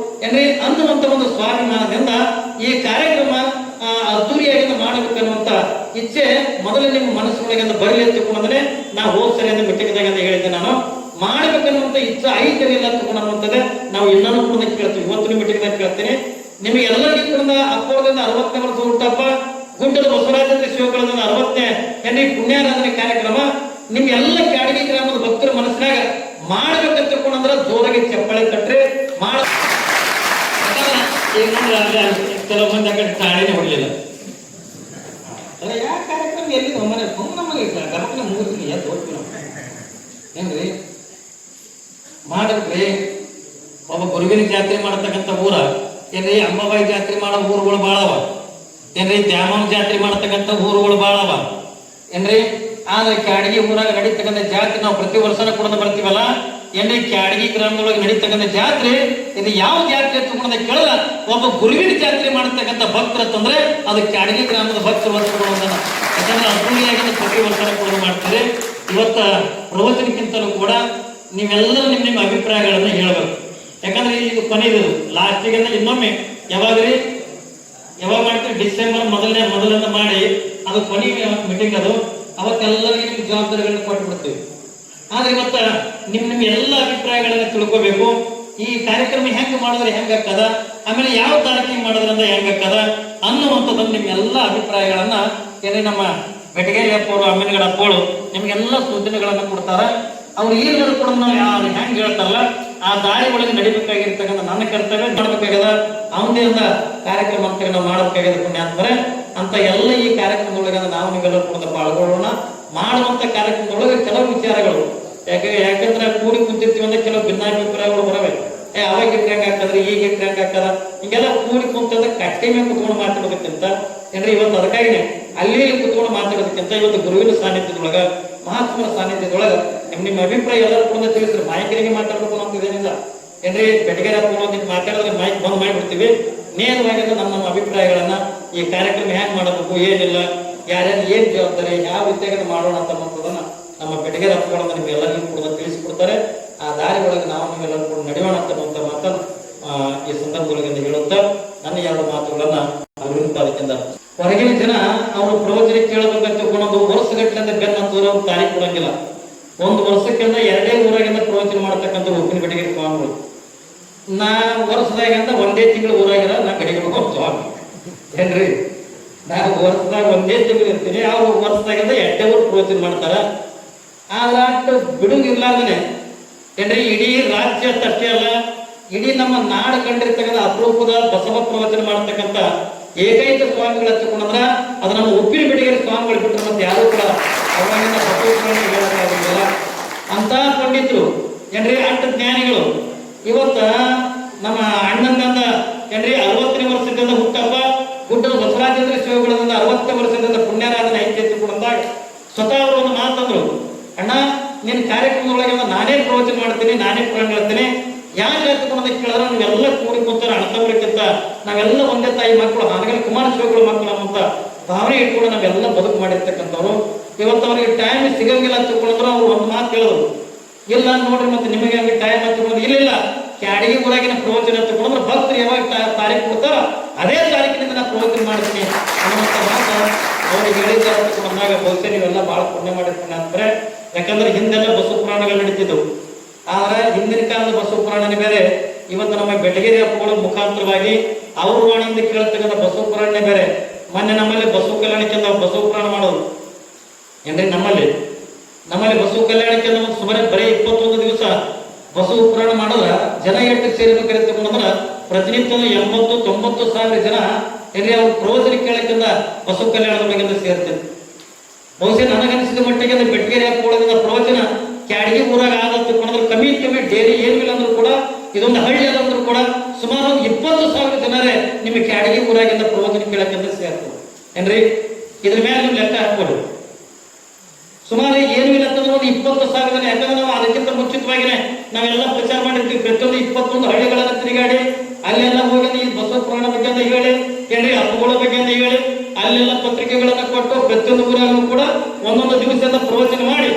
ಏನ್ರಿ ಅನ್ನುವಂತ ಒಂದು ಸ್ವಾಭಿಮಾನದಿಂದ ಈ ಕಾರ್ಯಕ್ರಮ ಅದ್ದೂರಿಯಾಗಿ ಮಾಡಬೇಕನ್ನುವಂತ ಇಚ್ಛೆ ಮೊದಲೇ ನಿಮ್ಮ ಮನಸ್ಸಿನೊಳಗೆ ಬರಲಿ ಅಂತಕೊಂಡ್ರೆ ನಾವು ಹೋದ್ ಸರಿ ಅಂತ ಮೀಟಿಂಗ್ದಾಗ ಹೇಳಿದ್ದೆ. ನಾನು ಮಾಡಬೇಕನ್ನುವಂತ ಇಚ್ಛೆ ಐತರಿಲ್ಲ ಅಂತಕೊಂಡಂತದ್ದೇ ನಾವು ಇನ್ನೂ ಕೂಡ ಕೇಳ್ತೀವಿ. ಇವತ್ತು ಮೀಟಿಂಗ್ದಾಗ ಕೇಳ್ತೀನಿ, ನಿಮಗೆ ಎಲ್ಲರಿಗೂ ಕೂಡ ಅಪ್ಪವರದಿಂದ 60ನೇ ವರ್ಷ ಹುಟ್ಟಪ್ಪ, ಗುಡ್ಡದ ಬಸವರಾಜೇಂದ್ರ ಶಿವಗಳದಿಂದ 60ನೇ ಏನ್ರಿ ಪುಣ್ಯಾರಾಧನೆ ಕಾರ್ಯಕ್ರಮ ನಿಮ್ಗೆಲ್ಲ ಕ್ಯಾಡಗಿ ಗ್ರಾಮದ ಭಕ್ತರ ಮನಸ್ಸಿನಾಗ ಮಾಡ್ಬೇಕಂತ ತಿಳ್ಕೊಂಡ್ರೆ ಜೋರಾಗಿ ಚಪ್ಪಾಳೆ ತಟ್ರಿ ಮಾಡ. ಕೆಲವು ಮಂದಿ ಆ ಕಡೆ ತಾಳಿನೇ ಹೊಡಲಿಲ್ಲ. ಯಾವ ಕಾರ್ಯಕ್ರಮ ಎಲ್ಲಿ ಮನೆ ನಮಗೆ ಗಮನ ಮುಗಿಸ್ಲಿ ಎದ್ದು ಹೋಗ್ತೀವಿ ನಾವು ಏನ್ರಿ ಮಾಡ್ರಿ. ಒಬ್ಬ ಗುರುವಿನ ಜಾತ್ರೆ ಮಾಡತಕ್ಕಂಥ ಊರ ಏನ್ರಿ ಅಂಬಾಬಾಯಿ ಜಾತ್ರೆ ಮಾಡೋ ಊರುಗಳು ಬಾಳವ ಏನ್ರಿ, ದ್ಯಾಮವ್ವ ಜಾತ್ರೆ ಮಾಡತಕ್ಕಂಥ ಊರುಗಳು ಬಾಳವ ಏನ್ರಿ. ಆದ್ರೆ ಕ್ಯಾಡಗಿ ಊರಾಗ ನಡೀತಕ್ಕಂಥ ಜಾತ್ರೆ ನಾವು ಪ್ರತಿ ವರ್ಷನ ಕೂಡ ಬರ್ತೀವಲ್ಲ ಏನ್ರಿ, ಕ್ಯಾಡಗಿ ಗ್ರಾಮದೊಳಗೆ ನಡೀತಕ್ಕಂಥ ಜಾತ್ರೆ ಇದು ಯಾವ ಜಾತ್ರೆ ತಗೊಂಡ ಕೇಳಲ್ಲ. ಒಬ್ಬ ಗುರುವಿನ ಜಾತ್ರೆ ಮಾಡತಕ್ಕಂಥ ಭಕ್ತರು ಅಂತಂದ್ರೆ ಅದು ಕ್ಯಾಡಗಿ ಗ್ರಾಮದ ಭಕ್ತರು ವರ್ಷಗಳನ್ನ ಯಾಕಂದ್ರೆ ಅದ್ದೂರಿಯಾಗಿ ಪ್ರತಿ ವರ್ಷನ ಕೂಡ ಮಾಡ್ತಾರೆ. ಇವತ್ತ ಪ್ರವಚನಕ್ಕಿಂತಲೂ ಕೂಡ ನೀವೆಲ್ಲರೂ ನಿಮ್ಮ ಅಭಿಪ್ರಾಯಗಳನ್ನ ಹೇಳ್ಬೇಕು. ಯಾಕಂದ್ರೆ ಇದು ಕೊನೆಯದು ಲಾಸ್ಟಿಗೆ ಇನ್ನೊಮ್ಮೆ ಯಾವಾಗ ಮಾಡ್ತೀವಿ ಡಿಸೆಂಬರ್ ಮೊದಲನೇ ಮಾಡಿ ಅದು ಕೊನೆಯ ಮೀಟಿಂಗ್ ಅದು ಅವತ್ತೆಲ್ಲರಿಗೂ ನಿಮ್ಗೆ ಜವಾಬ್ದಾರಿಗಳನ್ನ ಕೊಟ್ಟು ಬಿಡ್ತೀವಿ. ಆದ್ರೆ ಇವತ್ತ ನಿಮ್ಮ ಎಲ್ಲ ಅಭಿಪ್ರಾಯಗಳನ್ನ ತಿಳ್ಕೋಬೇಕು. ಈ ಕಾರ್ಯಕ್ರಮ ಹೆಂಗೆ ಮಾಡಿದ್ರೆ ಹೆಂಗಾಗ್ತದ, ಆಮೇಲೆ ಯಾವ ತಾರೀಕಿಗೆ ಮಾಡೋದ್ರಿಂದ ಹೆಂಗಾಗ್ತದ ಅನ್ನುವಂಥದ್ದನ್ನು ನಿಮ್ಮೆಲ್ಲ ಅಭಿಪ್ರಾಯಗಳನ್ನ ಏನೇ ನಮ್ಮ ಬೆಟಗೇರಿ ಅಪ್ಪವರು ಅಮ್ಮಿನಗಡ ಅಪ್ಪಗಳು ನಿಮ್ಗೆಲ್ಲ ಸೂಚನೆಗಳನ್ನ ಕೊಡ್ತಾರ. ಅವ್ರು ಏನಾದ್ರು ಕೂಡ ನಾವು ಯಾರು ಹೆಂಗೆ ಹೇಳ್ತಾರಲ್ಲ ಆ ದಾರಿ ಒಳಗೆ ನಡಿಬೇಕಾಗಿರ್ತಕ್ಕಂಥ ನನ್ನ ಕರ್ತವ್ಯ ಮಾಡ್ಬೇಕಾಗ್ಯದ. ಅವನದೇ ಕಾರ್ಯಕ್ರಮ ಅಂತ ನಾವು ಮಾಡಬೇಕಾಗ್ಯದ ಪುಣ್ಯಾತ್ಮರೆ ಅಂತ ಎಲ್ಲ ಈ ಕಾರ್ಯಕ್ರಮದೊಳಗೆ ನಾವು ನೀವೆಲ್ಲ ಕೂಡ ಪಾಲ್ಗೊಳ್ಳೋಣ. ಮಾಡುವಂತ ಕಾರ್ಯಕ್ರಮದೊಳಗೆ ಕೆಲವು ವಿಚಾರಗಳು ಯಾಕಂದ್ರೆ ಕೂಡಿ ಕುಂತಿರ್ತೀವಿ ಅಂದ್ರೆ ಕೆಲವು ಭಿನ್ನಾಭಿಪ್ರಾಯಗಳು ಬರವೆ. ಅವಾಗ ಇಟ್ರಂಗ ಹಾಕದ್ರೆ ಈಗ ಇಟ್ರಂಗ ಹಾಕದ ಹಿಂಗೆಲ್ಲ ಕೂಡಿ ಕುಂತಂದ್ರೆ ಕಟ್ಟೆ ಮೇಲೆ ಕುತ್ಕೊಂಡು ಮಾತಾಡೋದಕ್ಕಿಂತ ಏನ್ರಿ ಇವತ್ತು ಅದಕ್ಕಾಗಿನೇ ಅಲ್ಲಿ ಕುತ್ಕೊಂಡು ಮಾತಾಡೋದಕ್ಕಿಂತ ಇವತ್ತು ಗುರುವಿನ ಸಾನ್ನಿಧ್ಯದೊಳಗ ಮಹಾತ್ಮನ ಸಾನ್ನಿಧ್ಯದೊಳಗ ನಿಮ್ಮ ಅಭಿಪ್ರಾಯ ಎಲ್ಲರೂ ಕೂಡ ತಿಳಿಸ್ರಿ. ಮಾಹಿತಿಗೆ ಮಾತಾಡ್ಬೇಕು ಅಂತಿದೇನಿಲ್ಲ ಏನ್ರಿ, ಬೆಟಗೇರಿ ಹಾಕೊಂಡು ಮಾತಾಡಿದ್ರೆ ಮೈಕ್ ಬಂದ್ ಮಾಡಿಬಿಡ್ತೀವಿ. ನೇರವಾಗಿ ನಮ್ಮ ಅಭಿಪ್ರಾಯಗಳನ್ನ ಈ ಕಾರ್ಯಕ್ರಮ ಹ್ಯಾಂಗ್ ಮಾಡಬೇಕು, ಏನಿಲ್ಲ, ಯಾರ್ಯಾರು ಏನ್ ಜವಾಬ್ದಾರಿ, ಯಾವ ರೀತಿಯಾಗಿ ಮಾಡೋಣ ಅಂತಕ್ಕಂಥದನ್ನ ನಮ್ಮ ಬೆಟಗೇರಿ ಹಾಕೊಂಡು ನಿಮ್ಗೆಲ್ಲರಿಗೂ ಕೂಡ ತಿಳಿಸ್ಕೊಡ್ತಾರೆ. ಆ ದಾರಿ ಒಳಗೆ ನಾವು ನೀವೆಲ್ಲರೂ ಕೂಡ ನಡೆಯೋಣ ಅಂತಕ್ಕಂಥ ಮಾತನ್ನು ಈ ಸಂದರ್ಭದೊಳಗಿಂದ ಹೇಳುತ್ತಾ ನನ್ನ ಎರಡು ಮಾತುಗಳನ್ನ ಅದಕ್ಕಿಂತ ಹೊರಗಿನ ಜನ ಅವರು ಪ್ರವಚನ ಕೇಳಬೇಕಂತ ತಿಳ್ಕೊಂಡು ವರ್ಷಗಟ್ಟಲೆ ಬೆನ್ನ ಹತ್ತಿರ ಅವ್ರು ತಾರೀಖ್ ಕೊಡಂಗಿಲ್ಲ. ಒಂದು ವರ್ಷಕ್ಕಿಂತ 2 ಊರಾಗಿಂದ ಪ್ರವಚನ ಮಾಡ್ತಕ್ಕಂಥ ಉಪ್ಪಿನ ಬೆಟಗೇರಿ ಸ್ವಾಮಿಗಳು. ನಾ ವರ್ಷದಾಗಿಂದ 1 ತಿಂಗಳು ಊರಾಗಿರ ನಾ ಗಡಿಗಳು ಸ್ವಾಮಿ ಏನ್ರಿ, ನಾವು ವರ್ಷದಾಗ 1 ತಿಂಗಳು ಇರ್ತೀನಿ, ಅವ್ರು ವರ್ಷದಾಗಿಂದ 2 ಊರು ಪ್ರವಚನ ಮಾಡ್ತಾರ. ಆದ್ರೆ ಬಿಡುಗಿರ್ಲಾರ್ದನೆ ಏನ್ರಿ ಇಡೀ ರಾಜ್ಯ ಅಷ್ಟೇ ಅಲ್ಲ, ಇಡೀ ನಮ್ಮ ನಾಡು ಕಂಡಿರ್ತಕ್ಕಂಥ ಅಪರೂಪದ ಬಸವ ಪ್ರವಚನ ಮಾಡತಕ್ಕಂಥ ಏಕೈಕ ಸ್ವಾಮಿಗಳು ಹಚ್ಚಿಕೊಂಡ್ರ ಅದು ನಮ್ಮ ಉಪ್ಪಿನ ಬೆಟಗೇರಿ ಸ್ವಾಮಿಗಳು ಬಿಟ್ಟರೆ ಮತ್ತೆ ಯಾರು ಕೂಡ ಅವಾಗಿನ ಬಸವಗಳನ್ನು ಹೇಳಕ್ಕಾಗಿಲ್ಲ. ಅಂತ ಪಂಡಿತರು ಏನ್ರಿ ಅಂಟ ಜ್ಞಾನಿಗಳು ಇವತ್ತ ನಮ್ಮ ಅಣ್ಣಂದ ಏನ್ರಿ 60ನೇ ವರ್ಷದಿಂದ ಹುಟ್ಟಪ್ಪ ಗುಡ್ಡದ ಬಸವರಾಜೇಂದ್ರ ಶಿವಗುಣದಿಂದ 60ನೇ ವರ್ಷದಿಂದ ಪುಣ್ಯಾರಾಧನೆ ಐತಿ ಕೊಡಂದಾಗ ಸ್ವತಃ ಅವರು ಒಂದು ಮಾತಂದ್ರು, ಅಣ್ಣ ನಿನ್ನ ಕಾರ್ಯಕ್ರಮದೊಳಗೆ ನಾನೇ ಪ್ರವಚನ ಮಾಡ್ತೀನಿ, ನಾನೇ ಪುರಾಣ ಹೇಳ್ತೀನಿ, ಯಾರು ಹೇಳ್ತಕೊಂಡ ಕೇಳಿದ್ರೆ ನೀವೆಲ್ಲ ಕೂಡಿ ಕೂತಾರ ಅಣ್ಣತವ್ರಿಗಿಂತ ನಾವೆಲ್ಲ ಒಂದೇ ತಾಯಿ ಮಕ್ಕಳು, ಹಾನಗಲ್ ಕುಮಾರ ಶಿವಗಳು ಮಕ್ಕಳು ಅನ್ನುವಂತ ಭಾವನೆ ಇಟ್ಕೊಂಡು ನಾವೆಲ್ಲ ಬದುಕು ಮಾಡಿರ್ತಕ್ಕಂಥವ್ರು. ಇವತ್ತು ಅವ್ರಿಗೆ ಟೈಮ್ ಸಿಗಂಗಿಲ್ಲ ಅಂತಕೊಂಡ್ರು ಅವ್ರು ಒಂದು ಮಾತು ಹೇಳಿದ್ರು, ಇಲ್ಲ ನೋಡ್ರಿ ಮತ್ತೆ ನಿಮಗೆ ಹಂಗೆ ಟೈಮ್ ಹಚ್ಕೊಂಡು ಇಲ್ಲ ಕ್ಯಾಡಿಗೆ ಊರಾಗಿನ ಪ್ರವಚನ ತಗೊಂಡ್ರೆ ಭಕ್ತರು ಯಾವಾಗ ತಾರೀಕು ಕೊಡ್ತಾರ ಅದೇ ತಾರೀಕಿನಿಂದ ನಾನು ಪ್ರವಚನ ಮಾಡ್ತೀನಿ ಅನ್ನುವಂಥ ಮಾತು ಅವ್ರಿಗೆ ಹೇಳಿದ್ದ ಬಂದಾಗ ಬಹುಶಃ ನೀವೆಲ್ಲ ಬಹಳ ಪುಣ್ಯ ಮಾಡಿರ್ತೀನಿ ಅಂದ್ರೆ, ಯಾಕಂದ್ರೆ ಹಿಂದೆಲ್ಲ ಬಸವ ಪುರಾಣಗಳು ನಡೀತಿದ್ದವು. ಆದ್ರೆ ಹಿಂದಿನ ಕಾಲದ ಬಸವ ಪುರಾಣನೇ ಬೇರೆ, ಇವತ್ತು ನಮ್ಮ ಬೆಟಗೇರಿ ಹಬ್ಬಗಳ ಮುಖಾಂತರವಾಗಿ ಅವ್ರ ವಾಣಿಯಿಂದ ಕೇಳ್ತಕ್ಕಂಥ ಬಸವ ಪುರಾಣನೇ ಬೇರೆ. ಮೊನ್ನೆ ನಮ್ಮಲ್ಲಿ ಬಸವ ಕಲ್ಯಾಣಕ್ಕೆ ಬಸವ ಪುರಾಣ ಮಾಡೋದು ಏನ್ರಿ, ನಮ್ಮಲ್ಲಿ ಬಸವ ಕಲ್ಯಾಣಕ್ಕೆ ಸುಮಾರು ಬರೀ 21 ದಿವಸ ಬಸವ ಪುರಾಣ ಮಾಡಿದ್ರ ಜನ ಎಷ್ಟು ಸೇರ್ಬೇಕಾರೆ ತಗೊಂಡ್ರ ಪ್ರತಿನಿತ್ಯ 80-90 ಸಾವಿರ ಜನ ಎಲ್ಲಿ ಅವ್ರ ಪ್ರವಚನ ಕೇಳಕ್ಕಿಂತ ಬಸವ ಕಲ್ಯಾಣದೊಳಗಿಂದ ಸೇರ್ತಿದ್ರು. ಬಹುಶಃ ನನಗನಿಸಿದ ಮಟ್ಟಿಗೆ ಬೆಟಗೇರಿ ಹಾಕೊಳ್ಳೋದ್ರಿಂದ ಪ್ರವಚನ ಕ್ಯಾಡಗಿ ಊರಾಗ ಆದ ತಿಳ್ಕೊಂಡ್ರೆ ಕಮ್ಮಿ ಡೇರಿ ಏನಿಲ್ಲ ಅಂದ್ರೂ ಕೂಡ ಇದೊಂದು ಹಳ್ಳಿ ಅದಂದ್ರೂ ಕೂಡ ಸುಮಾರು 20,000 ಜನರೇ ನಿಮ್ಮ ಕ್ಯಾಡಗಿ ಊರಾಗಿಂದ ಪ್ರವಚನ ಕೇಳಕ್ಕಿಂತ ಸೇರ್ತದೆ ಏನ್ರಿ. ಇದ್ರ ಮೇಲೆ ನೀವು ಲೆಕ್ಕ ಹಾಕ್ಬೋದು. ಸುಮಾರು ಏನು ಇಲ್ಲ ಅಂತಂದ್ರೆ ಒಂದು 20,000 ಜನ. ಯಾಕಂದ್ರೆ ನಾವು ಅದಕ್ಕಿಂತ ಮುಂಚಿತವಾಗಿನೇ ನಾವೆಲ್ಲ ಪ್ರಚಾರ ಮಾಡಿರ್ತೀವಿ. ಪ್ರತಿಯೊಂದು 21 ಹಳ್ಳಿಗಳನ್ನ ತಿರುಗಾಡಿ ಅಲ್ಲೆಲ್ಲ ಹೋಗಿ ಈ ಬಸವ ಪುರಾಣ ಬಗ್ಗೆ ಅಂತ ಹೇಳಿ ಏನ್ರಿ, ಹಬ್ಬಗಳ ಬಗ್ಗೆ ಅಂತ ಹೇಳಿ ಅಲ್ಲೆಲ್ಲ ಪತ್ರಿಕೆಗಳನ್ನ ಕೊಟ್ಟು ಪ್ರತಿಯೊಂದು ಊರಾಗೂ ಕೂಡ ಒಂದೊಂದು ದಿವಸದ ಪ್ರವಚನ ಮಾಡಿ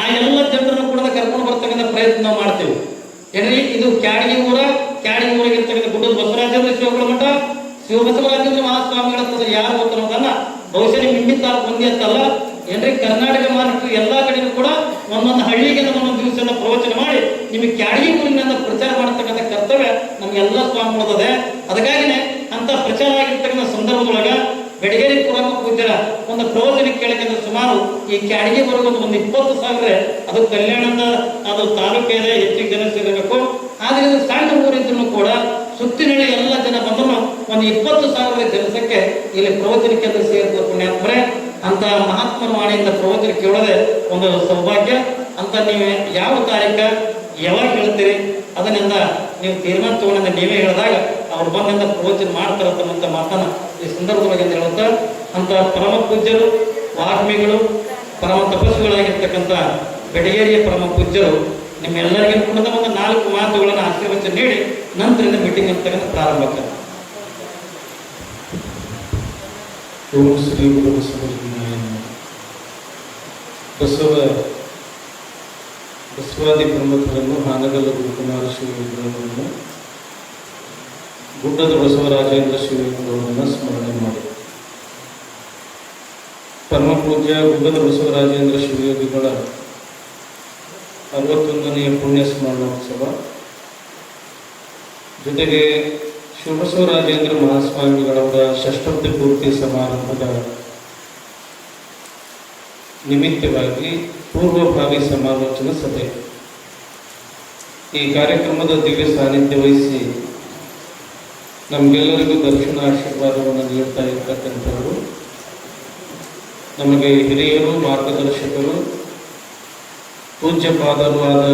ಆ ಎಲ್ಲ ಜನರನ್ನು ಕೂಡ ಕರ್ಕೊಂಡು ಬರ್ತಕ್ಕಂಥ ಪ್ರಯತ್ನ ನಾವು ಮಾಡ್ತೀವಿ ಏನ್ರಿ. ಇದು ಕ್ಯಾಡಗಿ ಊರಾಗಿರ್ತಕ್ಕಂಥ ಗುಡ್ಡದ ಬಸವರಾಜೇಂದ್ರ ಶಿವಗಳ ಮಠ ಶಿವಬಸವರಾಜೇಂದ್ರ ಮಹಾಸ್ವಾಮಿಗಳ ಯಾರು ಗೊತ್ತಿರೋದನ್ನ ಬಹುಶಃ ನಿಮ್ ಹಿಂದಿನ ತಾಲೂಕು ಮಂದಿ ಅಂತಲ್ಲ ಏನ್ರಿ, ಕರ್ನಾಟಕ ಮಹಾರಾಷ್ಟ್ರ ಎಲ್ಲಾ ಕಡೆಗೂ ಕೂಡ ಒಂದೊಂದು ಹಳ್ಳಿಗೆ ಒಂದೊಂದು ದಿವಸದ ಪ್ರವಚನ ಮಾಡಿ ನಿಮಗೆ ಕ್ಯಾಡಗಿ ಊರಿನಿಂದ ಪ್ರಚಾರ ಮಾಡತಕ್ಕಂಥ ಕರ್ತವ್ಯ ನಮ್ಗೆಲ್ಲ ಸ್ವಾಮಿಗಳದೆ. ಅದಕ್ಕಾಗಿನೇ ಅಂತ ಪ್ರಚಾರ ಆಗಿರ್ತಕ್ಕಂಥ ಸಂದರ್ಭದೊಳಗ ಬೆಟಗೇರಿ ಪುರಾಣ ಪೂಜ್ಯರ ಒಂದು ಪ್ರವಚನ ಕೇಳಕ್ಕಿಂತ ಸುಮಾರು ಈ ಕ್ಯಾಡಗಿ ವರ್ಗ ಒಂದು 20,000 ಅದು ಕಲ್ಯಾಣದ ಅದು ತಾಲೂಕು ಇದೆ, ಹೆಚ್ಚಿಗೆ ಜನ ಸೇರಬೇಕು. ಆದ್ರೆ ಇದು ಸಣ್ಣ ಊರಿದ್ರು ಕೂಡ ಸುತ್ತಿನಳ್ಳಿ ಎಲ್ಲ ಜನ ಬಂದ್ರು ಒಂದು 20,000 ಜನಸಂಖ್ಯೆ ಇಲ್ಲಿ ಪ್ರವಚನಕ್ಕೆ ಸೇರಿದ ಪುಣ್ಯಾತ್ಮರೇ. ಅಂತ ಮಹಾತ್ಮನ ವಾಣಿಯಿಂದ ಪ್ರವಚನ ಕೇಳೋದೆ ಒಂದು ಸೌಭಾಗ್ಯ. ಅಂತ ನೀವು ಯಾವ ತಾರೀಕ ಯಾವಾಗ ಹೇಳ್ತೀರಿ ಅದನ್ನಿಂದ ನೀವು ತೀರ್ಮಾನ ತಗೊಂಡ ನೀವೇ ಹೇಳಿದಾಗ ಅವ್ರು ಬಂದಿಂದ ಪ್ರವಚನ ಮಾಡ್ತಾರಂತ ಮಾತನ್ನ ಈ ಸಂದರ್ಭದೊಳಗೆ ಹೇಳುತ್ತಾ, ಅಂತ ಪರಮ ಪೂಜ್ಯರು ವಾಗ್ಮಿಗಳು ಪರಮ ತಪಸ್ಸುಗಳಾಗಿರ್ತಕ್ಕಂಥ ಬೆಟಗೇರಿಯ ಪರಮ ಪೂಜ್ಯರು ನಿಮ್ಮೆಲ್ಲರಿಗೂ ಕೂಡ ಒಂದು 4 ಮಾತುಗಳನ್ನು ಆಶೀರ್ವಚನ ನೀಡಿ ನಂತರದ ಮೀಟಿಂಗ್ ಅಂತಕ್ಕಂಥ ಪ್ರಾರಂಭಕ್ಕೆ. ಓಂ ಶ್ರೀ ಗುರು ಬಸವಲಿಂಗಾಯ ಬಸವಾದಿ ಪ್ರಮುಖರನ್ನು ಹಾನಗಲ್ಲ ಗುರುಕುಮಾರ ಶಿವಲಿಂಗರನ್ನು ಗುಡ್ಡದ ಬಸವರಾಜೇಂದ್ರ ಶಿವಲಿಂಗರನ್ನು ಸ್ಮರಣೆ ಮಾಡಿ ಪರಮ ಪೂಜ್ಯ ಗುಡ್ಡದ ಬಸವರಾಜೇಂದ್ರ ಶಿವಯೋಗಿಗಳ 61ನೇ ಪುಣ್ಯ ಸ್ಮರಣೋತ್ಸವ ಜೊತೆಗೆ ಶಿವಬಸವರಾಜೇಂದ್ರ ಮಹಾಸ್ವಾಮಿಗಳವರ ಷಷ್ಠಬ್ದಿ ಪೂರ್ತಿ ಸಮಾರಂಭದ ನಿಮಿತ್ತವಾಗಿ ಪೂರ್ವಭಾವಿ ಸಮಾಲೋಚನಾ ಸಭೆ. ಈ ಕಾರ್ಯಕ್ರಮದ ದಿವ್ಯ ಸಾನ್ನಿಧ್ಯ ವಹಿಸಿ ನಮಗೆಲ್ಲರಿಗೂ ದರ್ಶನ ಆಶೀರ್ವಾದವನ್ನು ನೀಡ್ತಾ ಇರ್ತಕ್ಕಂಥವರು ನಮಗೆ ಹಿರಿಯರು, ಮಾರ್ಗದರ್ಶಕರು, ಪೂಜ್ಯಪಾದರು ಆದ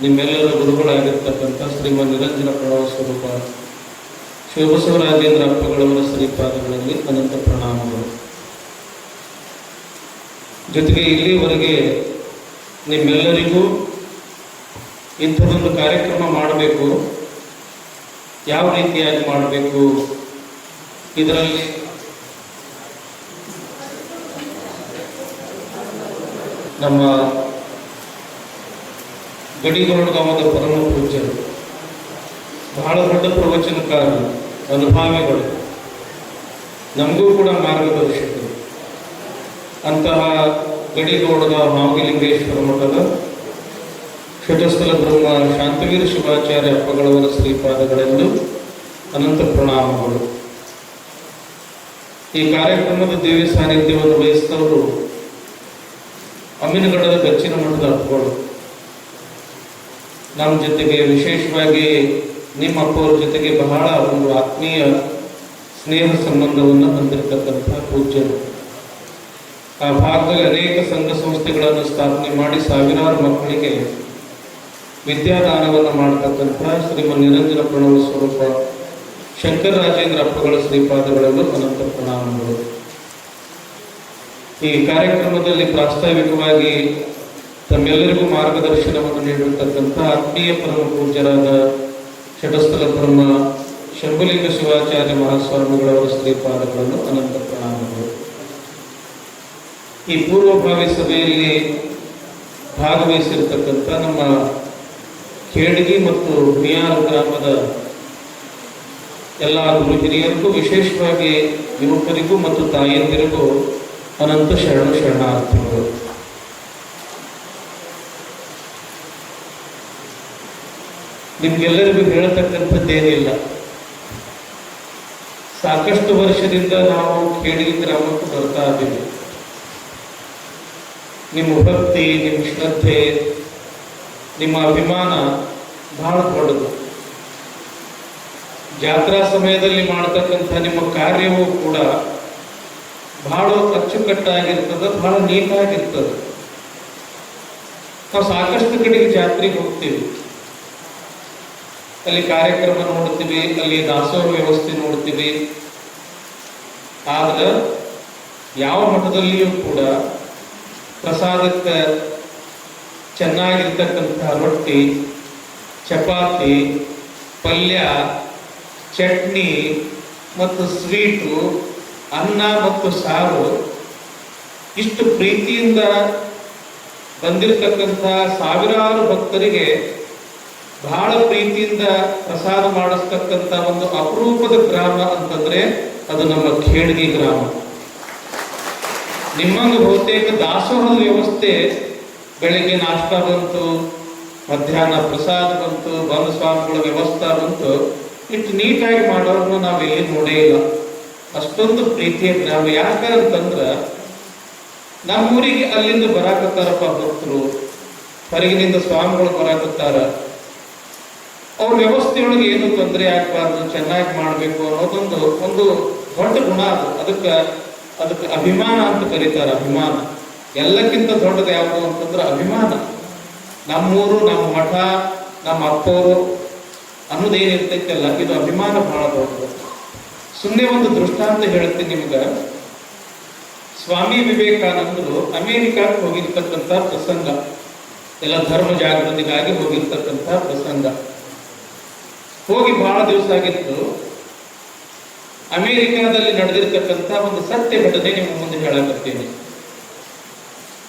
ನಿಮ್ಮೆಲ್ಲರ ಗುರುಗಳಾಗಿರ್ತಕ್ಕಂಥ ಶ್ರೀಮನ್ ನಿರಂಜನ ಪ್ರಣವ ಸ್ವರೂಪ ಶಿವಬಸವರಾಜೇಂದ್ರ ಅಪ್ಪಗಳವರ ಶ್ರೀಪಾದಗಳಲ್ಲಿ ಅನಂತ ಪ್ರಣಾಮಗಳು. ಜೊತೆಗೆ ಇಲ್ಲಿವರೆಗೆ ನಿಮ್ಮೆಲ್ಲರಿಗೂ ಇಂಥದೊಂದು ಕಾರ್ಯಕ್ರಮ ಮಾಡಬೇಕು, ಯಾವ ರೀತಿಯಾಗಿ ಮಾಡಬೇಕು, ಇದರಲ್ಲಿ ನಮ್ಮ ಗಡಿಗೋಳಗಾಮದ ಪರಮ ಪೂಜ್ಯರು, ಬಹಳ ದೊಡ್ಡ ಪ್ರವಚನಕಾರರು, ಅನುಭಾವಿಗಳು, ನಮಗೂ ಕೂಡ ಮಾರ್ಗದರ್ಶಕರು. ಅಂತಹ ಗಡಿಗೋಳಗಾಂವ ಮಾವಲಿಂಗೇಶ್ವರ ಮಠದ ಕ್ಷೇತ್ರಸ್ಥಲ ಬ್ರಹ್ಮ ಶಾಂತವೀರ ಶಿವಾಚಾರ್ಯ ಅಪ್ಪಗಳವರ ಶ್ರೀಪಾದಗಳೆಂದು ಅನಂತ ಪ್ರಣಾಮಗಳು. ಈ ಕಾರ್ಯಕ್ರಮದ ದಿವ್ಯ ಸಾನ್ನಿಧ್ಯವನ್ನು ವಹಿಸಿದವರು ಅಮ್ಮಿನಗಡದ ದಕ್ಷಿಣ ಮಠದ ಅಪ್ಪಗಳು. ನಮ್ಮ ಜೊತೆಗೆ ವಿಶೇಷವಾಗಿ ನಿಮ್ಮ ಅಪ್ಪವ್ರ ಜೊತೆಗೆ ಬಹಳ ಒಂದು ಆತ್ಮೀಯ ಸ್ನೇಹ ಸಂಬಂಧವನ್ನು ಹೊಂದಿರತಕ್ಕಂಥ ಪೂಜ್ಯರು. ಆ ಭಾಗದಲ್ಲಿ ಅನೇಕ ಸಂಘ ಸಂಸ್ಥೆಗಳನ್ನು ಸ್ಥಾಪನೆ ಮಾಡಿ ಸಾವಿರಾರು ಮಕ್ಕಳಿಗೆ ವಿದ್ಯಾದಾನವನ್ನು ಮಾಡತಕ್ಕಂಥ ಶ್ರೀಮನ್ ನಿರಂಜನ ಪ್ರಣವ ಸ್ವರೂಪ ಶಂಕರರಾಜೇಂದ್ರ ಅಪ್ಪಗಳ ಶ್ರೀಪಾದಗಳಲ್ಲೂ ಅನಂತ ಪ್ರಣಾಮಗಳು. ಈ ಕಾರ್ಯಕ್ರಮದಲ್ಲಿ ಪ್ರಾಸ್ತಾವಿಕವಾಗಿ ತಮ್ಮೆಲ್ಲರಿಗೂ ಮಾರ್ಗದರ್ಶನವನ್ನು ನೀಡಿರತಕ್ಕಂಥ ಆತ್ಮೀಯ ಪರಮ ಪೂಜ್ಯರಾದ ಷಟಸ್ಥಲ ಬ್ರಹ್ಮ ಶಂಭುಲಿಂಗ ಶಿವಾಚಾರ್ಯ ಮಹಾಸ್ವಾಮಿಗಳವರ ಶ್ರೀಪಾದಗಳನ್ನು ಅನಂತ ಪ್ರಣಾಮಗಳು. ಈ ಪೂರ್ವಭಾವಿ ಸಭೆಯಲ್ಲಿ ಭಾಗವಹಿಸಿರ್ತಕ್ಕಂಥ ನಮ್ಮ ಖೇಡಗಿ ಮತ್ತು ಹುಣಿಯಾರ ಗ್ರಾಮದ ಎಲ್ಲ ಗುರು ಹಿರಿಯರಿಗೂ, ವಿಶೇಷವಾಗಿ ಯುವಕರಿಗೂ ಮತ್ತು ತಾಯಂದಿರಿಗೂ ಅನಂತ ಶರಣಾರ್ಥಿಗಳು. ನಿಮ್ಗೆಲ್ಲರಿಗೂ ಹೇಳತಕ್ಕಂಥದ್ದೇನಿಲ್ಲ. ಸಾಕಷ್ಟು ವರ್ಷದಿಂದ ನಾವು ಖೇಡಗಿ ಗ್ರಾಮಕ್ಕೆ ಬರ್ತಾ ಇದ್ದೀವಿ. ನಿಮ್ಮ ಭಕ್ತಿ, ನಿಮ್ಮ ಶ್ರದ್ಧೆ, ನಿಮ್ಮ ಅಭಿಮಾನ ಬಹಳ ದೊಡ್ಡದು. ಜಾತ್ರಾ ಸಮಯದಲ್ಲಿ ಮಾಡತಕ್ಕಂಥ ನಿಮ್ಮ ಕಾರ್ಯವೂ ಕೂಡ ಬಹಳ ಅಚ್ಚುಕಟ್ಟಾಗಿರ್ತದೆ, ಬಹಳ ನೀಟಾಗಿರ್ತದೆ. ನಾವು ಸಾಕಷ್ಟು ಕಡೆಗೆ ಜಾತ್ರೆಗೆ ಹೋಗ್ತೀವಿ, ಅಲ್ಲಿ ಕಾರ್ಯಕ್ರಮ ನೋಡ್ತೀವಿ, ಅಲ್ಲಿ ದಾಸೋಹ ವ್ಯವಸ್ಥೆ ನೋಡ್ತೀವಿ. ಆದ್ರೆ ಯಾವ ಮಠದಲ್ಲಿಯೂ ಕೂಡ ಪ್ರಸಾದಕ್ಕೆ ಚೆನ್ನಾಗಿರ್ತಕ್ಕಂಥ ರೊಟ್ಟಿ, ಚಪಾತಿ, ಪಲ್ಯ, ಚಟ್ನಿ ಮತ್ತು ಸ್ವೀಟು, ಅನ್ನ ಮತ್ತು ಸಾರು ಇಷ್ಟು ಪ್ರೀತಿಯಿಂದ ಬಂದಿರತಕ್ಕಂಥ ಸಾವಿರಾರು ಭಕ್ತರಿಗೆ ಬಹಳ ಪ್ರೀತಿಯಿಂದ ಪ್ರಸಾದ ಮಾಡಿಸ್ತಕ್ಕಂಥ ಒಂದು ಅಪರೂಪದ ಗ್ರಾಮ ಅಂತಂದ್ರೆ ಅದು ನಮ್ಮ ಖೇಡಗಿ ಗ್ರಾಮ. ನಿಮ್ಮಂಗೆ ಬಹುತೇಕ ದಾಸೋಹದ ವ್ಯವಸ್ಥೆ, ಬೆಳಿಗ್ಗೆ ನಾಷ್ಟ ಬಂತು, ಮಧ್ಯಾಹ್ನ ಪ್ರಸಾದ ಬಂತು, ಬಂದ ಸ್ವಾಮಿಗಳ ವ್ಯವಸ್ಥೆ ಬಂತು, ಇಷ್ಟು ನೀಟಾಗಿ ಮಾಡೋರನ್ನು ನಾವೆಲ್ಲಿ ನೋಡೇ ಇಲ್ಲ. ಅಷ್ಟೊಂದು ಪ್ರೀತಿಯ ಗ್ರಾಮ. ಯಾಕಂತಂದ್ರೆ ನಮ್ಮೂರಿಗೆ ಅಲ್ಲಿಂದ ಬರಾಕತ್ತಾರಪ್ಪ ಭಕ್ತರು, ಹೊರಗಿನಿಂದ ಸ್ವಾಮಿಗಳು ಬರಾಕತ್ತಾರ. ಅವ್ರ ವ್ಯವಸ್ಥೆಯೊಳಗೆ ಏನು ತೊಂದರೆ ಆಗಬಾರ್ದು, ಚೆನ್ನಾಗಿ ಮಾಡಬೇಕು ಅನ್ನೋದೊಂದು ದೊಡ್ಡ ಗುಣ ಅದು. ಅದಕ್ಕೆ ಅಭಿಮಾನ ಅಂತ ಕರೀತಾರೆ. ಅಭಿಮಾನ ಎಲ್ಲಕ್ಕಿಂತ ದೊಡ್ಡದು ಯಾವುದು ಅಂತಂದ್ರೆ ಅಭಿಮಾನ. ನಮ್ಮೂರು, ನಮ್ಮ ಮಠ, ನಮ್ಮ ಅಪ್ಪವರು ಅನ್ನೋದೇನಿರ್ತೈತಲ್ಲ, ಇದು ಅಭಿಮಾನ ಬಹಳ ದೊಡ್ಡದು. ಸುಮ್ಮನೆ ಒಂದು ದೃಷ್ಟಾಂತ ಹೇಳ್ತೀನಿ ನಿಮ್ಗೆ. ಸ್ವಾಮಿ ವಿವೇಕಾನಂದರು ಅಮೇರಿಕಾಕ್ಕೆ ಹೋಗಿರ್ತಕ್ಕಂಥ ಪ್ರಸಂಗ, ಎಲ್ಲ ಧರ್ಮ ಜಾಗೃತಿಗಾಗಿ ಹೋಗಿರ್ತಕ್ಕಂಥ ಪ್ರಸಂಗ. ಹೋಗಿ ಬಹಳ ದಿವಸ ಆಗಿತ್ತು. ಅಮೇರಿಕಾದಲ್ಲಿ ನಡೆದಿರ್ತಕ್ಕಂಥ ಒಂದು ಸತ್ಯ ಘಟನೆ ನಿಮ್ಮ ಮುಂದೆ ಹೇಳಕತ್ತೀನಿ.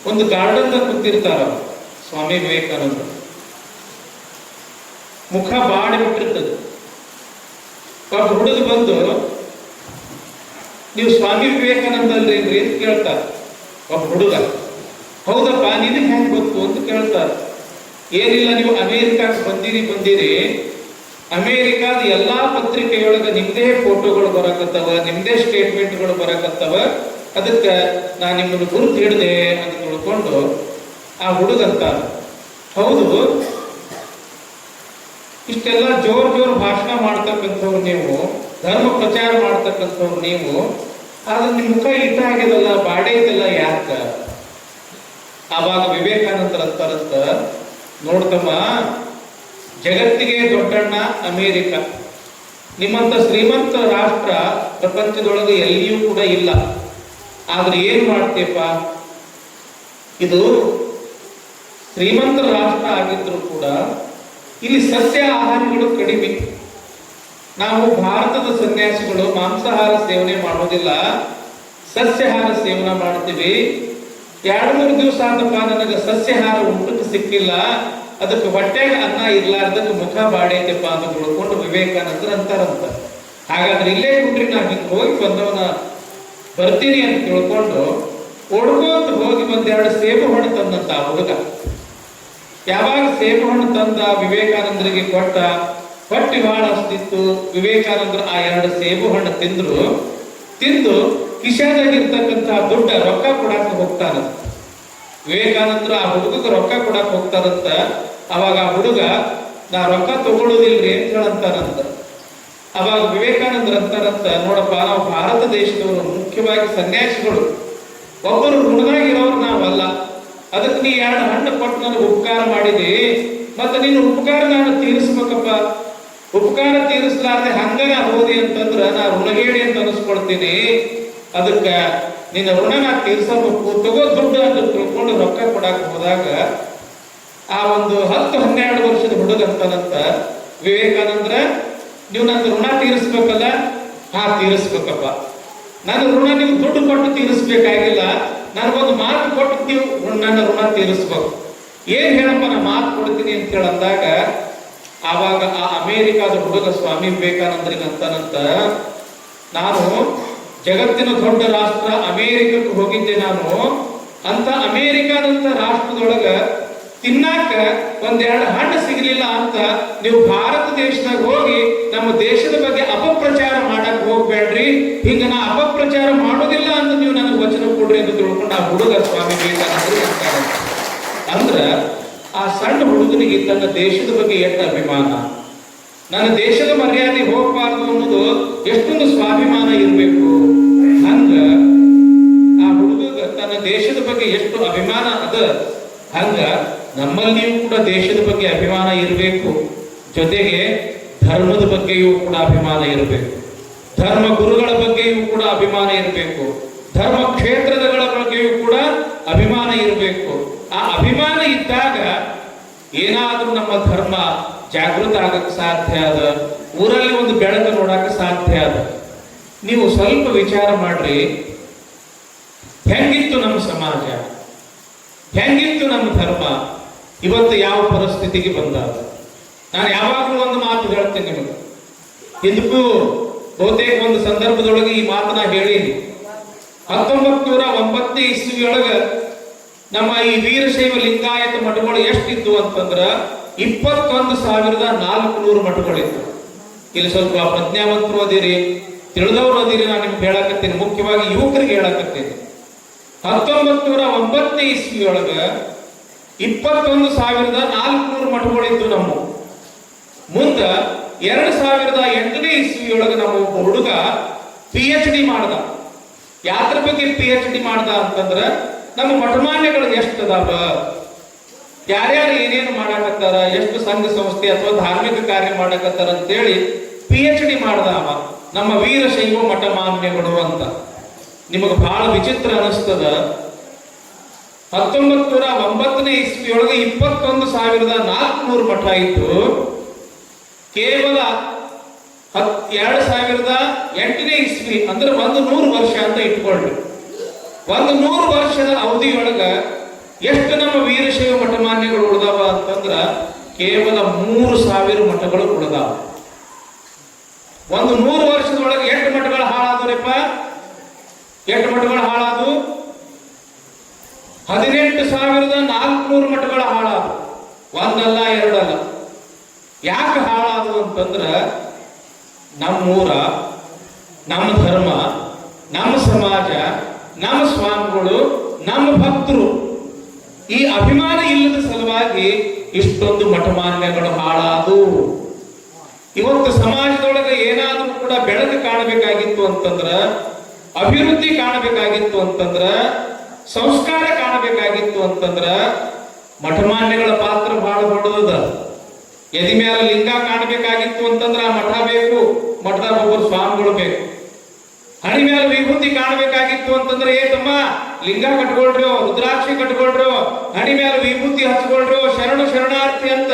ಒಂದು ಗಾರ್ಡನ್ದಾಗ ಕೂತಿರ್ತಾರ ಸ್ವಾಮಿ ವಿವೇಕಾನಂದ, ಮುಖ ಬಾಡಿ ಬಿಟ್ಟಿರ್ತದೆ. ಒಬ್ಬ ಹುಡುಗ ಬಂದು, ನೀವು ಸ್ವಾಮಿ ವಿವೇಕಾನಂದ ಅಲ್ರಿ ಅಂತ ಕೇಳ್ತಾರ. ಒಬ್ಬ ಹುಡುಗ, ಹೌದಪ್ಪ, ನಿನಗೆ ಹೆಂಗೆ ಗೊತ್ತು ಅಂತ ಕೇಳ್ತಾರ. ಏನಿಲ್ಲ, ನೀವು ಅಮೇರಿಕಾಕ್ಕೆ ಬಂದಿರಿ, ಅಮೇರಿಕಾದ ಎಲ್ಲಾ ಪತ್ರಿಕೆಯೊಳಗ ನಿಮ್ದೇ ಫೋಟೋಗಳು ಬರಕತ್ತವ, ನಿಮ್ದೇ ಸ್ಟೇಟ್ಮೆಂಟ್ಗಳು ಬರಕತ್ತವ. ಅದಕ್ಕೆ ನಾ ನಿಮ್ಮನ್ನು ಗುರುತು ಹಿಡ್ದೆ ಅಂತ ತಿಳ್ಕೊಂಡು ಆ ಹುಡುಗಂತ, ಹೌದು ಇಷ್ಟೆಲ್ಲ ಜೋರ್ ಭಾಷಣ ಮಾಡ್ತಕ್ಕಂಥವ್ರು ನೀವು, ಧರ್ಮ ಪ್ರಚಾರ ಮಾಡ್ತಕ್ಕಂಥವ್ರು ನೀವು, ಆದ್ರೆ ನಿಮ್ ಮುಖ ಇಟ್ಟ ಆಗ್ಯದಲ್ಲ, ಬಾಡೆ ಇದೆಲ್ಲ ಯಾಕ? ಆವಾಗ ವಿವೇಕಾನಂದರ ಅಂತಾರಂತ, ನೋಡ್ತಮ್ಮ, ಜಗತ್ತಿಗೆ ದೊಡ್ಡಣ್ಣ ಅಮೇರಿಕ, ನಿಮ್ಮಂತ ಶ್ರೀಮಂತ ರಾಷ್ಟ್ರ ಪ್ರಪಂಚದೊಳಗೆ ಎಲ್ಲಿಯೂ ಕೂಡ ಇಲ್ಲ. ಆದ್ರೆ ಏನ್ ಮಾಡ್ತೇಪ, ಇದು ಶ್ರೀಮಂತ ರಾಷ್ಟ್ರ ಆಗಿದ್ರು ಕೂಡ ಇಲ್ಲಿ ಸಸ್ಯ ಆಹಾರಗಳು ಕಡಿಮೆ. ನಾವು ಭಾರತದ ಸನ್ಯಾಸಿಗಳು ಮಾಂಸಾಹಾರ ಸೇವನೆ ಮಾಡೋದಿಲ್ಲ, ಸಸ್ಯಾಹಾರ ಸೇವನೆ ಮಾಡ್ತೀವಿ. 2-3 ದಿವಸ ಆದಪ್ಪ ನನಗೆ ಸಸ್ಯಾಹಾರ ಊಟಕ್ಕೆ ಸಿಕ್ಕಿಲ್ಲ, ಅದಕ್ಕೆ ಹೊಟ್ಟೆಗೆ ಅನ್ನ ಇರ್ಲಾರ್ದಕ್ಕೆ ಮುಖ ಬಾಡೈತೆಪ್ಪ ಅಂತ ತಿಳ್ಕೊಂಡು ವಿವೇಕಾನಂದರು ಅಂತಾರಂತ. ಹಾಗಾದ್ರೆ ಇಲ್ಲೇ ಬಿಟ್ರಿ, ನಾ ಹಿಂಗೆ ಹೋಗಿ ಬಂದವನ ಬರ್ತೀನಿ ಅಂತ ತಿಳ್ಕೊಂಡು ಓಡ್ಕೋತ ಹೋಗಿ 1-2 ಸೇಬು ಹಣ್ಣು ತಂದಂತ ಆ ಹುಡುಗ. ಯಾವಾಗ ಸೇಬು ಹಣ್ಣು ತಂದ ವಿವೇಕಾನಂದರಿಗೆ ಕೊಟ್ಟ, ಹೊಟ್ಟೆ ಬಹಳ ಅಷ್ಟಿತ್ತು. ವಿವೇಕಾನಂದರು ಆ 2 ಸೇಬು ಹಣ್ಣು ತಿಂದು ಕಿಶಾದಾಗಿರ್ತಕ್ಕಂಥ ದುಡ್ಡ ರೊಕ್ಕ ಕೊಡಾಕ ಹೋಗ್ತಾರಂತ. ವಿವೇಕಾನಂದರು ಆ ಹುಡುಗಕ್ಕೆ ರೊಕ್ಕ ಕೊಡಾಕ ಹೋಗ್ತಾರಂತ. ಅವಾಗ ಆ ಹುಡುಗ, ನಾ ರೊಕ್ಕ ತಗೊಳ್ಳೋದಿಲ್ರಿ ಅಂತ ಹೇಳಂತಾರಂತ. ಅವಾಗ ವಿವೇಕಾನಂದರು ಅಂತಾರಂತ, ನೋಡಪ್ಪ, ನಾವು ಭಾರತ ದೇಶದವರು, ಮುಖ್ಯವಾಗಿ ಸನ್ಯಾಸಿಗಳು, ಒಬ್ಬರು ಋಣದಾಗಿರೋರು ನಾವಲ್ಲ. ಅದಕ್ಕೆ ನೀ 2 ಹಣ್ಣು ಕೊಟ್ಟು ನನಗೆ ಉಪಕಾರ ಮಾಡಿದಿ, ಮತ್ತೆ ನಿನ್ನ ಉಪಕಾರ ನಾನು ತೀರಿಸ್ಬೇಕಪ್ಪ. ಉಪಕಾರ ತೀರಿಸಲಾರ್ದೆ ಹಂಗನ ಹೋದಿ ಅಂತಂದ್ರ ನಾ ಋಣಗೇಡಿ ಅಂತ ಅನಿಸ್ಕೊಳ್ತೀನಿ. ಅದಕ್ಕ ನಿನ್ನ ಋಣ ನಾ ತೀರ್ಸಬೇಕು, ತಗೋ ದುಡ್ಡು ಅಂತ ತಿಳ್ಕೊಂಡು ರೊಕ್ಕ ಕೊಡಾಕ ಹೋದಾಗ ಆ ಒಂದು 10-12 ವರ್ಷದ ಹುಡುಗ ಅಂತಾನಂತ, ವಿವೇಕಾನಂದ್ರ, ನೀವು ನನ್ನ ಋಣ ತೀರಿಸ್ಬೇಕಲ್ಲ? ಹಾ, ತೀರಿಸ್ಬೇಕಪ್ಪ. ನನ್ನ ಋಣ ನೀವು ದುಡ್ಡು ಕೊಟ್ಟು ತೀರಿಸ್ಬೇಕಾಗಿಲ್ಲ, ನನಗೊಂದು ಮಾತು ಕೊಟ್ಟು ನೀವು ನನ್ನ ಋಣ ತೀರಿಸ್ಬೇಕು. ಏನ್ ಹೇಳಪ್ಪ, ನಾ ಮಾತು ಕೊಡ್ತೀನಿ ಅಂತ ಹೇಳಂದಾಗ ಆವಾಗ ಆ ಅಮೇರಿಕಾದ ಹುಡುಗ ಸ್ವಾಮಿ ವಿವೇಕಾನಂದರಿಗೆ ಅಂತಾನಂತ, ನಾನು ಜಗತ್ತಿನ ದೊಡ್ಡ ರಾಷ್ಟ್ರ ಅಮೇರಿಕಕ್ಕೆ ಹೋಗಿದ್ದೆ. ನಾನು ಅಂತ ಅಮೇರಿಕಾದಂತ ರಾಷ್ಟ್ರದೊಳಗ ತಿನ್ನಾಕ 1-2 ಹಣ್ಣು ಸಿಗಲಿಲ್ಲ ಅಂತ ನೀವು ಭಾರತ ದೇಶದಾಗ ಹೋಗಿ ನಮ್ಮ ದೇಶದ ಬಗ್ಗೆ ಅಪಪ್ರಚಾರ ಮಾಡಕ್ ಹೋಗ್ಬೇಡ್ರಿ. ಹಿಂಗ ನಾ ಅಪಪ್ರಚಾರ ಮಾಡೋದಿಲ್ಲ ಅಂತ ನೀವು ನನಗೆ ವಚನ ಕೊಡ್ರಿ ಅಂತ ತಿಳ್ಕೊಂಡು ಆ ಹುಡುಗ ಸ್ವಾಮಿ ವಿವೇಕಾನಂದರು ಅಂತಾರೆ. ಅಂದ್ರ ಆ ಸಣ್ಣ ಹುಡುಗನಿಗೆ ತನ್ನ ದೇಶದ ಬಗ್ಗೆ ಎಷ್ಟು ಅಭಿಮಾನ, ನನ್ನ ದೇಶದ ಮರ್ಯಾದೆ ಹೋಗ್ಬಾರ್ದು ಅನ್ನೋದು ಎಷ್ಟೊಂದು ಸ್ವಾಭಿಮಾನ ಇರಬೇಕು. ಹಂಗ ಆ ಹುಡುಗ ತನ್ನ ದೇಶದ ಬಗ್ಗೆ ಎಷ್ಟು ಅಭಿಮಾನ ಅದ, ಹಂಗ ನಮ್ಮಲ್ಲಿಯೂ ಕೂಡ ದೇಶದ ಬಗ್ಗೆ ಅಭಿಮಾನ ಇರಬೇಕು. ಜೊತೆಗೆ ಧರ್ಮದ ಬಗ್ಗೆಯೂ ಕೂಡ ಅಭಿಮಾನ ಇರಬೇಕು, ಧರ್ಮ ಗುರುಗಳ ಬಗ್ಗೆಯೂ ಕೂಡ ಅಭಿಮಾನ ಇರಬೇಕು, ಧರ್ಮ ಕ್ಷೇತ್ರಗಳ ಬಗ್ಗೆಯೂ ಕೂಡ ಅಭಿಮಾನ ಇರಬೇಕು. ಆ ಅಭಿಮಾನ ಇದ್ದಾಗ ಏನಾದ್ರೂ ನಮ್ಮ ಧರ್ಮ ಜಾಗೃತ ಆಗಕ್ಕೆ ಸಾಧ್ಯ ಅದ, ಊರಲ್ಲಿ ಒಂದು ಬೆಳಕು ನೋಡಕ್ಕೆ ಸಾಧ್ಯ ಅದ. ನೀವು ಸ್ವಲ್ಪ ವಿಚಾರ ಮಾಡ್ರಿ, ಹೆಂಗಿತ್ತು ನಮ್ಮ ಸಮಾಜ, ಹೆಂಗಿತ್ತು ನಮ್ಮ ಧರ್ಮ, ಇವತ್ತು ಯಾವ ಪರಿಸ್ಥಿತಿಗೆ ಬಂದಾಗ. ನಾನು ಯಾವಾಗಲೂ ಒಂದು ಮಾತು ಹೇಳ್ತೇನೆ ನಿಮಗೆ, ಇದಕ್ಕೂ ಬಹುತೇಕ ಒಂದು ಸಂದರ್ಭದೊಳಗೆ ಈ ಮಾತನ್ನ ಹೇಳೀನಿ. 1909 ಇಸ್ವಿಯೊಳಗ ನಮ್ಮ ಈ ವೀರಶೈವ ಲಿಂಗಾಯತ ಮಠಗಳು ಎಷ್ಟಿದ್ದು ಅಂತಂದ್ರ 21,400 ಮಠಗಳಿತ್ತು. ಇಲ್ಲಿ ಸ್ವಲ್ಪ ಪ್ರಜ್ಞಾವಂತರು ಅದಿರಿ, ತಿಳಿದವರು ಅದಿರಿ, ನಾನು ನಿಮ್ಗೆ ಹೇಳಕತ್ತೀನಿ, ಮುಖ್ಯವಾಗಿ ಯುವಕರಿಗೆ ಹೇಳಕತ್ತೀನಿ. 1909 ಇಸ್ವಿಯೊಳಗ 21,400 ಮಠಗಳಿದ್ದು ನಮ್ಮ. ಮುಂದ 2008 ಇಸ್ವಿಯೊಳಗ ನಮ್ಮ ಒಬ್ಬ ಹುಡುಗ PhD ಮಾಡ್ದ. ಯಾತ್ರ ಬಗ್ಗೆ PhD ಮಾಡ್ದ ಅಂತಂದ್ರ ನಮ್ಮ ಮಠಮಾನ್ಯಗಳು ಎಷ್ಟು ಅದಾವ, ಯಾರ್ಯಾರು ಏನೇನು ಮಾಡಾಕತ್ತಾರ, ಎಷ್ಟು ಸಂಘ ಸಂಸ್ಥೆ ಅಥವಾ ಧಾರ್ಮಿಕ ಕಾರ್ಯ ಮಾಡಾಕತ್ತಾರ ಅಂತೇಳಿ PhD ಮಾಡ್ದ ಅವ, ನಮ್ಮ ವೀರಶೈವ ಮಠಮಾನ್ಯಗಳು ಅಂತ. ನಿಮಗೆ ಬಹಳ ವಿಚಿತ್ರ ಅನಿಸ್ತದ, 1909 ಇಸ್ವಿಯೊಳಗೆ 21,400 ಮಠ ಇತ್ತು. ಕೇವಲ 2008 ಇಸ್ವಿ ಅಂದ್ರೆ 100 ವರ್ಷ ಅಂತ ಇಟ್ಕೊಳ್ರಿ. 100 ವರ್ಷದ ಅವಧಿಯೊಳಗ ಎಷ್ಟು ನಮ್ಮ ವೀರಶೈವ ಮಠಮಾನ್ಯಗಳು ಉಳಿದಾವ ಅಂತಂದ್ರ ಕೇವಲ 3,000 ಮಠಗಳು ಉಳಿದಾವ. 100 ವರ್ಷದೊಳಗೆ 8 ಮಠಗಳು ಹಾಳಾದವ್ರಪ್ಪ. 8 ಮಠಗಳು ಹಾಳಾದವು. 18,400 ಮಠಗಳು ಹಾಳಾದವು. ಒಂದಲ್ಲ ಎರಡಲ್ಲ. ಯಾಕೆ ಹಾಳಾದವು ಅಂತಂದ್ರ ನಮ್ಮೂರ, ನಮ್ಮ ಧರ್ಮ, ನಮ್ಮ ಸಮಾಜ, ನಮ್ಮ ಸ್ವಾಮಿಗಳು, ನಮ್ಮ ಭಕ್ತರು, ಈ ಅಭಿಮಾನ ಇಲ್ಲದ ಸಲುವಾಗಿ ಇಷ್ಟೊಂದು ಮಠಮಾನ್ಯಗಳು ಹಾಳಾದು. ಇವತ್ತು ಸಮಾಜದೊಳಗೆ ಏನಾದ್ರೂ ಕೂಡ ಬೆಳಕು ಕಾಣಬೇಕಾಗಿತ್ತು ಅಂತಂದ್ರ, ಅಭಿವೃದ್ಧಿ ಕಾಣಬೇಕಾಗಿತ್ತು ಅಂತಂದ್ರ, ಸಂಸ್ಕಾರ ಕಾಣಬೇಕಾಗಿತ್ತು ಅಂತಂದ್ರ ಮಠಮಾನ್ಯಗಳ ಪಾತ್ರ ಬಹಳ ದೊಡ್ಡದ. ಎದಿ ಮೇಲೆ ಲಿಂಗ ಕಾಣಬೇಕಾಗಿತ್ತು ಅಂತಂದ್ರ ಆ ಮಠ ಬೇಕು, ಮಠದಾಗ ಒಬ್ಬರು ಸ್ವಾಮಿಗಳು ಬೇಕು. ಹಣಿ ಮೇಲೆ ವಿಭೂತಿ ಕಾಣಬೇಕಾಗಿತ್ತು ಅಂತಂದ್ರೆ ತಮ್ಮ ಲಿಂಗ ಕಟ್ಕೊಳ್ರು, ರುದ್ರಾಕ್ಷಿ ಕಟ್ಕೊಳ್ರು, ಹಣಿ ಮೇಲೆ ವಿಭೂತಿ ಹಚ್ಕೊಳ್ರು, ಶರಣು ಶರಣಾರ್ಥಿ ಅಂತ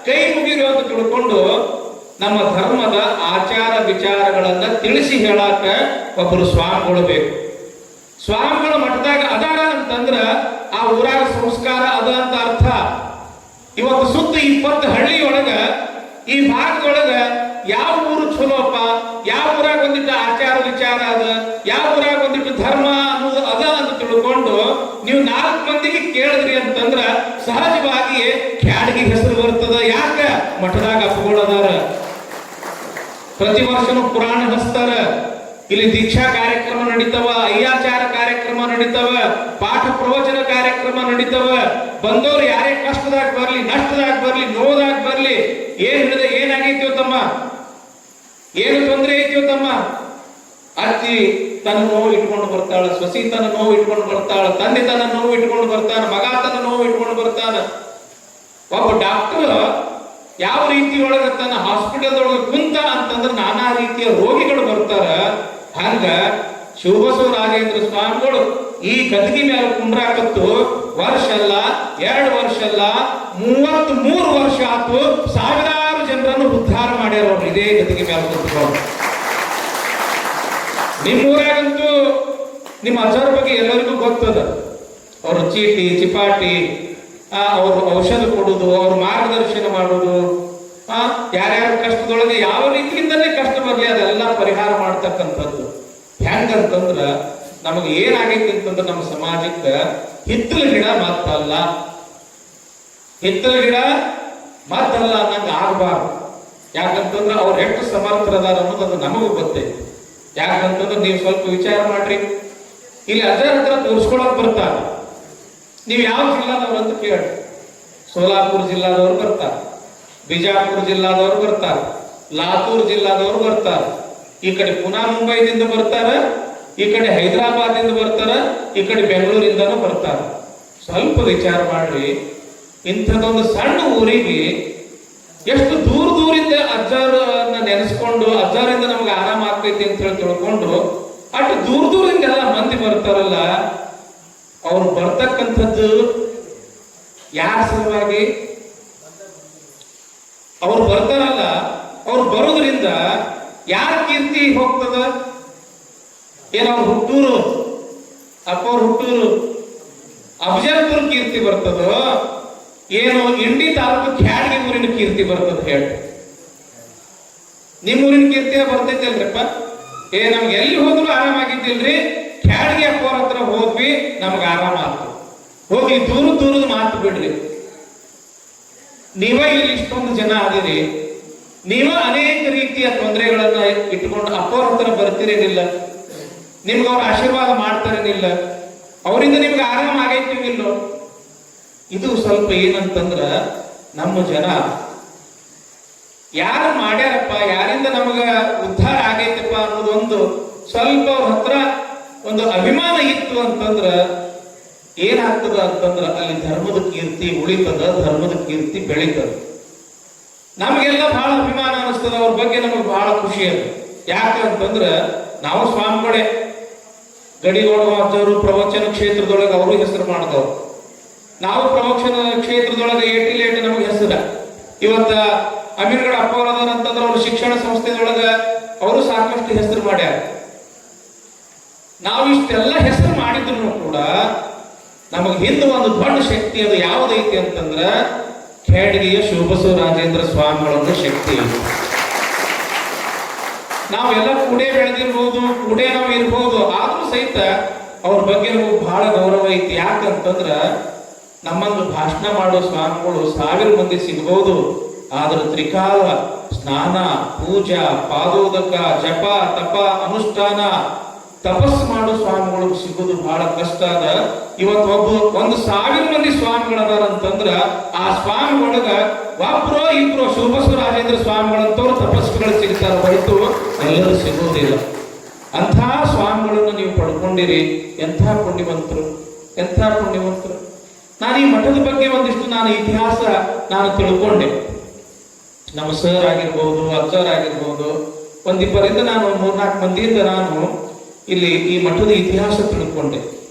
ಕೈ ಮುಗಿರು ಅಂತ ತಿಳ್ಕೊಂಡು ನಮ್ಮ ಧರ್ಮದ ಆಚಾರ ವಿಚಾರಗಳನ್ನ ತಿಳಿಸಿ ಹೇಳಾಕ ಒಬ್ಬರು ಸ್ವಾಮಿಗಳು ಬೇಕು. ಸ್ವಾಮಿಗಳು ಮಠದಾಗ ಅದಾರ ಅಂತಂದ್ರ ಆ ಊರಾಗ ಸಂಸ್ಕಾರ ಅದ ಅಂತ ಅರ್ಥ. ಇವತ್ತು ಸುತ್ತ 20 ಹಳ್ಳಿಯೊಳಗ ಈ ಭಾಗದೊಳಗ ಯಾವ ಊರು ಚಲೋಪ್ಪ, ಯಾವ ಊರಾಗ ಒಂದಿಟ್ಟು ಆಚಾರ ವಿಚಾರ ಅದ, ಯಾವ ಊರಾಗ ಒಂದಿಟ್ಟು ಧರ್ಮ ಅನ್ನೋದು ಅದ ಅಂತ ತಿಳ್ಕೊಂಡು ನೀವು 4 ಮಂದಿಗೆ ಕೇಳಿದ್ರಿ ಅಂತಂದ್ರ ಸಹಜವಾಗಿಯೇ ಕ್ಯಾಡಗಿ ಹೆಸರು ಬರ್ತದ. ಯಾಕ? ಮಠದಾಗ ಅಪ್ಪಗಳದಾರ, ಪ್ರತಿ ವರ್ಷನೂ ಪುರಾಣ ಹಚ್ತಾರ, ಇಲ್ಲಿ ದೀಕ್ಷಾ ಕಾರ್ಯಕ್ರಮ ನಡೀತವ, ಅಯ್ಯಾಚಾರ ಕಾರ್ಯಕ್ರಮ ನಡೀತವ, ಪಾಠ ಪ್ರವಚನ ಕಾರ್ಯಕ್ರಮ ನಡೀತವ. ಬಂದವ್ರು ಯಾರೇ ಕಷ್ಟದಾಗ ಬರ್ಲಿ, ನಷ್ಟದಾಗ ಬರ್ಲಿ, ನೋದಾಗ ಬರ್ಲಿ, ಏನಾಗೈತಿವ ತಮ್ಮ, ಏನು ತೊಂದರೆ ಐತಿವ ತಮ್ಮ, ಅಜ್ಜಿ ತನ್ನ ನೋವು ಇಟ್ಕೊಂಡು ಬರ್ತಾಳ, ಸೊಸಿ ತನ್ನ ನೋವು ಇಟ್ಕೊಂಡು ಬರ್ತಾಳ, ತಂದೆ ತನ್ನ ನೋವು ಇಟ್ಕೊಂಡು ಬರ್ತಾನ, ಮಗ ತನ್ನ ನೋವು ಇಟ್ಕೊಂಡು ಬರ್ತಾನ. ಒಬ್ಬ ಡಾಕ್ಟರ್ ಯಾವ ರೀತಿಯೊಳಗ ತನ್ನ ಹಾಸ್ಪಿಟಲ್ದೊಳಗೆ ಕುಂತ ಅಂತಂದ್ರೆ ನಾನಾ ರೀತಿಯ ರೋಗಿಗಳು ಬರ್ತಾರ. ಹಂಗ ಶಿವಬಸವ ರಾಜೇಂದ್ರ ಸ್ವಾಮಿಗಳು ಈ ಗದಗಿ ಮೇಲೆ ಕುಂಡ್ರಾಕತ್ತು ವರ್ಷ ಅಲ್ಲ, 2 ವರ್ಷ ಅಲ್ಲ, 33 ವರ್ಷ ಆತು. ಸಾವಿರಾರು ಜನರನ್ನು ಉದ್ಧಾರ ಮಾಡ್ಯಾರ ಅವ್ರು ಇದೇ ಗದಗಿ ಮೇಲೆ ಕುಂತ್ಕೊಂಡು. ನಿಮ್ಮೂರಾಗಂತೂ ನಿಮ್ಮ ಅಜ್ಜರ ಬಗ್ಗೆ ಎಲ್ಲರಿಗೂ ಗೊತ್ತದ. ಅವ್ರ ಚೀಟಿ ಚಿಪಾಟಿ, ಅವ್ರ ಔಷಧ ಕೊಡುದು, ಅವ್ರ ಮಾರ್ಗದರ್ಶನ ಮಾಡುದು, ಯಾರ್ಯಾರ ಕಷ್ಟದೊಳಗೆ ಯಾವ ರೀತಿಯಿಂದಲೇ ಕಷ್ಟ ಬರ್ಲಿ ಅದೆಲ್ಲ ಪರಿಹಾರ ಮಾಡ್ತಕ್ಕಂಥದ್ದು. ಹೆಂಗಂತಂದ್ರ ನಮಗೆ ಏನಾಗೈತಿ ಅಂತಂದ್ರೆ ನಮ್ಮ ಸಮಾಜಕ್ಕೆ ಹಿತ್ತಲ ಗಿಡ ಮತ್ತಲ್ಲ, ಹಿತ್ತಲ ಗಿಡ ಮತ್ತಲ್ಲ ಅನ್ನಂಗ ಆಗಬಾರ್ದು. ಯಾಕಂತಂದ್ರ ಅವ್ರು ಎಷ್ಟು ಸಮರ್ಥರದಾರ ಅನ್ನೋದು ಅದು ನಮಗೂ ಗೊತ್ತೈತಿ. ಯಾಕಂತಂದ್ರೆ ನೀವು ಸ್ವಲ್ಪ ವಿಚಾರ ಮಾಡ್ರಿ, ಇಲ್ಲಿ ಅಜ್ಜರ ಹತ್ರ ತೋರಿಸ್ಕೊಳಕ್ ಬರ್ತಾರ, ನೀವು ಯಾವ ಜಿಲ್ಲಾದವ್ರು ಅಂತ ಕೇಳಿ. ಸೋಲಾಪುರ ಜಿಲ್ಲಾದವ್ರು ಬರ್ತಾರ, ಬಿಜಾಪುರ ಜಿಲ್ಲಾದವ್ರು ಬರ್ತಾರ, ಲಾತೂರ್ ಜಿಲ್ಲಾದವ್ರು ಬರ್ತಾರ, ಈ ಕಡೆ ಪುನಾ ಮುಂಬೈದಿಂದ ಬರ್ತಾರ, ಈ ಕಡೆ ಹೈದರಾಬಾದಿಂದ ಬರ್ತಾರ, ಈ ಕಡೆ ಬೆಂಗಳೂರಿಂದನೂ ಬರ್ತಾರ. ಸ್ವಲ್ಪ ವಿಚಾರ ಮಾಡ್ರಿ, ಇಂಥದೊಂದು ಸಣ್ಣ ಊರಿಗೆ ಎಷ್ಟು ದೂರದಿಂದ ಅಜ್ಜರನ್ನ ನೆನೆಸ್ಕೊಂಡು ಅಜ್ಜರಿಂದ ನಮ್ಗೆ ಆರಾಮ ಆಗ್ತೈತಿ ಅಂತ ಹೇಳಿ ತಿಳ್ಕೊಂಡು ಅಷ್ಟು ದೂರದಿಂದ ಎಲ್ಲ ಮಂದಿ ಬರ್ತಾರಲ್ಲ, ಅವ್ರು ಬರ್ತಕ್ಕಂಥದ್ದು ಯಾರ ಸಲುವಾಗಿ? ಅವ್ರು ಬರ್ತಾರಲ್ಲ, ಅವ್ರು ಬರೋದ್ರಿಂದ ಯಾರ ಕೀರ್ತಿ ಹೋಗ್ತದ? ಏನ್ ಅವ್ರ ಹುಟ್ಟೂರು, ಅಪ್ಪ ಅವ್ರ ಹುಟ್ಟೂರು ಅಫಜಲ್ಪುರ ಕೀರ್ತಿ ಬರ್ತದೋ, ಏನು ಇಂಡಿ ತಾಲೂಕು ಕ್ಯಾಡಗಿ ಊರಿನ ಕೀರ್ತಿ ಬರ್ತದ? ಹೇಳಿ, ನಿಮ್ಮ ಊರಿನ ಕೀರ್ತಿ ಬರ್ತೈತಿ ಅಲ್ರಿಪ್ಪ? ನಮ್ಗೆ ಎಲ್ಲಿ ಹೋದ್ರು ಆರಾಮಾಗಿದ್ದಿಲ್ರಿ, ಕ್ಯಾಡಗಿ ಅಪ್ಪವ್ರ ಹತ್ರ ಹೋದ್ವಿ ನಮ್ಗೆ ಆರಾಮ ಆಯ್ತು. ಹೋಗಿ ದೂರದ ಮಾತು ಬಿಡ್ರಿ. ನೀವ ಇಲ್ಲಿ ಇಷ್ಟೊಂದು ಜನ ಆಗಿರಿ, ನೀವ ಅನೇಕ ರೀತಿಯ ತೊಂದರೆಗಳನ್ನ ಇಟ್ಕೊಂಡು ಅಪ್ಪವ್ರ ಹತ್ರ ಬರ್ತಿರೇನಿಲ್ಲ, ನಿಮ್ಗೆ ಅವ್ರ ಆಶೀರ್ವಾದ ಮಾಡ್ತಾರೇನಿಲ್ಲ, ಅವರಿಂದ ನಿಮ್ಗೆ ಆರಾಮ ಆಗೈತಿವಿಲ್ಲೋ? ಇದು ಸ್ವಲ್ಪ ಏನಂತಂದ್ರ ನಮ್ಮ ಜನ ಯಾರು ಮಾಡ್ಯಾರಪ್ಪ, ಯಾರಿಂದ ನಮಗ ಉದ್ಧಾರ ಆಗೈತಪ್ಪ ಅನ್ನೋದೊಂದು ಸ್ವಲ್ಪ ಅವ್ರ ಹತ್ರ ಒಂದು ಅಭಿಮಾನ ಇತ್ತು ಅಂತಂದ್ರ ಏನಾಗ್ತದ ಅಂತಂದ್ರ ಅಲ್ಲಿ ಧರ್ಮದ ಕೀರ್ತಿ ಉಳಿತದ, ಧರ್ಮದ ಕೀರ್ತಿ ಬೆಳೀತದ. ನಮಗೆಲ್ಲ ಬಹಳ ಅಭಿಮಾನ ಅನಿಸ್ತದ, ಅವ್ರ ಬಗ್ಗೆ ನಮಗೆ ಬಹಳ ಖುಷಿ ಅದ. ಯಾಕೆ ಅಂತಂದ್ರ ನಾವು ಸ್ವಾಮಿಗಳೇ, ಗಡಿಗೋಡ ಅಜ್ಜವರು ಪ್ರವಚನ ಕ್ಷೇತ್ರದೊಳಗೆ ಅವರು ಹೆಸರು ಮಾಡಿದವರು, ನಾವು ಪ್ರವಚನ ಕ್ಷೇತ್ರದೊಳಗೆ ಏಟಿಲೇಟ್ ನಮಗೆ ಹೆಸರ. ಇವತ್ತ ಅಮೀರ್ಗಡ ಅಪ್ಪವರದಾರ ಅಂತಂದ್ರೆ ಅವ್ರ ಶಿಕ್ಷಣ ಸಂಸ್ಥೆದೊಳಗ ಅವರು ಸಾಕಷ್ಟು ಹೆಸರು ಮಾಡ್ಯಾರ. ನಾವು ಇಷ್ಟೆಲ್ಲ ಹೆಸರು ಮಾಡಿದ್ರು ಕೂಡ ನಮಗೆ ಹಿಂದೆ ಒಂದು ದೊಡ್ಡ ಶಕ್ತಿ ಅದು ಯಾವುದೈತಿ ಅಂತಂದ್ರ ಖೇಡಗಿಯ ಶಿವಬಸವ ರಾಜೇಂದ್ರ ಸ್ವಾಮಿಗಳನ್ನ ಶಕ್ತಿ. ನಾವೆಲ್ಲ ಕೂಡೇ ಬೆಳೆದಿರ್ಬೋದು, ಕೂಡೇ ನಾವು ಇರ್ಬೋದು, ಆದ್ರೂ ಸಹಿತ ಅವ್ರ ಬಗ್ಗೆ ನಮಗೆ ಬಹಳ ಗೌರವ ಐತಿ. ಯಾಕಂತಂದ್ರ ನಮ್ಮನ್ನು ಭಾಷಣ ಮಾಡೋ ಸ್ವಾಮಿಗಳು 1000 ಮಂದಿ ಸಿಗ್ಬಹುದು, ಆದ್ರೆ ತ್ರಿಕಾಲ ಸ್ನಾನ, ಪೂಜಾ, ಪಾದೋದಕ, ಜಪ, ತಪ, ಅನುಷ್ಠಾನ, ತಪಸ್ಸು ಮಾಡೋ ಸ್ವಾಮಿಗಳು ಸಿಗೋದು ಬಹಳ ಕಷ್ಟ ಅದ. ಇವತ್ತು 1,000 ಮಂದಿ ಸ್ವಾಮಿಗಳದಾರ ಅಂತಂದ್ರ ಆ ಸ್ವಾಮಿ ಒಳಗ ಒಬ್ರು ಇಬ್ರು ಶಿವಬಸವರಾಜೇಂದ್ರ ಸ್ವಾಮಿಗಳಂತವ್ರು ತಪಸ್ಸುಗಳು ಸಿಗ್ತಾರ ಹೊರತು ಎಲ್ಲರೂ ಸಿಗೋದಿಲ್ಲ. ಅಂಥ ಸ್ವಾಮಿಗಳನ್ನು ನೀವು ಪಡ್ಕೊಂಡಿರಿ. ಎಂಥ ಪುಣ್ಯವಂತರು, ಎಂಥ ಪುಣ್ಯವಂತರು. ನಾನು ಈ ಮಠದ ಬಗ್ಗೆ ಒಂದಿಷ್ಟು ಇತಿಹಾಸ ತಿಳ್ಕೊಂಡೆ. ನಮ್ಮ ಸರ್ ಆಗಿರ್ಬೋದು, ಅಜ್ಜರ್ ಆಗಿರ್ಬೋದು, ಒಂದಿಬ್ಬರಿಂದ ನಾನು 3-4 ಮಂದಿಯಿಂದ ನಾನು ಇಲ್ಲಿ ಈ ಮಠದ ಇತಿಹಾಸ ತಿಳ್ಕೊಂಡೆ.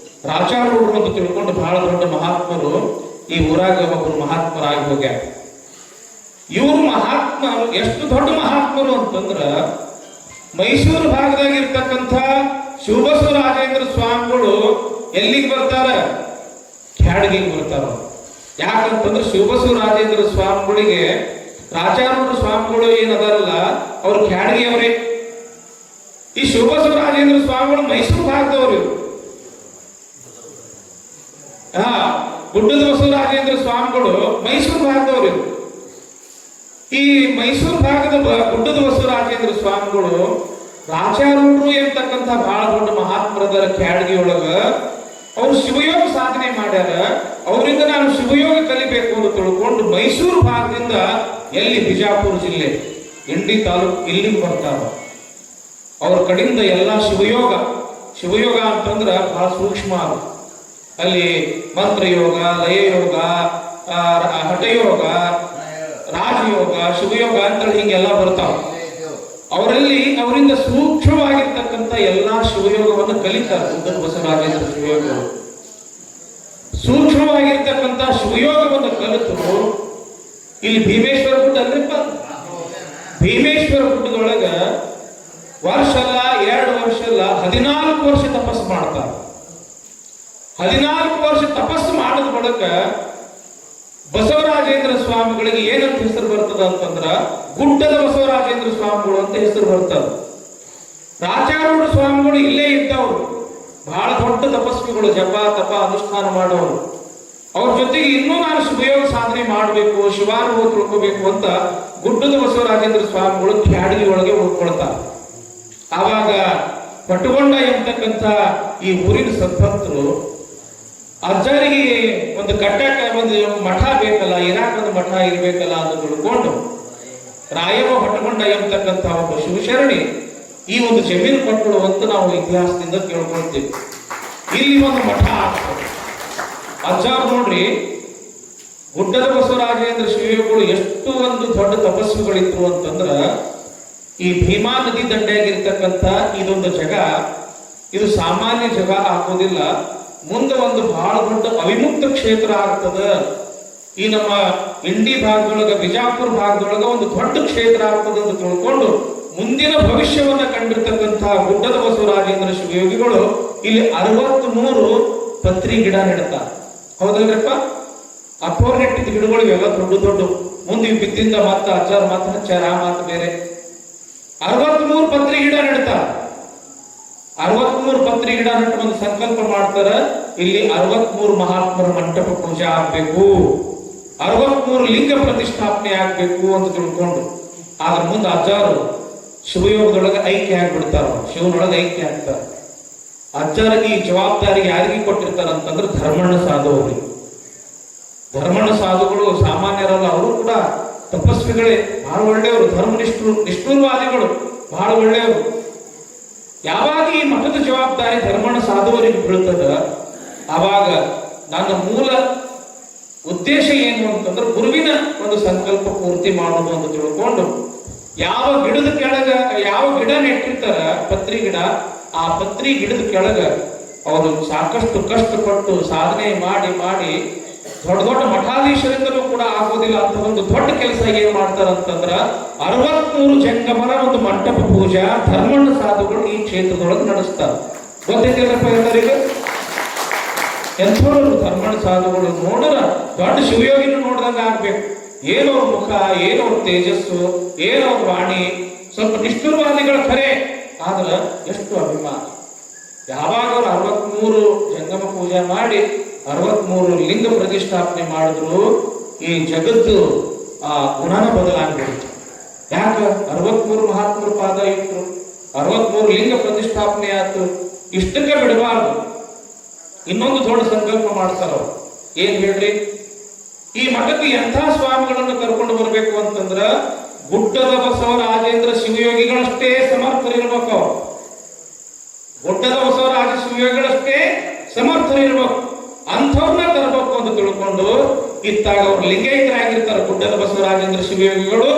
ರಾಜಾರೂಢರು ಅಂತ ತಿಳ್ಕೊಂಡು ಬಹಳ ದೊಡ್ಡ ಮಹಾತ್ಮರು ಈ ಊರಾಗ ಒಬ್ಬರು ಮಹಾತ್ಮರಾಗಿ ಹೋಗ್ಯಾರ. ಇವರು ಮಹಾತ್ಮರು ಎಷ್ಟು ದೊಡ್ಡ ಮಹಾತ್ಮರು ಅಂತಂದ್ರ ಮೈಸೂರು ಭಾಗದಾಗಿರ್ತಕ್ಕಂಥ ಶಿವಬಸವರಾಜೇಂದ್ರ ಸ್ವಾಮಿಗಳು ಎಲ್ಲಿಗೆ ಬರ್ತಾರ? ಖ್ಯಾಡ್ಗಿಗೆ ಬರ್ತಾರ. ಯಾಕಂತಂದ್ರೆ ಶಿವಬಸವರಾಜೇಂದ್ರ ಸ್ವಾಮಿಗಳಿಗೆ ರಾಜಾರೂಢ ಸ್ವಾಮಿಗಳು ಏನದಾರಲ್ಲ ಅವ್ರು ಖ್ಯಾಡ್ಗಿಯವರೇ. ಈ ಶಿವಬಸವರಾಜೇಂದ್ರ ಸ್ವಾಮಿಗಳು ಮೈಸೂರು ಭಾಗದವರು. ಗುಡ್ಡದ ಬಸವರಾಜೇಂದ್ರ ಸ್ವಾಮಿಗಳು ಮೈಸೂರು ಭಾಗದವರು. ಈ ಮೈಸೂರು ಭಾಗದ ಗುಡ್ಡದ ಬಸವರಾಜೇಂದ್ರ ಸ್ವಾಮಿಗಳು ರಾಜಾರೂಢರು ಎಂತಕ್ಕಂಥ ಬಹಳ ದೊಡ್ಡ ಮಹಾತ್ಮರದರ ಖ್ಯಾಡ್ಗಿ ಒಳಗ ಅವ್ರು ಶಿವಯೋಗ ಸಾಧನೆ ಮಾಡ್ಯಾರ. ಅವರಿಂದ ನಾನು ಶಿವಯೋಗ ಕಲಿಬೇಕು ಅಂತ ತಿಳ್ಕೊಂಡು ಮೈಸೂರು ಭಾಗದಿಂದ ಎಲ್ಲಿ ಬಿಜಾಪುರ ಜಿಲ್ಲೆ ಇಂಡಿ ತಾಲೂಕು ಇಲ್ಲಿಗೆ ಬರ್ತಾರ. ಅವ್ರ ಕಡೆಯಿಂದ ಎಲ್ಲ ಶಿವಯೋಗ ಅಂತಂದ್ರ ಬಹಳ ಸೂಕ್ಷ್ಮ. ಅಲ್ಲಿ ಮಂತ್ರಯೋಗ, ಲಯಯೋಗ, ಹಠಯೋಗ, ರಾಜಯೋಗ, ಶಿವಯೋಗ ಅಂತೇಳಿ ಹಿಂಗೆಲ್ಲ ಬರ್ತಾವ. ಅವರಿಂದ ಸೂಕ್ಷ್ಮವಾಗಿರ್ತಕ್ಕಂಥ ಎಲ್ಲಾ ಶಿವಯೋಗವನ್ನು ಕಲಿತಾರೆ. ಗುಡ್ಡದ ಬಸವರಾಜೇಂದ್ರ ಶಿವಯೋಗ ಸೂಕ್ಷ್ಮವಾಗಿರ್ತಕ್ಕಂಥ ಶಿವಯೋಗವನ್ನು ಕಲಿತು ಇಲ್ಲಿ ಭೀಮೇಶ್ವರ ಗುಡ್ಡ ಅಂದ್ರಪ್ಪ, ಭೀಮೇಶ್ವರ ಗುಡ್ಡದೊಳಗ ವರ್ಷ ಅಲ್ಲ, 2 ವರ್ಷ ಅಲ್ಲ, 14 ವರ್ಷ ತಪಸ್ಸು ಮಾಡ್ತಾರೆ. 14 ವರ್ಷ ತಪಸ್ಸು ಮಾಡಿದ ಬಳಿಕ ಬಸವರಾಜೇಂದ್ರ ಸ್ವಾಮಿಗಳಿಗೆ ಏನಂತ ಹೆಸರು ಬರ್ತದ ಅಂತಂದ್ರ ಗುಡ್ಡದ ಬಸವರಾಜೇಂದ್ರ ಸ್ವಾಮಿಗಳು ಅಂತ ಹೆಸರು ಬರ್ತದ. ರಾಜಾರೂಢ ಸ್ವಾಮಿಗಳು ಇಲ್ಲೇ ಇದ್ದವರು, ಬಹಳ ದೊಡ್ಡ ತಪಸ್ವಿಗಳು, ಜಪ ತಪ ಅನುಷ್ಠಾನ ಮಾಡೋರು. ಅವ್ರ ಜೊತೆಗೆ ಇನ್ನೂ ನಾನು ಶಿವಯೋಗ ಸಾಧನೆ ಮಾಡಬೇಕು, ಶಿವಾನುಭವ ತಿಳ್ಕೋಬೇಕು ಅಂತ ಗುಡ್ಡದ ಬಸವರಾಜೇಂದ್ರ ಸ್ವಾಮಿಗಳು ಖ್ಯಾಡ್ಗಿ ಒಳಗೆ ಹೋಗ್ಕೊಳ್ತಾರೆ. ಆವಾಗ ಪಟ್ಟುಗೊಂಡ ಎಂತಕ್ಕಂಥ ಈ ಊರಿನ ಸದ್ಭಕ್ತರು ಅಜ್ಜರಿಗೆ ಒಂದು ಕಟ್ಟಕ ಒಂದು ಮಠ ಬೇಕಲ್ಲ, ಇರಾಕ್ ಒಂದು ಮಠ ಇರ್ಬೇಕಲ್ಲ ಅಂತ ತಿಳ್ಕೊಂಡು ರಾಯವ ಪಟ್ಟುಗೊಂಡ ಎಂತಕ್ಕಂಥ ಒಬ್ಬ ಶಿವಶರಣಿ ಈ ಒಂದು ಜಮೀನು ಕೊಟ್ಟಳು ಅಂತ ನಾವು ಇತಿಹಾಸದಿಂದ ಕೇಳ್ಕೊಳ್ತೀವಿ. ಇಲ್ಲಿ ಒಂದು ಮಠ ಆಗ್ತದೆ. ಅಜ್ಜಾರ್ ನೋಡ್ರಿ, ಗುಡ್ಡದ ಬಸವರಾಜೇಂದ್ರ ಶಿವಯೋಗಿಗಳು ಎಷ್ಟು ಒಂದು ದೊಡ್ಡ ತಪಸ್ಸುಗಳಿತ್ತು ಅಂತಂದ್ರ ಈ ಭೀಮಾ ನದಿ ದಂಡೆಯಾಗಿರ್ತಕ್ಕಂಥ ಇದೊಂದು ಜಗ, ಇದು ಸಾಮಾನ್ಯ ಜಗ ಆಗೋದಿಲ್ಲ. ಮುಂದೆ ಒಂದು ಬಹಳ ದೊಡ್ಡ ಅವಿಮುಕ್ತ ಕ್ಷೇತ್ರ ಆಗ್ತದ. ಈ ನಮ್ಮ ಇಂಡಿ ಭಾಗದೊಳಗ, ಬಿಜಾಪುರ ಭಾಗದೊಳಗ ಒಂದು ದೊಡ್ಡ ಕ್ಷೇತ್ರ ಆಗ್ತದೆ ಅಂತ ತಿಳ್ಕೊಂಡು ಮುಂದಿನ ಭವಿಷ್ಯವನ್ನ ಕಂಡಿರ್ತಕ್ಕಂಥ ಗುಡ್ಡದ ಬಸವರಾಜೇಂದ್ರ ಶಿವಯೋಗಿಗಳು ಇಲ್ಲಿ 63 ಪತ್ರಿ ಗಿಡ ನೆಡ್ತಾರೆ. ಹೌದಲ್ರಪ್ಪ? ಅಪ್ಪವ್ರು ನೆಟ್ಟಿದ್ದ ಗಿಡಗಳು ಇವೆಲ್ಲ ದೊಡ್ಡ ಮುಂದೆ ಬಿದ್ದಿಂದ ಮತ್ತ ಅಜ್ಜಾರ ಮಾತು ಹಚ್ಚಾರ, ಆ ಮಾತು ಬೇರೆ. 63 ಪತ್ರಿ ಗಿಡ ನೆಡ್ತಾರ. 63 ಪತ್ರಿ ಗಿಡ ನೆಟ್ಟು ಒಂದು ಸಂಕಲ್ಪ ಮಾಡ್ತಾರ, ಇಲ್ಲಿ 63 ಮಹಾತ್ಮರ ಮಂಟಪ ಪೂಜೆ ಆಗ್ಬೇಕು, 63 ಲಿಂಗ ಪ್ರತಿಷ್ಠಾಪನೆ ಆಗ್ಬೇಕು ಅಂತ ತಿಳ್ಕೊಂಡು. ಆದ್ರ ಮುಂದೆ ಅಜ್ಜಾರು ಶಿವಯೋಗದೊಳಗೆ ಐಕ್ಯ ಆಗ್ಬಿಡ್ತಾರ, ಶಿವನೊಳಗೆ ಐಕ್ಯ ಆಗ್ತಾರ. ಅಜ್ಜಾರ ಈ ಜವಾಬ್ದಾರಿ ಯಾರಿಗೆ ಕೊಟ್ಟಿರ್ತಾರ ಅಂತಂದ್ರೆ ಧರ್ಮಣ್ಣ ಸಾಧು ಅವ್ರಿಗೆ. ಧರ್ಮಣ್ಣ ಸಾಧುಗಳು ಸಾಮಾನ್ಯರಲ್ಲ, ಅವರು ಕೂಡ ತಪಸ್ವಿಗಳೇ, ಬಹಳ ಒಳ್ಳೆಯವರು, ನಿಷ್ಠುರವಾದಿಗಳು, ಬಹಳ ಒಳ್ಳೆಯವರು. ಯಾವಾಗ ಈ ಮಠದ ಜವಾಬ್ದಾರಿ ಧರ್ಮಣ್ಣ ಸಾಧುವರಿಗೆ ಬೀಳ್ತದ, ಆವಾಗ ನನ್ನ ಮೂಲ ಉದ್ದೇಶ ಏನು ಅಂತಂದ್ರೆ ಗುರುವಿನ ಒಂದು ಸಂಕಲ್ಪ ಪೂರ್ತಿ ಮಾಡೋದು ಅಂತ ತಿಳ್ಕೊಂಡು ಯಾವ ಗಿಡದ ಕೆಳಗ ಯಾವ ಗಿಡ ನೆಟ್ಟಿರ್ತಾರ ಪತ್ರಿ ಗಿಡ, ಆ ಪತ್ರಿ ಗಿಡದ ಕೆಳಗ ಅವರು ಸಾಕಷ್ಟು ಕಷ್ಟಪಟ್ಟು ಸಾಧನೆ ಮಾಡಿ ದೊಡ್ಡ ಮಠಾಧೀಶರಿಂದಲೂ ಕೂಡ ಆಗೋದಿಲ್ಲ ಅಂತ ಒಂದು ದೊಡ್ಡ ಕೆಲಸ ಏನ್ ಮಾಡ್ತಾರಂತಂದ್ರ 63 ಜಂಗಮರ ಒಂದು ಮಂಟಪ ಪೂಜಾ ಧರ್ಮಣ್ಣ ಸಾಧುಗಳು ಈ ಕ್ಷೇತ್ರದೊಳಗೆ ನಡೆಸ್ತಾರ. ಗೊತ್ತೈತಿಲ್ಲಪ್ಪ ಎಲ್ಲರಿಗೂ? ಎಂಥವ್ರು ಧರ್ಮಣ್ಣ ಸಾಧುಗಳು ನೋಡ್ರ ದೊಡ್ಡ ಶಿವಯೋಗಿನ ನೋಡ್ದಂಗ ಆಗ್ಬೇಕು. ಏನವ್ರ ಮುಖ, ಏನವ್ರ ತೇಜಸ್ಸು, ಏನವ್ರ ವಾಣಿ, ಸ್ವಲ್ಪ ನಿಷ್ಠುರವಾದಿಗಳ ಖರೆ, ಆದ್ರ ಎಷ್ಟು ಅಭಿಮಾನ. ಯಾವಾಗ ಅವ್ರು 63 ಜಂಗಮ ಪೂಜೆ ಮಾಡಿ 63 ಲಿಂಗ ಪ್ರತಿಷ್ಠಾಪನೆ ಮಾಡಿದ್ರು, ಈ ಜಗತ್ತು ಆ ಗುಣನ ಬದಲಾಗ್ಬಿಡ್ತು. ಯಾಕ 63 ಮಹಾತ್ಮರ ಪಾದ ಇಟ್ರು, 63 ಲಿಂಗ ಪ್ರತಿಷ್ಠಾಪನೆ ಆಯ್ತು. ಇಷ್ಟಕ್ಕೆ ಬಿಡಬಾರ್ದು, ಇನ್ನೊಂದು ದೊಡ್ಡ ಸಂಕಲ್ಪ ಮಾಡ್ತಾರ ಅವ್ರು. ಏನ್ ಹೇಳ್ರಿ, ಈ ಮಠಕ್ಕೆ ಎಂಥ ಸ್ವಾಮಿಗಳನ್ನು ಕರ್ಕೊಂಡು ಬರ್ಬೇಕು ಅಂತಂದ್ರ ಗುಡ್ಡದ ಬಸವರಾಜೇಂದ್ರ ಶಿವಯೋಗಿಗಳಷ್ಟೇ ಸಮರ್ಥರಿರ್ಬೇಕು. ಅವ್ರು ಗುಡ್ಡದ ಬಸವರಾಜ ಶಿವಯೋಗಿಗಳಷ್ಟೇ ಸಮರ್ಥರಿರ್ಬೇಕು, ಅಂಥವ್ರನ್ನ ತರಬೇಕು ಅಂತ ತಿಳ್ಕೊಂಡು ಇತ್ತಾಗ ಅವ್ರು ಲಿಂಗೈಕ್ಯರಾಗಿರ್ತಾರ ಗುಡ್ಡದ ಬಸವರಾಜೇಂದ್ರ ಶಿವಯೋಗಿಗಳು.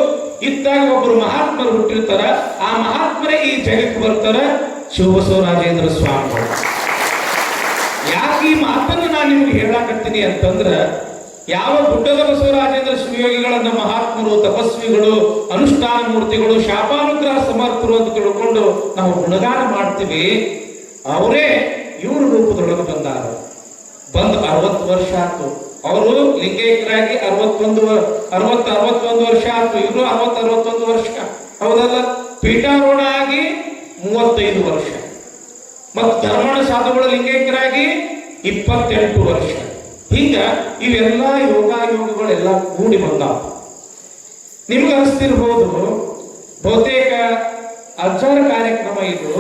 ಇತ್ತಾಗ ಒಬ್ಬರು ಮಹಾತ್ಮರು ಹುಟ್ಟಿರ್ತಾರ, ಆ ಮಹಾತ್ಮರೇ ಈ ಜಗಕ್ಕೆ ಬರ್ತಾರ, ಶಿವಬಸವರಾಜೇಂದ್ರ ಸ್ವಾಮಿಗಳು. ಯಾಕೆ ಈ ಮಾತನ್ನು ನಾನು ನಿಮ್ಗೆ ಹೇಳಾಕತ್ತೀನಿ ಅಂತಂದ್ರ, ಯಾವ ಗುಡ್ಡದ ಬಸವರಾಜೇಂದ್ರ ಶಿವಯೋಗಿಗಳನ್ನ ಮಹಾತ್ಮರು, ತಪಸ್ವಿಗಳು, ಅನುಷ್ಠಾನ ಮೂರ್ತಿಗಳು, ಶಾಪಾನುಗ್ರಹ ಸಮರ್ಥರು ಅಂತ ತಿಳ್ಕೊಂಡು ನಾವು ಗುಣಗಾನ ಮಾಡ್ತೀವಿ, ಅವರೇ ಇವ್ರ ರೂಪದೊಳಗೆ ಬಂದಾರ. ಬಂದು 60 ವರ್ಷ ಆಯ್ತು. ಅವರು ಲಿಂಗೈಕ್ಯರಾಗಿ 61 ವರ್ಷ ಆಯ್ತು. ಇವರು 61 ವರ್ಷ, ಹೌದಲ್ಲ? ಪೀಠಾರೋಹಣ ಆಗಿ 35 ವರ್ಷ. ಮತ್ತು ಧರ್ಮಣ ಸಾಧುಗಳ ಲಿಂಗೈಕ್ಯರಾಗಿ 28 ವರ್ಷ. ಹಿಂಗ ಇವೆಲ್ಲ ಯೋಗಗಳೆಲ್ಲ ಕೂಡಿ ಬಂದಾವ. ನಿಮ್ಗೆ ಅನಿಸ್ತಿರ್ಬೋದು ಬಹುತೇಕ ಅಜ್ಜಾರ ಕಾರ್ಯಕ್ರಮ ಇದು,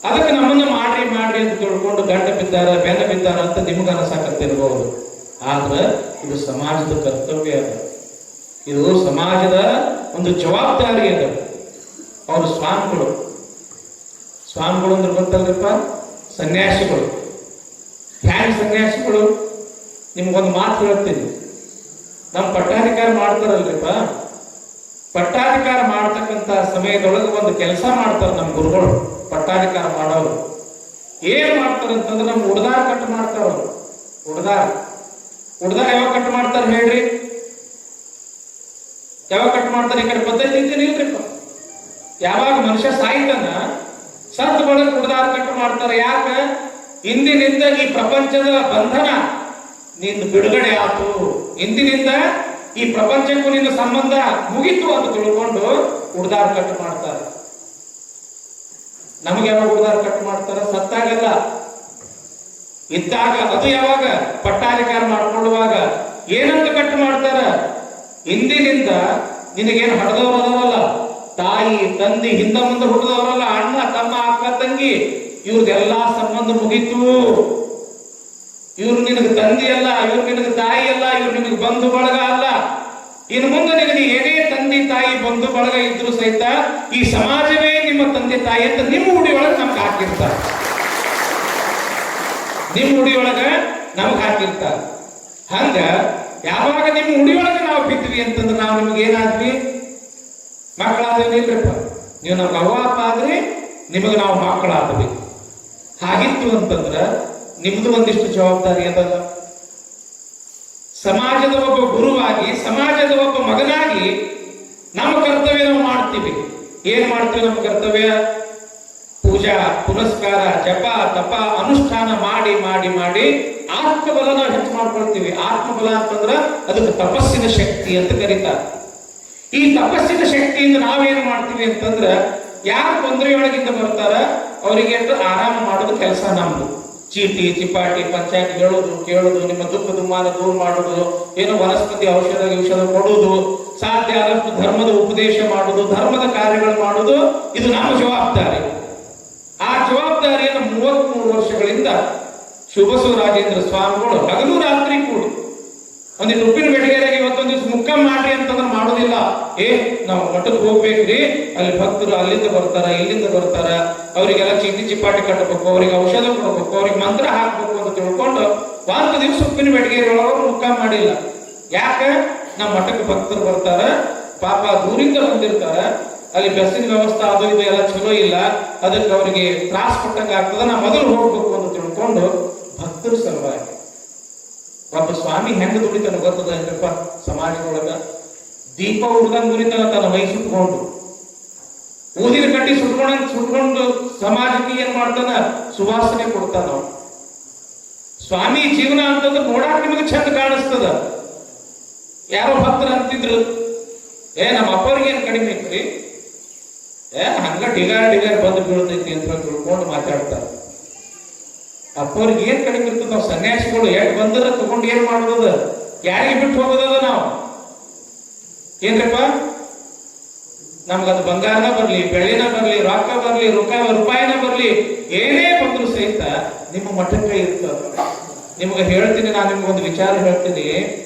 ಅದಕ್ಕೆ ನಮ್ಮನ್ನ ಮಾಡ್ರಿ ಅಂತ ತಿಳ್ಕೊಂಡು ಗಂಡ ಬಿದ್ದಾರ ಬೆನ್ನ ಬಿದ್ದಾರ ಅಂತ ನಿಮ್ಗೆ ಅನಸಾಕತ್ತಿರ್ಬೋದು. ಆದ್ರೆ ಇದು ಸಮಾಜದ ಕರ್ತವ್ಯ ಅದ, ಇದು ಸಮಾಜದ ಒಂದು ಜವಾಬ್ದಾರಿ ಅದ. ಅವರು ಸ್ವಾಮಿಗಳು ಅಂದ್ರೆ ಗೊತ್ತಲ್ರಿಪ್ಪ, ಸನ್ಯಾಸಿಗಳು. ಹ್ಯಾಂಗ್ ಸನ್ಯಾಸಿಗಳು? ನಿಮ್ಗೊಂದು ಮಾತು ಹೇಳ್ತೀನಿ. ನಮ್ಮ ಪಟ್ಟಾಧಿಕಾರ ಮಾಡ್ತಾರಲ್ರಿಪ್ಪ, ಪಟ್ಟಾಧಿಕಾರ ಮಾಡ್ತಕ್ಕಂಥ ಸಮಯದೊಳಗೆ ಒಂದು ಕೆಲಸ ಮಾಡ್ತಾರೆ ನಮ್ಮ ಗುರುಗಳು. ಪಟ್ಟಾಧಿಕಾರ ಮಾಡೋರು ಏನ್ ಮಾಡ್ತಾರಂತಂದ್ರೆ ನಮ್ಮ ಉಡ್ದಾರ ಕಟ್ ಮಾಡ್ತಾರ. ಅವರು ಉಡ್ದಾರ ಯಾವಾಗ ಕಟ್ ಮಾಡ್ತಾರೆ ಹೇಳ್ರಿ? ಯಾವಾಗ ಕಟ್ ಮಾಡ್ತಾರೆ? ಈ ಕಡೆ ಪದ್ಧತಿ ಇಲ್ರಿಪ್ಪ. ಯಾವಾಗ ಮನುಷ್ಯ ಸಾಯ್ತಾನ ಸತ್ ಬಳಗ ಉಡ್ದಾರ ಕಟ್ ಮಾಡ್ತಾರೆ. ಯಾಕ? ಇಂದಿನಿಂದ ಈ ಪ್ರಪಂಚದ ಬಂಧನ ನಿಂದ ಬಿಡುಗಡೆ ಆತು, ಇಂದಿನಿಂದ ಈ ಪ್ರಪಂಚಕ್ಕೂ ನಿನ್ನ ಸಂಬಂಧ ಮುಗಿತು ಅಂತ ತಿಳ್ಕೊಂಡು ಉಡ್ದಾರ ಕಟ್ ಮಾಡ್ತಾರೆ. ನಮಗೆ ಯಾವಾಗ ಉಡ್ದಾರ ಕಟ್ ಮಾಡ್ತಾರ? ಸತ್ತಾಗಲ್ಲ, ಇದ್ದಾಗ. ಅದು ಯಾವಾಗ? ಪಟ್ಟಾಧಿಕಾರ ಮಾಡ್ಕೊಳ್ಳುವಾಗ. ಏನಂತ ಕಟ್ ಮಾಡ್ತಾರ? ಇಂದಿನಿಂದ ನಿನಗೇನು ಹಡದವ್ರು ಅದರಲ್ಲ, ತಾಯಿ ತಂದಿ ಹಿಂದ ಮುಂದೆ ಹುಟ್ಟಿದವರಲ್ಲ, ಅಣ್ಣ ತಮ್ಮ ಅಕ್ಕ ತಂಗಿ, ಇವ್ರದೆಲ್ಲಾ ಸಂಬಂಧ ಮುಗೀತು. ಇವ್ರು ನಿನಗೆ ತಂದಿ ಅಲ್ಲ, ಇವ್ರು ನಿನಗೆ ತಾಯಿ ಅಲ್ಲ, ಇವ್ರು ನಿನಗೆ ಬಂಧು ಬಳಗ ಅಲ್ಲ. ಇನ್ನು ಮುಂದೆ ನಿನಗೆ ಏನೇ ತಂದೆ ತಾಯಿ ಬಂಧು ಬಳಗ ಇದ್ರು ಸಹಿತ ಈ ಸಮಾಜವೇ ನಿಮ್ಮ ತಂದೆ ತಾಯಿ ಅಂತ ನಿಮ್ಮ ಉಡಿಯೊಳಗೆ ನಮ್ಗೆ ಹಾಕಿರ್ತಾರೆ. ನಿಮ್ಮ ಉಡಿಯೊಳಗ ನಮ್ಗೆ ಹಾಕಿರ್ತಾರೆ. ಹಂಗ ಯಾವಾಗ ನಿಮ್ಮ ಉಡಿಯೊಳಗೆ ನಾವು ಬಿದ್ವಿ ಅಂತಂದ್ರೆ ನಾವು ನಿಮ್ಗೆ ಏನಾದ್ವಿ? ಮಕ್ಕಳಾದ್ವಿ ಇಲ್ರಿಪ್ಪ. ನೀವು ನಮ್ಗೆ ಅವ್ವ ಅಪ್ಪ ಆದ್ರಿ, ನಿಮಗೆ ನಾವು ಮಕ್ಕಳಾದ್ವಿ. ಹಾಗಿತ್ತು ಅಂತಂದ್ರ ನಿಮ್ದು ಒಂದಿಷ್ಟು ಜವಾಬ್ದಾರಿ ಅದಲ್ಲ. ಸಮಾಜದ ಒಬ್ಬ ಗುರುವಾಗಿ, ಸಮಾಜದ ಒಬ್ಬ ಮಗನಾಗಿ ನಮ್ಮ ಕರ್ತವ್ಯ ನಾವು ಮಾಡ್ತೀವಿ. ಏನ್ ಮಾಡ್ತೀವಿ? ನಮ್ಮ ಕರ್ತವ್ಯ ಪೂಜಾ ಪುನಸ್ಕಾರ, ಜಪ ತಪ ಅನುಷ್ಠಾನ ಮಾಡಿ ಮಾಡಿ ಮಾಡಿ ಆತ್ಮಬಲ ನಾವು ಹೆಚ್ಚು ಮಾಡ್ಕೊಳ್ತೀವಿ. ಆತ್ಮಬಲ ಅಂತಂದ್ರ ಅದಕ್ಕೆ ತಪಸ್ಸಿನ ಶಕ್ತಿ ಅಂತ ಕರೀತಾರೆ. ಈ ತಪಸ್ಸಿನ ಶಕ್ತಿಯಿಂದ ನಾವೇನು ಮಾಡ್ತೀವಿ ಅಂತಂದ್ರ, ಯಾರು ತೊಂದರೆಯೊಳಗಿಂದ ಬರ್ತಾರ ಅವರಿಗೆ ಆರಾಮ ಮಾಡೋದು ಕೆಲಸ ನಮ್ದು. ಚೀಟಿ ಚಿಪಾಟಿ ಪಂಚಾಯತ್ ಹೇಳೋದು ಕೇಳೋದು, ನಿಮ್ಮ ದುಃಖ ದುಮ್ಮಾನ ದೂರ ಮಾಡೋದು, ಏನೋ ವನಸ್ಪತಿ ಔಷಧ ಕೊಡುವುದು, ಸಾಧ್ಯ ಆದಷ್ಟು ಧರ್ಮದ ಉಪದೇಶ ಮಾಡುವುದು, ಧರ್ಮದ ಕಾರ್ಯಗಳು ಮಾಡುವುದು, ಇದು ನಮ್ಮ ಜವಾಬ್ದಾರಿ. ಆ ಜವಾಬ್ದಾರಿಯನ್ನು 33 ವರ್ಷಗಳಿಂದ ಶಿವಬಸವರಾಜೇಂದ್ರ ಸ್ವಾಮಿಗಳು ಹಗಲು ರಾತ್ರಿ ಕೂಡಿ ಒಂದಿಟ್ಟು ಉಪ್ಪಿನ ಬೆಳಗ್ಗೆರೆಗೆ ಇವತ್ತೊಂದು ದಿವಸ ಮುಕ್ಕಂ ಮಾಡ್ರಿ ಅಂತಂದ್ರೆ ಮಾಡೋದಿಲ್ಲ. ನಾವು ಮಠಕ್ಕೆ ಹೋಗ್ಬೇಕ್ರಿ, ಅಲ್ಲಿ ಭಕ್ತರು ಅಲ್ಲಿಂದ ಬರ್ತಾರ ಇಲ್ಲಿಂದ ಬರ್ತಾರ, ಅವರಿಗೆಲ್ಲ ಚೀಟಿ ಚಿಪಾಟಿ ಕಟ್ಟಬೇಕು, ಅವ್ರಿಗೆ ಔಷಧ ಕೊಡಬೇಕು, ಅವ್ರಿಗೆ ಮಂತ್ರ ಹಾಕ್ಬೇಕು ಅಂತ ತಿಳ್ಕೊಂಡು ಒಂದು ದಿವಸ ಉಪ್ಪಿನ ಬೆಳಗ್ಗೆರೆಯೊಳಗೆ ಮುಕ್ಕಂ ಮಾಡಿಲ್ಲ. ಯಾಕೆ? ನಮ್ಮ ಮಠಕ್ಕೆ ಭಕ್ತರು ಬರ್ತಾರ, ಪಾಪ ದೂರಿಂದ ಬಂದಿರ್ತಾರ, ಅಲ್ಲಿ ಬಸ್ಸಿನ ವ್ಯವಸ್ಥೆ ಅದು ಇದು ಎಲ್ಲ ಚಲೋ ಇಲ್ಲ, ಅದಕ್ಕೆ ಅವರಿಗೆ ತ್ರಾಸ ಕೊಟ್ಟಂಗ ಆಗ್ತದ, ನಾ ಮೊದಲು ಹೋಗ್ಬೇಕು ಅಂತ ತಿಳ್ಕೊಂಡು ಭಕ್ತರು ಸಲುವಾಗಿ ಒಬ್ಬ ಸ್ವಾಮಿ ಹೆಂಗ ದುಡಿತಾನ ಗೊತ್ತದ ಏನ್ರಪ್ಪ? ಸಮಾಜದೊಳಗ ದೀಪ ಹುಡ್ದಂಗ್ ದುಡಿತಾನ, ತನ್ನ ಮೈ ಸುಟ್ಕೊಂಡು ಊದಿನ ಕಟ್ಟಿ ಸುಟ್ಕೊಂಡು ಸಮಾಜಕ್ಕೆ ಏನ್ ಮಾಡ್ತಾನ? ಸುವಾಸನೆ ಕೊಡ್ತಾನ. ಸ್ವಾಮಿ ಜೀವನ ಅಂತಂದ್ರೆ ನೋಡಾಕ ನಿಮಗೆ ಚಂದ ಕಾಣಿಸ್ತದ. ಯಾರೋ ಭಕ್ತರು ಅಂತಿದ್ರು, ನಮ್ಮ ಅಪ್ಪವ್ರಿಗೆ ಏನ್ ಕಡಿಮೆ ಐತ್ರಿ, ಹಂಗ ಡಿಗಾರ್ ಬಂದು ಬೀಳ್ತೈತಿ ಅಂತ ತಿಳ್ಕೊಂಡು ಮಾತಾಡ್ತಾರೆ. ಅಪ್ಪವ್ರಿಗೆ ಏನ್ ಕಡಿಮೆ ಇರ್ತದ? ನಾವು ಸನ್ಯಾಸಿಗಳು ಎಷ್ಟು ಬಂದ್ರ ತಗೊಂಡು ಏನ್ ಮಾಡೋದ? ಯಾರಿಗೆ ಬಿಟ್ಟು ಹೋಗೋದದ ನಾವು? ಏನ್ರಪ್ಪ ನಮ್ಗದು ಬಂಗಾರನ ಬರ್ಲಿ, ಬೆಳ್ಳಿನ ಬರ್ಲಿ, ರೊಕ್ಕ ಬರ್ಲಿ, ರೂಪಾಯಿನ ಬರ್ಲಿ, ಏನೇ ಬಂದ್ರು ಸಹಿತ ನಿಮ್ಮ ಮಠಕ್ಕೆ ಇರ್ತದೆ. ನಿಮ್ಗೆ ಹೇಳ್ತೀನಿ, ನಾನು ನಿಮ್ಗೊಂದು ವಿಚಾರ ಹೇಳ್ತೀನಿ.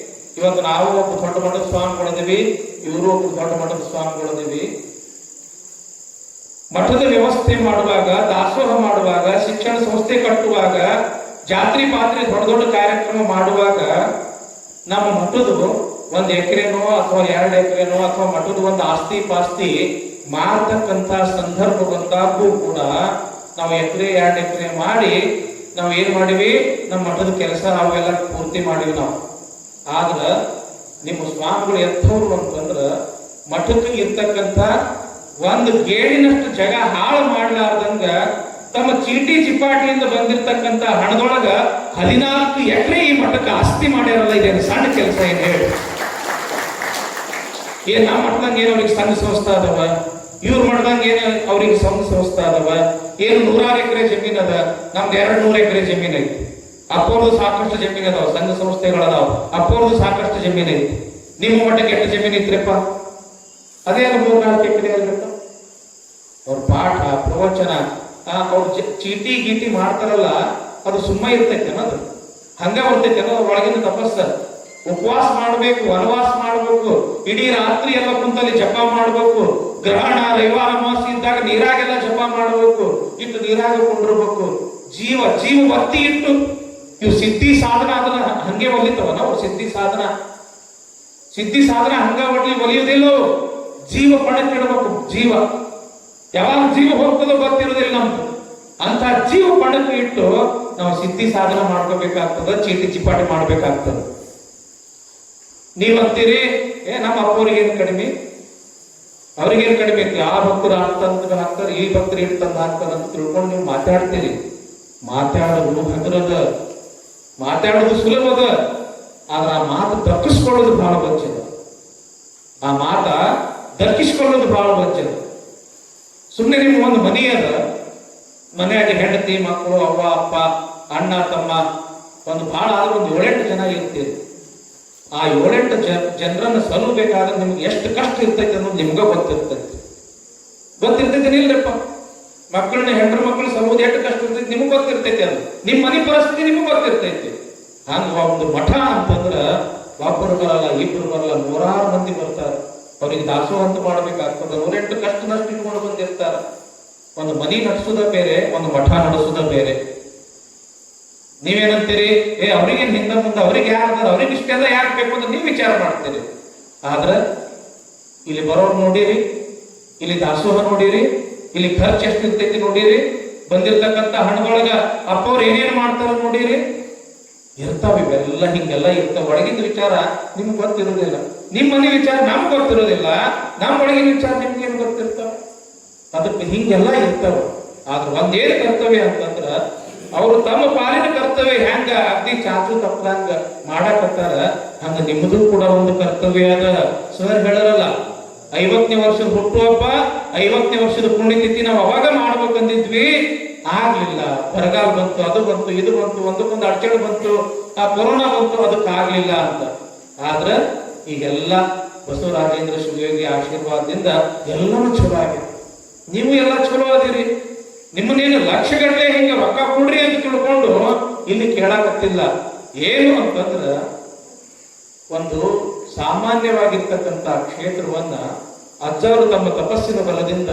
ಇವತ್ತು ನಾವು ಒಬ್ಬ ದೊಡ್ಡ ಮಠದ ಸ್ವಾಮಿಗಳಿದ್ದೀವಿ, ಇವರು ಒಬ್ಬ ದೊಡ್ಡ ಮಠದ ಸ್ವಾಮಿಗಳಿದ್ದೀವಿ. ಮಠದ ವ್ಯವಸ್ಥೆ ಮಾಡುವಾಗ, ದಾಸೋಹ ಮಾಡುವಾಗ, ಶಿಕ್ಷಣ ಸಂಸ್ಥೆ ಕಟ್ಟುವಾಗ, ಜಾತ್ರೆ ಪಾತ್ರೆ ದೊಡ್ಡ ದೊಡ್ಡ ಕಾರ್ಯಕ್ರಮ ಮಾಡುವಾಗ ನಮ್ಮ ಮಠದ 1 ಎಕರೆನೋ ಅಥವಾ 2 ಎಕರೆನೋ ಅಥವಾ ಮಠದ ಒಂದು ಆಸ್ತಿ ಪಾಸ್ತಿ ಮಾರ್ತಕ್ಕಂತ ಸಂದರ್ಭ ಬಂದಾಗೂ ಕೂಡ ನಾವು 1 ಎಕರೆ 2 ಎಕರೆ ಮಾಡಿ ನಾವು ಏನ್ ಮಾಡಿವಿ, ನಮ್ಮ ಮಠದ ಕೆಲಸ ಅವೆಲ್ಲ ಪೂರ್ತಿ ಮಾಡಿವಿ ನಾವು. ಆದ್ರ ನಿಮ್ಮ ಸ್ವಾಮಿಗಳು ಎತ್ತವ್ರು ಅಂತಂದ್ರ ಮಠಕ್ಕೆ ಇರ್ತಕ್ಕಂಥ ಒಂದು ಗೇಡಿನಷ್ಟು ಜಾಗ ಹಾಳು ಮಾಡ್ಲಾರ್ದಂಗ ತಮ್ಮ ಚೀಟಿ ಚಿಪಾಟಿಯಿಂದ ಬಂದಿರತಕ್ಕಂತ ಹಣದೊಳಗ 14 ಎಕರೆ ಈ ಮಠಕ್ಕೆ ಆಸ್ತಿ ಮಾಡ್ಯಾರಲ್ಲ, ಇದೇನು ಸಣ್ಣ ಕೆಲಸ ಏನ್ ಹೇಳಿ? ಏನ್ ನಮ್ಮ ಮಠದಂಗ ಏನ್ ಅವ್ರಿಗೆ ಸಂಘ ಸಂಸ್ಥೆ ಅದಾವ? ಇವ್ರ ಮಠದಂಗ ಏನ್ ಅವ್ರಿಗೆ ಸಂಘ ಸಂಸ್ಥೆ ಅದಾವ? ಏನು 100 ಎಕರೆ ಜಮೀನ್ ಅದ, ನಮ್ದು 200 ಎಕರೆ ಜಮೀನ್ ಐತಿ. ಅಪ್ಪವ್ರದ್ದು ಸಾಕಷ್ಟು ಜಮೀನ್ ಅದಾವ, ಸಂಘ ಸಂಸ್ಥೆಗಳದಾವ, ಅಪ್ಪವ್ರದ್ದು ಸಾಕಷ್ಟು ಜಮೀನ್ ಐತಿ. ನಿಮ್ಮ ಮಠಕ್ಕೆ ಎಷ್ಟು ಜಮೀನ್ ಐತ್ರಿಪ್ಪ? ಅದೇ 3-4 ಎಕರೆ ಆಗಿರ್ತ. ಅವ್ರ ಪಾಠ ಪ್ರವಚನ ಅವ್ರ ಚೀಟಿ ಗೀಟಿ ಮಾಡ್ತಾರಲ್ಲ, ಅದು ಸುಮ್ಮ ಇರ್ತೈತೆ ಅನ್ನೋದು ಹಂಗ ಬರ್ತೈತೆ ಅನ್ನೋದು ಒಳಗಿನ ತಪಸ್ಸ. ಉಪವಾಸ ಮಾಡ್ಬೇಕು, ವನವಾಸ ಮಾಡ್ಬೇಕು, ಇಡೀ ರಾತ್ರಿ ಎಲ್ಲ ಕುಂತಲ್ಲಿ ಜಪ ಮಾಡ್ಬೇಕು, ಗ್ರಹಣ ರವಿವಾರ ಅಮಾವಾಸ್ಯೆ ಇದ್ದಾಗ ನೀರಾಗೆಲ್ಲ ಜಪ ಮಾಡ್ಬೇಕು, ಇಟ್ಟು ನೀರಾಗ ಕೊಂಡಿರ್ಬೇಕು, ಜೀವ ಒತ್ತಿ ಇಟ್ಟು ಇವು ಸಿದ್ಧಿ ಸಾಧನ ಅದನ್ನ ಹಂಗೆ ಒಲಿತವ. ನಾವು ಸಿದ್ಧಿ ಸಾಧನ ಹಂಗ ಒಲಿಯುವುದಿಲ್ಲೋ, ಜೀವ ಪಣಕ್ಕಿಡ್ಬೇಕು. ಜೀವ ಯಾವಾಗ ಜೀವ ಹೋಗ್ತದೋ ಗೊತ್ತಿರೋದಿಲ್ಲ ನಮ್ದು. ಅಂತ ಜೀವ ಪಣಕ್ಕೆ ಇಟ್ಟು ನಾವು ಸಿದ್ಧಿ ಸಾಧನ ಮಾಡ್ಕೋಬೇಕಾಗ್ತದ, ಚೀಟಿ ಚಿಪಾಟಿ ಮಾಡ್ಬೇಕಾಗ್ತದ. ನೀವಂತೀರಿ ನಮ್ಮ ಅಪ್ಪವ್ರಿಗೇನು ಕಡಿಮೆ, ಅವ್ರಿಗೇನು ಕಡಿಮೆ ಐತಿ, ಆ ಭಕ್ತರು ಅಂತಂದ್ರೆ ಹಾಕ್ತಾರೆ, ಈ ಭಕ್ತರು ಇಟ್ಟು ತಂದು ಹಾಕ್ತಾರೆ ಅಂತ ತಿಳ್ಕೊಂಡು ನೀವು ಮಾತಾಡ್ತೀರಿ. ಮಾತಾಡೋದು ಹಗರದ, ಮಾತಾಡೋದು ಸುಲಭದ, ಆದ್ರೆ ಆ ಮಾತು ದಕ್ಕಿಸ್ಕೊಳ್ಳೋದು ಬಹಳ ಬಚ್ಚದ. ಆ ಮಾತ ದಕ್ಕಿಸ್ಕೊಳ್ಳೋದು ಬಹಳ ಬಚ್ಚದ. ಸುಮ್ಮನೆ ನಿಮ್ಮ ಒಂದು ಮನೆ ಅದ, ಮನೆಯಾಗ ಹೆಂಡತಿ ಮಕ್ಕಳು ಅವ್ವ ಅಪ್ಪ ಅಣ್ಣ ತಮ್ಮ ಒಂದು ಬಹಳ ಆದ್ರೆ ಒಂದು 7-8 ಜನ ಇರ್ತೀರಿ. ಆ 7-8 ಜನರನ್ನು ಸಲ್ಲಬೇಕಾದ್ರೆ ನಿಮ್ಗೆ ಎಷ್ಟು ಕಷ್ಟ ಇರ್ತೈತೆ ಅನ್ನೋದು ನಿಮ್ಗ ಗೊತ್ತಿರ್ತೈತೆ ಇಲ್ರಪ್ಪ. ಮಕ್ಕಳನ್ನ ಹೆಂಡ್ರ ಮಕ್ಕಳು ಸಲ್ಲೋದು ಎಷ್ಟು ಕಷ್ಟ ಇರ್ತೈತಿ ನಿಮ್ಗೆ ಗೊತ್ತಿರ್ತೈತಿ. ಅದು ನಿಮ್ಮ ಮನೆ ಪರಿಸ್ಥಿತಿ ನಿಮ್ಗೆ ಗೊತ್ತಿರ್ತೈತಿ. ಹಂಗ ಒಂದು ಮಠ ಅಂತಂದ್ರ ಒಬ್ಬರು ಬರಲ್ಲ, ಇಬ್ಬರು ಬರಲ್ಲ, 100 ಮಂದಿ ಬರ್ತಾರ. ಅವ್ರಿಗೆ ದಾಸೋಹ ಅಂತ ಮಾಡ್ಬೇಕಾಗ್ತದ. 108 ಕಷ್ಟ ನಷ್ಟ ಇಟ್ಕೊಂಡು ಬಂದಿರ್ತಾರ. ಒಂದು ಮನಿ ನಡೆಸೋದ ಬೇರೆ, ಒಂದು ಮಠ ನಡೆಸೋದ ಬೇರೆ. ನೀವೇನಂತೀರಿ, ಅವ್ರಿಗೆ ಹಿಂದ ಮುಂದೆ ಅವ್ರಿಗೆ ಯಾರ್ದಾರ, ಅವ್ರಿಗೆ ಇಷ್ಟೆಲ್ಲ ಯಾಕೆ ಬೇಕು ಅಂತ ನೀವು ವಿಚಾರ ಮಾಡ್ತೀರಿ. ಆದ್ರ ಇಲ್ಲಿ ಬರೋರು ನೋಡಿರಿ, ಇಲ್ಲಿ ದಾಸೋಹ ನೋಡಿರಿ, ಇಲ್ಲಿ ಖರ್ಚು ಎಷ್ಟು ಇರ್ತೈತಿ ನೋಡಿರಿ, ಬಂದಿರ್ತಕ್ಕಂಥ ಹಣದೊಳಗ ಅಪ್ಪವ್ರು ಏನೇನು ಮಾಡ್ತಾರ ನೋಡಿರಿ. ಇರ್ತಾವ ಇವೆಲ್ಲ, ಹಿಂಗೆಲ್ಲ ಇರ್ತಾವ. ಒಳಗಿನ ವಿಚಾರ ನಿಮ್ಗೆ ಗೊತ್ತಿರೋದಿಲ್ಲ, ನಿಮ್ಮ ಮನೆ ವಿಚಾರ ನಮ್ಗೆ ಗೊತ್ತಿರೋದಿಲ್ಲ, ನಮ್ಮ ಒಳಗಿನ ವಿಚಾರ ನಿಮ್ಗೆ ಏನ್ ಗೊತ್ತಿರ್ತಾವ. ಅದಕ್ಕೆ ಹಿಂಗೆಲ್ಲ ಇರ್ತಾವ. ಆದ್ರೆ ಒಂದೇನು ಕರ್ತವ್ಯ ಅಂತಂದ್ರ, ಅವರು ತಮ್ಮ ಪಾಲಿನ ಕರ್ತವ್ಯ ಹೆಂಗ ಅಗ್ದಿ ಚಾಚು ತಪ್ಪದಂಗ ಮಾಡಕತ್ತಾರ, ಹಂಗ ನಿಮ್ಮದು ಕೂಡ ಒಂದು ಕರ್ತವ್ಯ ಅದ. ಸರ್ ಹೇಳರಲ್ಲ, 50ನೇ ವರ್ಷದ ಹುಟ್ಟುಹಬ್ಬ, 50ನೇ ವರ್ಷದ ಪುಣ್ಯತಿಥಿ ನಾವು ಅವಾಗ ಮಾಡ್ಬೇಕಂದಿದ್ವಿ, ಆಗ್ಲಿಲ್ಲ. ಬರಗಾಲ ಬಂತು, ಅದು ಬಂತು, ಇದು ಬಂತು, ಒಂದಕ್ಕೊಂದು ಅಡಚಣೆ ಬಂತು, ಆ ಕೊರೋನಾ ಬಂತು, ಅದಕ್ಕಾಗ್ಲಿಲ್ಲ ಅಂತ. ಆದ್ರ ಈಗೆಲ್ಲ ಬಸವರಾಜೇಂದ್ರ ಶಿವಯೋಗಿ ಆಶೀರ್ವಾದದಿಂದ ಎಲ್ಲರೂ ಚಲೋ ಆಗಿದೆ. ನೀವು ಎಲ್ಲ ಚಲೋ ಅದಿರಿ. ನಿಮ್ಮನ್ನೇನು ಲಕ್ಷಗಟ್ಟಲೆ ಹಿಂಗೆ ರೊಕ್ಕ ಕೊಡ್ರಿ ಅಂತ ತಿಳ್ಕೊಂಡು ಇಲ್ಲಿ ಕೇಳಾಕತ್ತಿಲ್ಲ. ಏನು ಅಂತಂದ್ರ, ಒಂದು ಸಾಮಾನ್ಯವಾಗಿರ್ತಕ್ಕಂಥ ಕ್ಷೇತ್ರವನ್ನ ಅಜ್ಜವರು ತಮ್ಮ ತಪಸ್ಸಿನ ಬಲದಿಂದ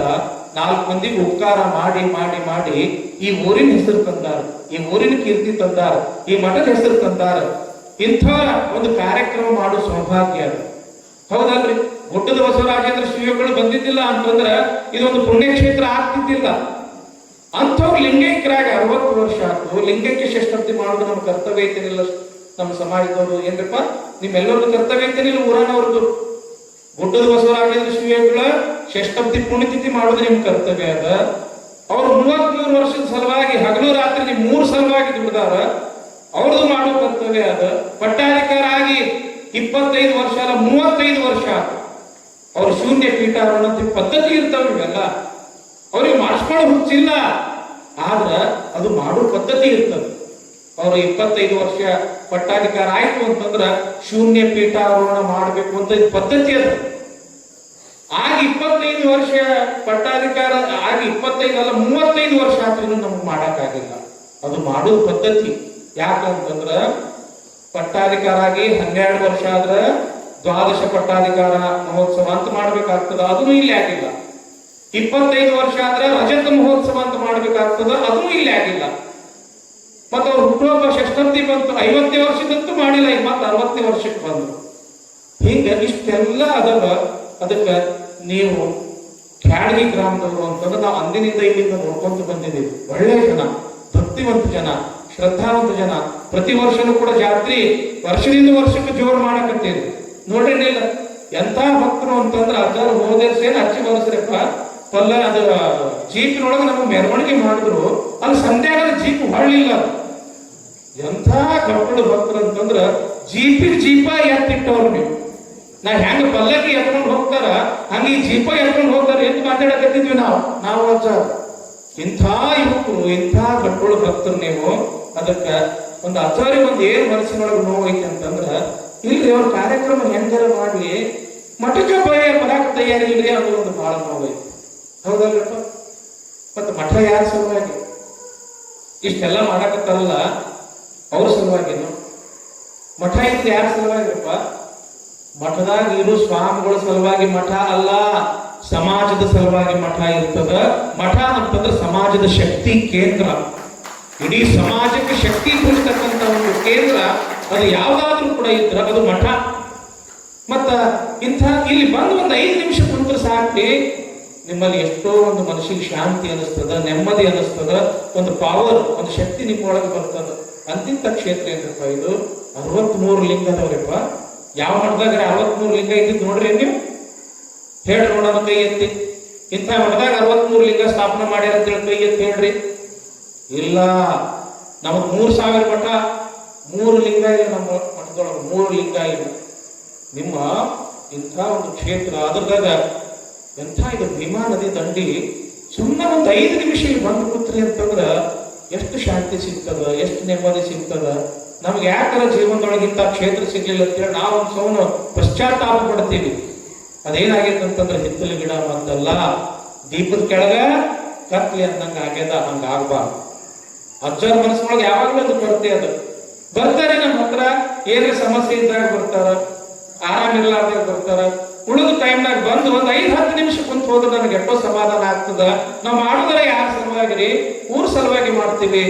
4 ಮಂದಿಗೆ ಉಪಕಾರ ಮಾಡಿ ಮಾಡಿ ಮಾಡಿ ಈ ಊರಿನ ಹೆಸರು ತಂದಾರ, ಈ ಊರಿನ ಕೀರ್ತಿ ತಂದಾರ, ಈ ಮಠದ ಹೆಸರು ತಂದಾರ. ಇಂಥ ಒಂದು ಕಾರ್ಯಕ್ರಮ ಮಾಡೋ ಸೌಭಾಗ್ಯ ಅದು, ಹೌದಲ್ರಿ? ಗುಡ್ಡದ ಬಸವರಾಜೇಂದ್ರ ಶಿವಯೋಗಿಗಳು ಬಂದಿದ್ದಿಲ್ಲ ಅಂತಂದ್ರ ಇದೊಂದು ಪುಣ್ಯಕ್ಷೇತ್ರ ಆಗ್ತಿದ್ದಿಲ್ಲ. ಅಂಥವ್ರು ಲಿಂಗೈಕ್ಯರಾಗಿ 60 ವರ್ಷ ಆಯ್ತು. ಲಿಂಗೈಕ್ಯ ಷಷ್ಠಬ್ದಿ ಮಾಡೋದು ನಮ್ಮ ಕರ್ತವ್ಯ ಐತೇನಿಲ್ಲ? ನಮ್ಮ ಸಮಾಜದವರು ಏನ್ರಪ್ಪ, ನಿಮ್ಮೆಲ್ಲರದ್ದು ಕರ್ತವ್ಯ ಐತೇನಿಲ್ಲ? ಊರನವ್ರದ್ದು ಗುಡ್ಡದ ಬಸವರಾಜೇಂದ್ರ ಶಿವಯೋಗಿಗಳ ಷಷ್ಠಬ್ದಿ ಪುಣ್ಯತಿಥಿ ಮಾಡೋದು ನಿಮ್ ಕರ್ತವ್ಯ ಅದ. ಅವ್ರು 33 ವರ್ಷದ ಸಲುವಾಗಿ ಹಗಲು ರಾತ್ರಿ 3 ಸಲುವಾಗಿ ದುಡಿದಾರ, ಅವ್ರದ್ದು ಮಾಡೋ ಕರ್ತವ್ಯ ಅದ. ಪಟ್ಟಾಧಿಕಾರ ಆಗಿ 25 ವರ್ಷ ಅಲ್ಲ 35 ವರ್ಷ ಅವ್ರು ಶೂನ್ಯ ಪೀಠಾರೋಹಣ ಪದ್ಧತಿ ಇರ್ತಾವ. ಇವೆಲ್ಲ ಅವ್ರಿಗೆ ಮಾಡಿಸ್ಕೊಳ್ಳೋ ಹುಚ್ಚಿಲ್ಲ, ಆದ್ರ ಅದು ಮಾಡೋ ಪದ್ಧತಿ ಇರ್ತದೆ. ಅವ್ರು 25 ವರ್ಷ ಪಟ್ಟಾಧಿಕಾರ ಆಯ್ತು ಅಂತಂದ್ರ ಶೂನ್ಯ ಪೀಠಾರೋಹಣ ಮಾಡ್ಬೇಕು ಅಂತ ಪದ್ಧತಿ ಅದ. ಆಗ 25 ವರ್ಷ ಪಟ್ಟಾಧಿಕಾರ ಆಗಿ 25 ಅಲ್ಲ 35 ವರ್ಷ ಆದ್ರೂ ನಮ್ಗೆ ಮಾಡಕ್ಕಾಗಿಲ್ಲ. ಅದು ಮಾಡೋದು ಪದ್ಧತಿ. ಯಾಕಂತಂದ್ರ ಪಟ್ಟಾಧಿಕಾರ ಆಗಿ 12 ವರ್ಷ ಆದ್ರೆ ದ್ವಾದಶ ಪಟ್ಟಾಧಿಕಾರ ಮಹೋತ್ಸವ ಅಂತ ಮಾಡ್ಬೇಕಾಗ್ತದ, ಅದನ್ನು ಇಲ್ಲಿ ಆಗಿಲ್ಲ. 25 ವರ್ಷ ಆದ್ರೆ ರಜತ ಮಹೋತ್ಸವ ಅಂತ ಮಾಡ್ಬೇಕಾಗ್ತದ, ಅದನ್ನು ಇಲ್ಲಿ ಆಗಿಲ್ಲ. ಮತ್ತೆ ಅವ್ರು ಹುಟ್ಟುಹಬ್ಬ ಷಷ್ಠಿ ಬಂತು, 50ನೇ ವರ್ಷದಂತೂ ಮಾಡಿಲ್ಲ, ಈಗ ಮತ್ತೆ 60ನೇ ವರ್ಷಕ್ಕೆ ಬಂದು. ಹಿಂಗ ಇಷ್ಟೆಲ್ಲ ಅದವ. ಅದಕ್ಕೆ ನೀವು ಕ್ಯಾಡಗಿ ಗ್ರಾಮದವರು ಅಂತಂದ್ರೆ ನಾವು ಅಂದಿನಿಂದ ಇಲ್ಲಿಂದ ನೋಡ್ಕೊಂತ ಬಂದಿದ್ದೀವಿ. ಒಳ್ಳೆಯ ಜನ, ಭಕ್ತಿವಂತ ಜನ, ಶ್ರದ್ಧಾವಂತ ಜನ. ಪ್ರತಿ ವರ್ಷನೂ ಕೂಡ ಜಾತ್ರೆ ವರ್ಷದಿಂದ ವರ್ಷಕ್ಕೆ ಜೋರು ಮಾಡಕತ್ತೀರಿ. ನೋಡ್ರಿನಿಲ್ಲ ಎಂತ ಭಕ್ತರು ಅಂತಂದ್ರೆ ಅಜ್ಜಾರು ಹೋದೇಸೇನು ಹಚ್ಚಿ ಬರ್ಸ್ರಪ್ಪ ಪಲ್ಲ ಅದ ಜೀಪಿನೊಳಗೆ ನಮಗೆ ಮೆರವಣಿಗೆ ಮಾಡಿದ್ರು, ಅಲ್ಲಿ ಸಂಧ್ಯಾಗದ ಜೀಪ್ ಹೊಳ್ಳಿಲ್ಲ. ಎಂಥ ಕಪ್ಪಳು ಭಕ್ತರು ಅಂತಂದ್ರ ಜೀಪಿಗೆ ಜೀಪ ಎತ್ತಿಟ್ಟವ್ರು. ನೀವು ನಾ ಹೆಂಗ ಪಲ್ಲಕ್ಕಿ ಎತ್ಕೊಂಡು ಹೋಗ್ತಾರ ಹಂಗ ಈ ಜೀಪ ಎತ್ಕೊಂಡು ಹೋಗ್ತಾರ ಎಂದು ಮಾತಾಡಕತ್ತಿದ್ವಿ ನಾವು ಅಜ್ಜ. ಇಂಥ ಯುವಕರು, ಇಂಥ ಕಟ್ಟೋಳು ಭಕ್ತರು ನೀವು. ಅದಕ್ಕ ಒಂದು ಅಜ್ಜಾರಿಗೆ ಒಂದು ಏನ್ ಮನಸ್ಸಿನೊಳಗೆ ನೋವು ಐತಿ ಅಂತಂದ್ರ, ಇಲ್ರಿ ಅವ್ರ ಕಾರ್ಯಕ್ರಮ ಹೆಂಗಾರ ಮಾಡ್ಲಿ, ಮಠಕ್ಕೆ ಬರಾಕ ತಯಾರಿಲ್ರಿ ಅನ್ನೋದು ಒಂದು ಬಹಳ ನೋವು ಐತಿ. ಹೌದಲ್ರಪ್ಪ? ಮತ್ತೆ ಮಠ ಯಾರ ಸಲುವಾಗಿ ಇಷ್ಟೆಲ್ಲ ಮಾಡಕತ್ತಾರಲ್ಲ, ಅವ್ರ ಸಲುವಾಗಿನು. ಮಠ ಇದ್ರೆ ಯಾರ ಸಲುವಾಗಿರಪ್ಪ? ಮಠದಾಗ ಇರು ಸ್ವಾಮಿಗಳ ಸಲುವಾಗಿ ಮಠ ಅಲ್ಲ, ಸಮಾಜದ ಸಲುವಾಗಿ ಮಠ ಇರ್ತದ. ಮಠ ಅಂತಂದ್ರೆ ಸಮಾಜದ ಶಕ್ತಿ ಕೇಂದ್ರ. ಇಡೀ ಸಮಾಜಕ್ಕೆ ಶಕ್ತಿ ಕೊಡ್ತಕ್ಕಂಥ ಒಂದು ಕೇಂದ್ರ. ಅದು ಯಾವ್ದಾದ್ರೂ ಕೂಡ ಇದ್ರ ಅದು ಮಠ. ಮತ್ತ ಇಂಥ ಇಲ್ಲಿ ಬಂದು ಒಂದು 5 ನಿಮಿಷ ಕುಂತ್ರೆ ಸಾಕ್ರಿ, ನಿಮ್ಮಲ್ಲಿ ಎಷ್ಟೋ ಒಂದು ಮನಸ್ಸಿಗೆ ಶಾಂತಿ ಅನಿಸ್ತದ, ನೆಮ್ಮದಿ ಅನಿಸ್ತದ, ಒಂದು ಪವರ್, ಒಂದು ಶಕ್ತಿ ನಿಮ್ಮೊಳಗೆ ಬರ್ತದ. ಅಂತಿಂತ ಕ್ಷೇತ್ರ ಏನಪ್ಪ ಇದು? 63 ಲಿಂಗ ಅದಾವ್ರಿಪ್ಪ. ಯಾವ ಮಠದಾಗ 63 ಲಿಂಗ ಇದ್ದಿದ್ದು ನೋಡ್ರಿ ನೀವು? ಹೇಳ್ರಿ ನೋಡೋಣ, ಕೈ ಎತ್ತಿ. ಇಂಥ ಮಠದಾಗ 63 ಲಿಂಗ ಸ್ಥಾಪನೆ ಮಾಡ್ಯಾರ ಅಂತೇಳಿ ಕೈ ಎತ್ತಿ ಹೇಳ್ರಿ. ಇಲ್ಲ, ನಮಗ್ 3000 ಮಠ, 3 ಲಿಂಗ ಇಲ್ಲ ನಮ್ಮ ಮಠದೊಳಗೆ, 3 ಲಿಂಗ ಇಲ್ಲ. ನಿಮ್ಮ ಇಂಥ ಒಂದು ಕ್ಷೇತ್ರ ಅದ್ರದಾಗ ಎಂಥ ಇದು ಭೀಮಾ ನದಿ ದಂಡಿ. ಸುಮ್ಮನೆ ಒಂದು 5 ನಿಮಿಷ ಬಂದು ಕೂತ್ರಿ ಅಂತಂದ್ರ ಎಷ್ಟು ಶಾಂತಿ ಸಿಗ್ತದ, ಎಷ್ಟು ನೆಮ್ಮದಿ ಸಿಗ್ತದ. ನಮ್ಗೆ ಯಾಕರ ಜೀವನದೊಳಗಿಂತ ಕ್ಷೇತ್ರ ಸಿಗ್ಲಿಲ್ಲ ಅಂತೇಳಿ ನಾವು ಒಂದು ಸೌನು ಪಶ್ಚಾತ್ತಾಪ ಪಡ್ತೀವಿ. ಅದೇನಾಗೈತೆ ಅಂತಂದ್ರೆ ಹಿತ್ತಲು ಗಿಡ ಮತ್ತಲ್ಲ, ದೀಪದ ಕೆಳಗ ಕತ್ಲಿ ಅಂದಂಗ ಆಗ್ಯದ. ಹಂಗ ಆಗ್ಬಾರ್ದು. ಅಜ್ಜರ ಮನಸ್ಸೊಳಗೆ ಯಾವಾಗಲೂ ಅದು ಬರುತ್ತೆ. ಅದು ಬರ್ತಾರೆ ನಮ್ಮ ಹತ್ರ, ಏನೇ ಸಮಸ್ಯೆ ಇದ್ದಾಗ ಬರ್ತಾರ, ಆರಾಮಿರ್ಲಾರ್ದಾಗ ಬರ್ತಾರ. ಉಳಿದ ಟೈಮ್ನಾಗ ಬಂದು ಒಂದು 5-10 ನಿಮಿಷ ಕುಂತ ಹೋದ್ರೆ ನನಗೆ ಎಷ್ಟೋ ಸಮಾಧಾನ ಆಗ್ತದ. ನಾವು ಮಾಡಿದ್ರೆ ಯಾರ ಸಲುವಾಗಿ? ಊರ ಸಲುವಾಗಿ ಮಾಡ್ತೀವಿ,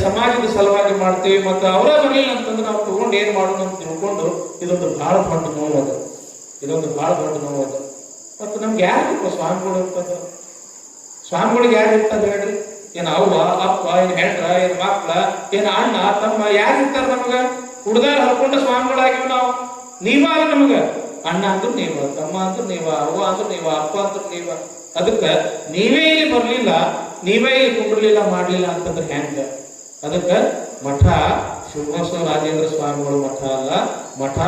ಸಮಾಜದ ಸಲುವಾಗಿ ಮಾಡ್ತೀವಿ. ಮತ್ತೆ ಅವರ ಬರಲಿಲ್ಲ ಅಂತಂದ್ರೆ ನಾವು ತಗೊಂಡು ಏನ್ ಮಾಡೋಣ ಅಂತ ತಿಳ್ಕೊಂಡು ಇದೊಂದು ಬಹಳ ದೊಡ್ಡ ನೋವು ಅದು. ಇದೊಂದು ಬಹಳ ದೊಡ್ಡ ನೋವು ಅದು. ಮತ್ತೆ ನಮ್ಗೆ ಯಾರು ಸ್ವಾಮಿಗಳು ಇರ್ತದ? ಸ್ವಾಮಿಗಳಿಗೆ ಯಾರು ಇರ್ತದ ಹೇಳ್ರಿ? ಏನ್ ಅವ್ವ, ಅಪ್ಪ, ಏನ್ ಹೆಂಡ್ರ, ಏನ್ ಮಕ್ಳ, ಏನ್ ಅಣ್ಣ, ತಮ್ಮ ಯಾರು ಇರ್ತಾರ ನಮಗ? ಹುಡುಗಾರ ಹರ್ಕೊಂಡ ಸ್ವಾಮಿಗಳಾಗಿವ್ ನಾವು. ನೀವಾರ ನಮಗ ಅಣ್ಣ ಅಂದ್ರು ನೀವ, ತಮ್ಮ ಅಂದ್ರು ನೀವ, ಅವ್ವ ಅಂದ್ರು ನೀವ, ಅಪ್ಪ ಅಂದ್ರು ನೀವ. ಅದಕ್ಕ ನೀವೇ ಇಲ್ಲಿ ಬರ್ಲಿಲ್ಲ, ನೀವೇ ಇಲ್ಲಿ ಕುಂಡ್ರಲಿಲ್ಲ, ಮಾಡ್ಲಿಲ್ಲ ಅಂತಂದ್ರೆ ಹೆಂಗ? ಅದಕ್ಕ ಮಠ ಶಿವಬಸವ ರಾಜೇಂದ್ರ ಸ್ವಾಮಿಗಳು ಮಠ ಅಲ್ಲ. ಮಠ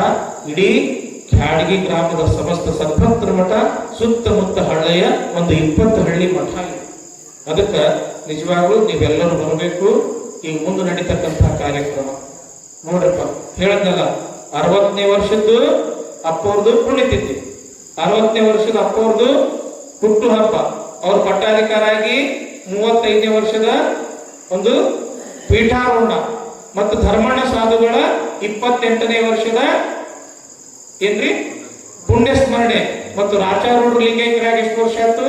ಇಡೀ ಕ್ಯಾಡಗಿ ಗ್ರಾಮದ ಸಮಸ್ತ ಸದ್ಭಕ್ತರ ಮಠ, ಸುತ್ತಮುತ್ತ ಹಳ್ಳಿಯ ಒಂದು 20 ಹಳ್ಳಿ ಮಠ ಇದೆ. ಅದಕ್ಕ ನಿಜವಾಗ್ಲೂ ನೀವೆಲ್ಲರೂ ಬರಬೇಕು. ಈಗ ಮುಂದೆ ನಡೀತಕ್ಕಂತಹ ಕಾರ್ಯಕ್ರಮ ನೋಡ್ರಪ್ಪ, ಹೇಳದ್ನಲ್ಲ, 60ನೇ ವರ್ಷದ್ದು ಅಪ್ಪವ್ರದ್ದು ಪುಣ್ಯತಿಥಿ, 60ನೇ ವರ್ಷದ ಅಪ್ಪವ್ರದ್ದು ಹುಟ್ಟು ಹಬ್ಬ. ಅವ್ರ ಪಟ್ಟಾಧಿಕಾರ ಆಗಿ 35ನೇ ವರ್ಷದ ಒಂದು ಪೀಠಾರೋಹಣ ಮತ್ತು ಧರ್ಮಣ್ಣ ಸಾಧುಗಳ 28ನೇ ವರ್ಷದ ಏನ್ರಿ ಪುಣ್ಯ ಸ್ಮರಣೆ. ಮತ್ತು ರಾಚಾರೂಢರು ಲಿಂಗೈಕ್ಯರಾಗಿ ಎಷ್ಟು ವರ್ಷ ಆಯ್ತು?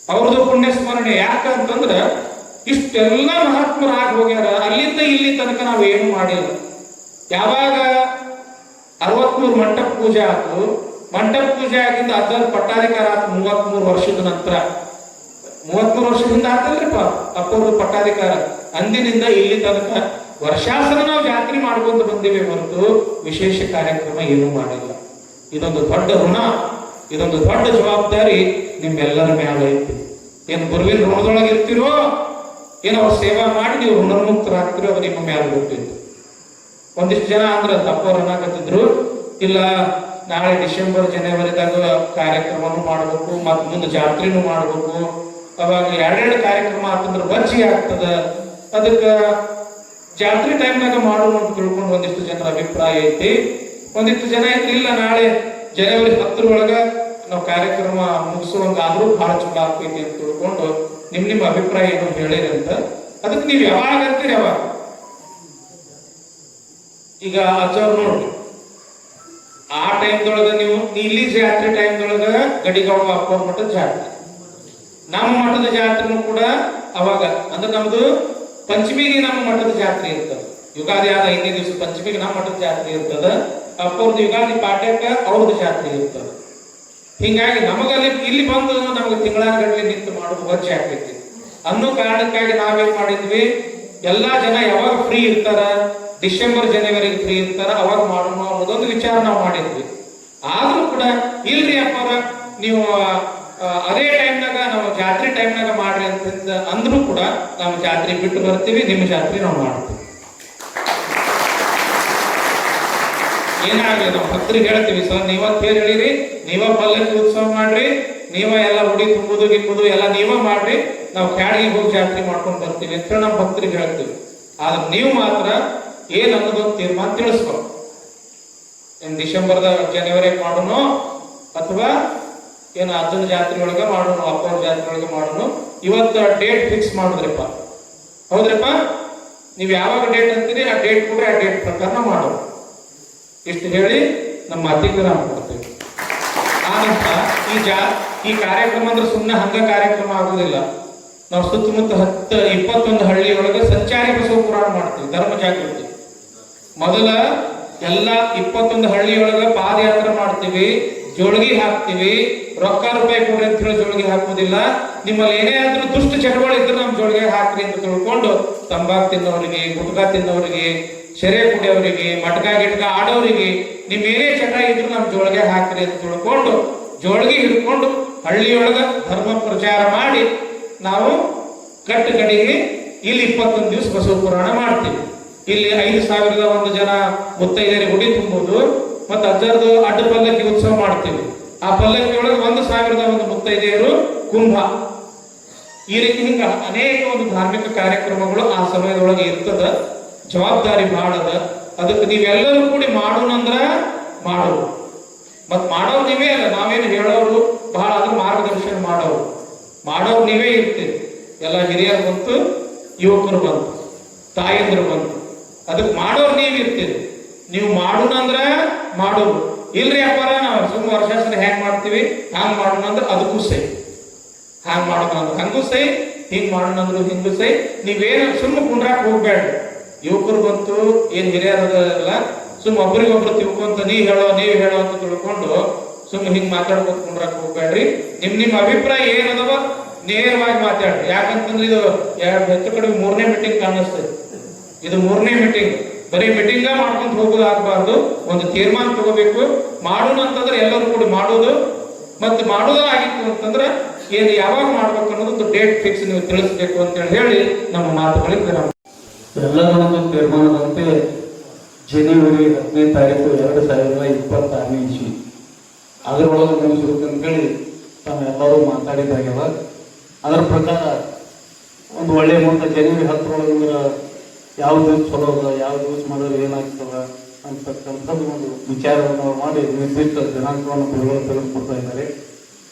ಅವ್ರದ್ದು ಪುಣ್ಯ ಸ್ಮರಣೆ. ಯಾಕಂತಂದ್ರ ಇಷ್ಟೆಲ್ಲ ಮಹಾತ್ಮರು ಆಗಿ ಹೋಗ್ಯಾರ. ಅಲ್ಲಿಂದ ಇಲ್ಲಿ ತನಕ ನಾವು ಏನು ಮಾಡಿಲ್ಲ. ಯಾವಾಗ 63 ಮಂಟಪ ಪೂಜೆ ಆಯ್ತು, ಮಂಟಪ ಪೂಜೆ ಆಗಿಂದ ಅದರ ಪಟ್ಟಾಧಿಕಾರ ಆಯ್ತು 33 ವರ್ಷದ ನಂತರ. 33 ವರ್ಷದಿಂದ ಆತಲ್ರಿಪ್ಪ ಅಪ್ಪವ್ರದ್ದು ಪಟ್ಟಾಧಿಕಾರ. ಅಂದಿನಿಂದ ಇಲ್ಲಿ ತನಕ ವರ್ಷಾಸನ ನಾವು ಜಾತ್ರೆ ಮಾಡ್ಕೊಂಡು ಬಂದಿವೆ ಹೊರತು ವಿಶೇಷ ಕಾರ್ಯಕ್ರಮ ಏನೂ ಮಾಡಿಲ್ಲ. ಇದೊಂದು ದೊಡ್ಡ ಋಣ, ಇದೊಂದು ದೊಡ್ಡ ಜವಾಬ್ದಾರಿ ನಿಮ್ಮೆಲ್ಲರ ಮೇಲೆ ಐತಿ. ಏನ್ ಬರುವಿನ ಋಣದೊಳಗೆ ಇರ್ತಿರೋ, ಏನೋ ಅವ್ರ ಸೇವಾ ಮಾಡಿ ನೀವು ಋಣಮುಕ್ತರಾಗ್ತಿರೋ, ಅದು ನಿಮ್ಮ ಮೇಲೆ ಗೊತ್ತಿತ್ತು. ಒಂದಿಷ್ಟು ಜನ ಅಂದ್ರೆ ತಪ್ಪವ್ರು ಅನ್ನಕತ್ತಿದ್ರು, ಇಲ್ಲ ನಾಳೆ ಡಿಸೆಂಬರ್ ಜನವರಿದಾಗ ಕಾರ್ಯಕ್ರಮನೂ ಮಾಡ್ಬೇಕು, ಮತ್ ಮುಂದೆ ಜಾತ್ರೆನೂ ಮಾಡ್ಬೇಕು, ಅವಾಗ 2 ಕಾರ್ಯಕ್ರಮ ಆತಂದ್ರೆ ಬಜ್ಜಿ ಆಗ್ತದ, ಅದಕ್ಕ ಜಾತ್ರೆ ಟೈಮ್ನಾಗ ಮಾಡೋಣ ಅಂತ ತಿಳ್ಕೊಂಡು ಒಂದಿಷ್ಟು ಜನರ ಅಭಿಪ್ರಾಯ ಐತಿ. ಒಂದಿಷ್ಟು ಜನ ಇಲ್ಲ ನಾಳೆ ಜನವರಿ 10 ಒಳಗ ನಾವು ಕಾರ್ಯಕ್ರಮ ಮುಗಿಸುವಂಗಾದ್ರೂ ಬಹಳ ಚಲೋ ಆಗ್ತೈತಿ ಅಂತ ತಿಳ್ಕೊಂಡು ನಿಮ್ಮ ಅಭಿಪ್ರಾಯ ಏನು ಹೇಳಿರಿ ಅಂತ. ಅದಕ್ಕೆ ನೀವು ಯಾವಾಗ ಅಂತೀರಿ ಯಾವಾಗ. ಈಗ ಅಜ್ಜವ್ರು ನೋಡ್ರಿ, ಆ ಟೈಮ್ದೊಳಗ ನೀವು ಇಲ್ಲಿ ಜಾತ್ರೆ ಟೈಮ್ದೊಳಗ ಗಡಿಗೌಡ ಅಪ್ಪವ್ರ ಮಠದ ಜಾತ್ರೆ, ನಮ್ಮ ಮಠದ ಜಾತ್ರೆನೂ ಕೂಡ ಅವಾಗ ಅಂದ್ರೆ ನಮ್ದು ಪಂಚಮಿಗೆ ನಮ್ಮ ಮಠದ ಜಾತ್ರೆ ಇರ್ತದೆ. ಯುಗಾದಿ ಆದ 5ನೇ ದಿವಸ ಪಂಚಮಿಗೆ ನಮ್ಮ ಮಠದ ಜಾತ್ರೆ ಇರ್ತದ. ಅಪ್ಪವ್ರದ್ದು ಯುಗಾದಿ ಪಾಠ್ಯಕ್ಕ ಅವ್ರದ್ದು ಜಾತ್ರೆ ಇರ್ತದೆ. ಹಿಂಗಾಗಿ ನಮಗಲ್ಲಿ ಇಲ್ಲಿ ಬಂದು ನಮಗೆ ತಿಂಗಳಾನುಗಟ್ಟಲೆ ನಿಂತು ಮಾಡೋದು ವಜ್ಜೆ ಆಗ್ತೈತಿ ಅನ್ನೋ ಕಾರಣಕ್ಕಾಗಿ ನಾವೇನ್ ಮಾಡಿದ್ವಿ, ಎಲ್ಲಾ ಜನ ಯಾವಾಗ ಫ್ರೀ ಇರ್ತಾರ, ಡಿಸೆಂಬರ್ ಜನವರಿಗೆ ಫ್ರೀ ಇರ್ತಾರ, ಅವಾಗ ಮಾಡೋಣ ಅನ್ನೋದೊಂದು ವಿಚಾರ ನಾವು ಮಾಡಿದ್ವಿ. ಆದ್ರೂ ಕೂಡ ಇಲ್ರಿ ಅಪ್ಪರ ನೀವು ಅದೇ ಟೈಮ್ನಾಗ ನಾವು ಜಾತ್ರೆ ಟೈಮ್ನಾಗ ಮಾಡ್ರಿ ಅಂತ ಅಂದ್ರೂ ಕೂಡ ನಾವು ಜಾತ್ರೆ ಬಿಟ್ಟು ಬರ್ತೀವಿ, ನಿಮ್ಮ ಜಾತ್ರೆ ನಾವು ಮಾಡ್ತೀವಿ. ಏನಾಗಲಿ ನಾವು ಭಕ್ತರಿಗೆ ಹೇಳ್ತೀವಿ, ಸರ್ ನೀವ ತೇರ್ ಹೇಳಿರಿ, ನೀವ ಪಲ್ಲಕ್ಕಿ ಉತ್ಸವ ಮಾಡ್ರಿ, ನೀವ ಎಲ್ಲ ಉಡಿ ತುಂಬುದು ಗಿಂಬುದು ಎಲ್ಲ ನೀವ ಮಾಡ್ರಿ, ನಾವು ಕ್ಯಾಡಿಗೆ ಹೋಗಿ ಜಾತ್ರೆ ಮಾಡ್ಕೊಂಡು ಬರ್ತೀವಿ ಅಂತ ಹೇಳಿ ನಮ್ಮ ಭಕ್ತರಿಗೆ ಹೇಳ್ತೀವಿ. ಆದ್ರೆ ನೀವು ಮಾತ್ರ ಏನ್ ಅನ್ನೋದೊಂದು ತೀರ್ಮಾನ ತಿಳಿಸ್ಕೊ. ಏನ್ ಡಿಸೆಂಬರ್ದ ಜನವರಿ ಮಾಡೋಣ ಅಥವಾ ಏನು ಅಜ್ಜನ ಜಾತ್ರೆ ಒಳಗೆ ಮಾಡೋಣ, ಅಪ್ಪವ್ರ ಜಾತ್ರೆ ಒಳಗೆ ಮಾಡೋಣ. ಇವತ್ತು ಡೇಟ್ ಫಿಕ್ಸ್ ಮಾಡುದ್ರಪ್ಪ, ಹೌದ್ರಪ್ಪ? ನೀವು ಯಾವಾಗ ಡೇಟ್ ಅಂತೀರಿ ಆ ಡೇಟ್ ಕೂಡ ಆ ಡೇಟ್ ಪ್ರಕಾರ ಮಾಡೋಣ. ಇಷ್ಟು ಹೇಳಿ ನಮ್ಮ ಮಾತಿಗೆ ವಿರಾಮ ಕೊಡ್ತೇವೆ. ಆನಂತರ ಈ ಕಾರ್ಯಕ್ರಮ ಅಂದ್ರೆ ಸುಮ್ಮನೆ ಹಂಗ ಕಾರ್ಯಕ್ರಮ ಆಗುದಿಲ್ಲ. ನಾವು ಸುತ್ತಮುತ್ತ 21 ಹಳ್ಳಿಯೊಳಗೆ ಸಂಚಾರಿ ಬಸವ ಪುರಾಣ ಮಾಡ್ತೀವಿ, ಧರ್ಮ ಜಾಗೃತಿ. ಮೊದಲ ಎಲ್ಲ 21 ಹಳ್ಳಿಯೊಳಗ ಪಾದಯಾತ್ರೆ ಮಾಡ್ತೀವಿ, ಜೋಳಿಗೆ ಹಾಕ್ತಿವಿ, ರೊಕ್ಕ ರೂಪಾಯಿ ಕೊಡ್ರಿ ಅಂತ ಹೇಳಿ ಜೋಳಿಗೆ ಹಾಕುವುದಿಲ್ಲ. ನಿಮ್ಮಲ್ಲಿ ಏನೇ ಆದ್ರೂ ದುಷ್ಟ ಚಟಗಳು ಇದ್ರೆ ನಮ್ ಜೋಳಿಗೆ ಹಾಕ್ರಿ ಅಂತ ತಿಳ್ಕೊಂಡು ತಂಬಾಕು ತಿನ್ನೋರಿಗೆ, ಗುಟ್ಕಾ ತಿನ್ನೋರಿಗೆ, ಶೆರೆ ಕುಡಿಯೋರಿಗೆ, ಮಟ್ಕ ಗಿಟ್ಕ ಆಡೋರಿಗೆ ನಿಮ್ ಏನೇ ಚಟ ಇದ್ರು ನಮ್ ಜೋಳಿಗೆ ಹಾಕ್ರಿ ಅಂತ ತಿಳ್ಕೊಂಡು ಜೋಳಿಗೆ ಹಿಡ್ಕೊಂಡು ಹಳ್ಳಿಯೊಳಗ ಧರ್ಮ ಪ್ರಚಾರ ಮಾಡಿ ನಾವು ಕಟ್ಟು ಕಡೆಗೆ ಇಲ್ಲಿ 21 ದಿವಸ ಬಸವ ಪುರಾಣ ಮಾಡ್ತೀವಿ. ಇಲ್ಲಿ 5,001 ಜನ ಮುತ್ತೈದರಿಗೆ ಉಡಿ ತುಂಬುದು ಮತ್ತು ಅಜ್ಜರದು ಅಡ್ಡ ಪಲ್ಲಕ್ಕಿ ಉತ್ಸವ ಮಾಡ್ತೀವಿ. ಆ ಪಲ್ಲಕ್ಕಿ ಒಳಗೆ 1,001 ಮುತ್ತೈದೆಯರು ಕುಂಭ. ಈ ರೀತಿ ಹಿಂಗ ಅನೇಕ ಒಂದು ಧಾರ್ಮಿಕ ಕಾರ್ಯಕ್ರಮಗಳು ಆ ಸಮಯದೊಳಗೆ ಇರ್ತದ. ಜವಾಬ್ದಾರಿ ಮಾಡದ. ಅದಕ್ಕೆ ನೀವೆಲ್ಲರೂ ಕೂಡಿ ಮಾಡೋಣಂದ್ರ ಮಾಡೋರು, ಮತ್ ಮಾಡೋರು ನೀವೇ ಅಲ್ಲ, ನಾವೇನು ಹೇಳೋರು ಬಹಳ ಅದ್ರ ಮಾರ್ಗದರ್ಶನ ಮಾಡೋರು ನೀವೇ ಇರ್ತೀರಿ. ಎಲ್ಲ ಹಿರಿಯರು ಬಂತು, ಯುವಕರು ಬಂತು, ತಾಯಂದ್ರು ಬಂತು, ಅದಕ್ಕೆ ಮಾಡೋರು ನೀವ್ ಇರ್ತೀರಿ. ನೀವು ಮಾಡೋಣಂದ್ರ ಮಾಡೋರು. ಇಲ್ರಿ ಅಪ್ಪಾರ ನಾವು ಸುಮ್ಮ ವರ್ಷಾಸನ ಹೆಂಗ್ ಮಾಡ್ತೀವಿ ಹಂಗ್ ಮಾಡೋಣ ಅಂದ್ರೆ ಅದಕ್ಕೂ ಸೈ, ಹಂಗ್ ಮಾಡೋಣ ಅಂದ್ರೆ ಹಂಗೂ ಸೈ, ಹಿಂಗ್ ಮಾಡೋಣ ಅಂದ್ರು ಹಿಂಗೂ ಸೈ. ನೀವೇನು ಸುಮ್ಮ ಕುಂಡ್ರಾಕ್ ಹೋಗ್ಬೇಡ್ರಿ. ಯುವಕರು ಬಂತು, ಏನ್ ಹಿರಿಯರಲ್ಲ, ಸುಮ್ಮ ಒಬ್ರಿಗೊಬ್ರು ತಿಳ್ಕೊಂತ ನೀವ್ ಹೇಳೋ ಅಂತ ತಿಳ್ಕೊಂಡು ಸುಮ್ಮ ಹಿಂಗ್ ಮಾತಾಡ್ಕೊತ ಕುಂಡ್ರಾಕ್ ಹೋಗ್ಬೇಡ್ರಿ. ನಿಮ್ ಅಭಿಪ್ರಾಯ ಏನದವ ನೇರವಾಗಿ ಮಾತಾಡ್ರಿ. ಯಾಕಂತಂದ್ರೆ ಇದು ಹೆಚ್ಚು ಕಡೆ 3ನೇ ಮೀಟಿಂಗ್ ಕಾಣಿಸ್ತದೆ. ಇದು 3ನೇ ಮೀಟಿಂಗ್. ಬರೀ ಮೀಟಿಂಗ ಮಾಡ್ಕೊಂತ ಹೋಗೋದು ಆಗ್ಬಾರ್ದು. ಒಂದು ತೀರ್ಮಾನ ತಗೋಬೇಕು. ಮಾಡೋಣ ಅಂತಂದ್ರೆ ಎಲ್ಲರೂ ಕೂಡ ಮಾಡೋದು, ಮತ್ತೆ ಮಾಡೋದ ಆಗಿತ್ತು ಅಂತಂದ್ರೆ ಏನು ಯಾವಾಗ ಮಾಡ್ಬೇಕು ಅನ್ನೋದು ಡೇಟ್ ಫಿಕ್ಸ್ ನೀವು ತಿಳಿಸ್ಬೇಕು ಅಂತ ಹೇಳಿ ನಮ್ಮ ಮಾತುಗಳಿಗೆ ನಾವು ಎಲ್ಲರ ಒಂದು ತೀರ್ಮಾನದಂತೆ ಜನವರಿ 10ನೇ ತಾರೀಕು 2026 ಇಸ್ವಿ ಅದರೊಳಗೆ ಮುಗಿಸ್ಬೇಕಂತೇಳಿ ತಾವೆಲ್ಲರೂ ಮಾತಾಡಿದಾಗ್ಯವ. ಅದರ ಪ್ರಕಾರ ಒಂದು ಒಳ್ಳೆ ಮೊತ್ತ ಜನವರಿ 10ರೊಳಗೆ ಯಾವ ದಿವಸ ಚಲೋ ಅದ, ಯಾವ ದಿವಸ ಮಾಡೋದು ಏನಾಗ್ತದ ಅಂತಕ್ಕಂಥದ್ದು ಒಂದು ವಿಚಾರವನ್ನು ಮಾಡಿ ನಿರ್ದಿಷ್ಟ ದಿನಾಂಕವನ್ನು ಗುರುಗಳು ತೆಗೆದುಕೊಡ್ತಾ ಇದ್ದಾರೆ.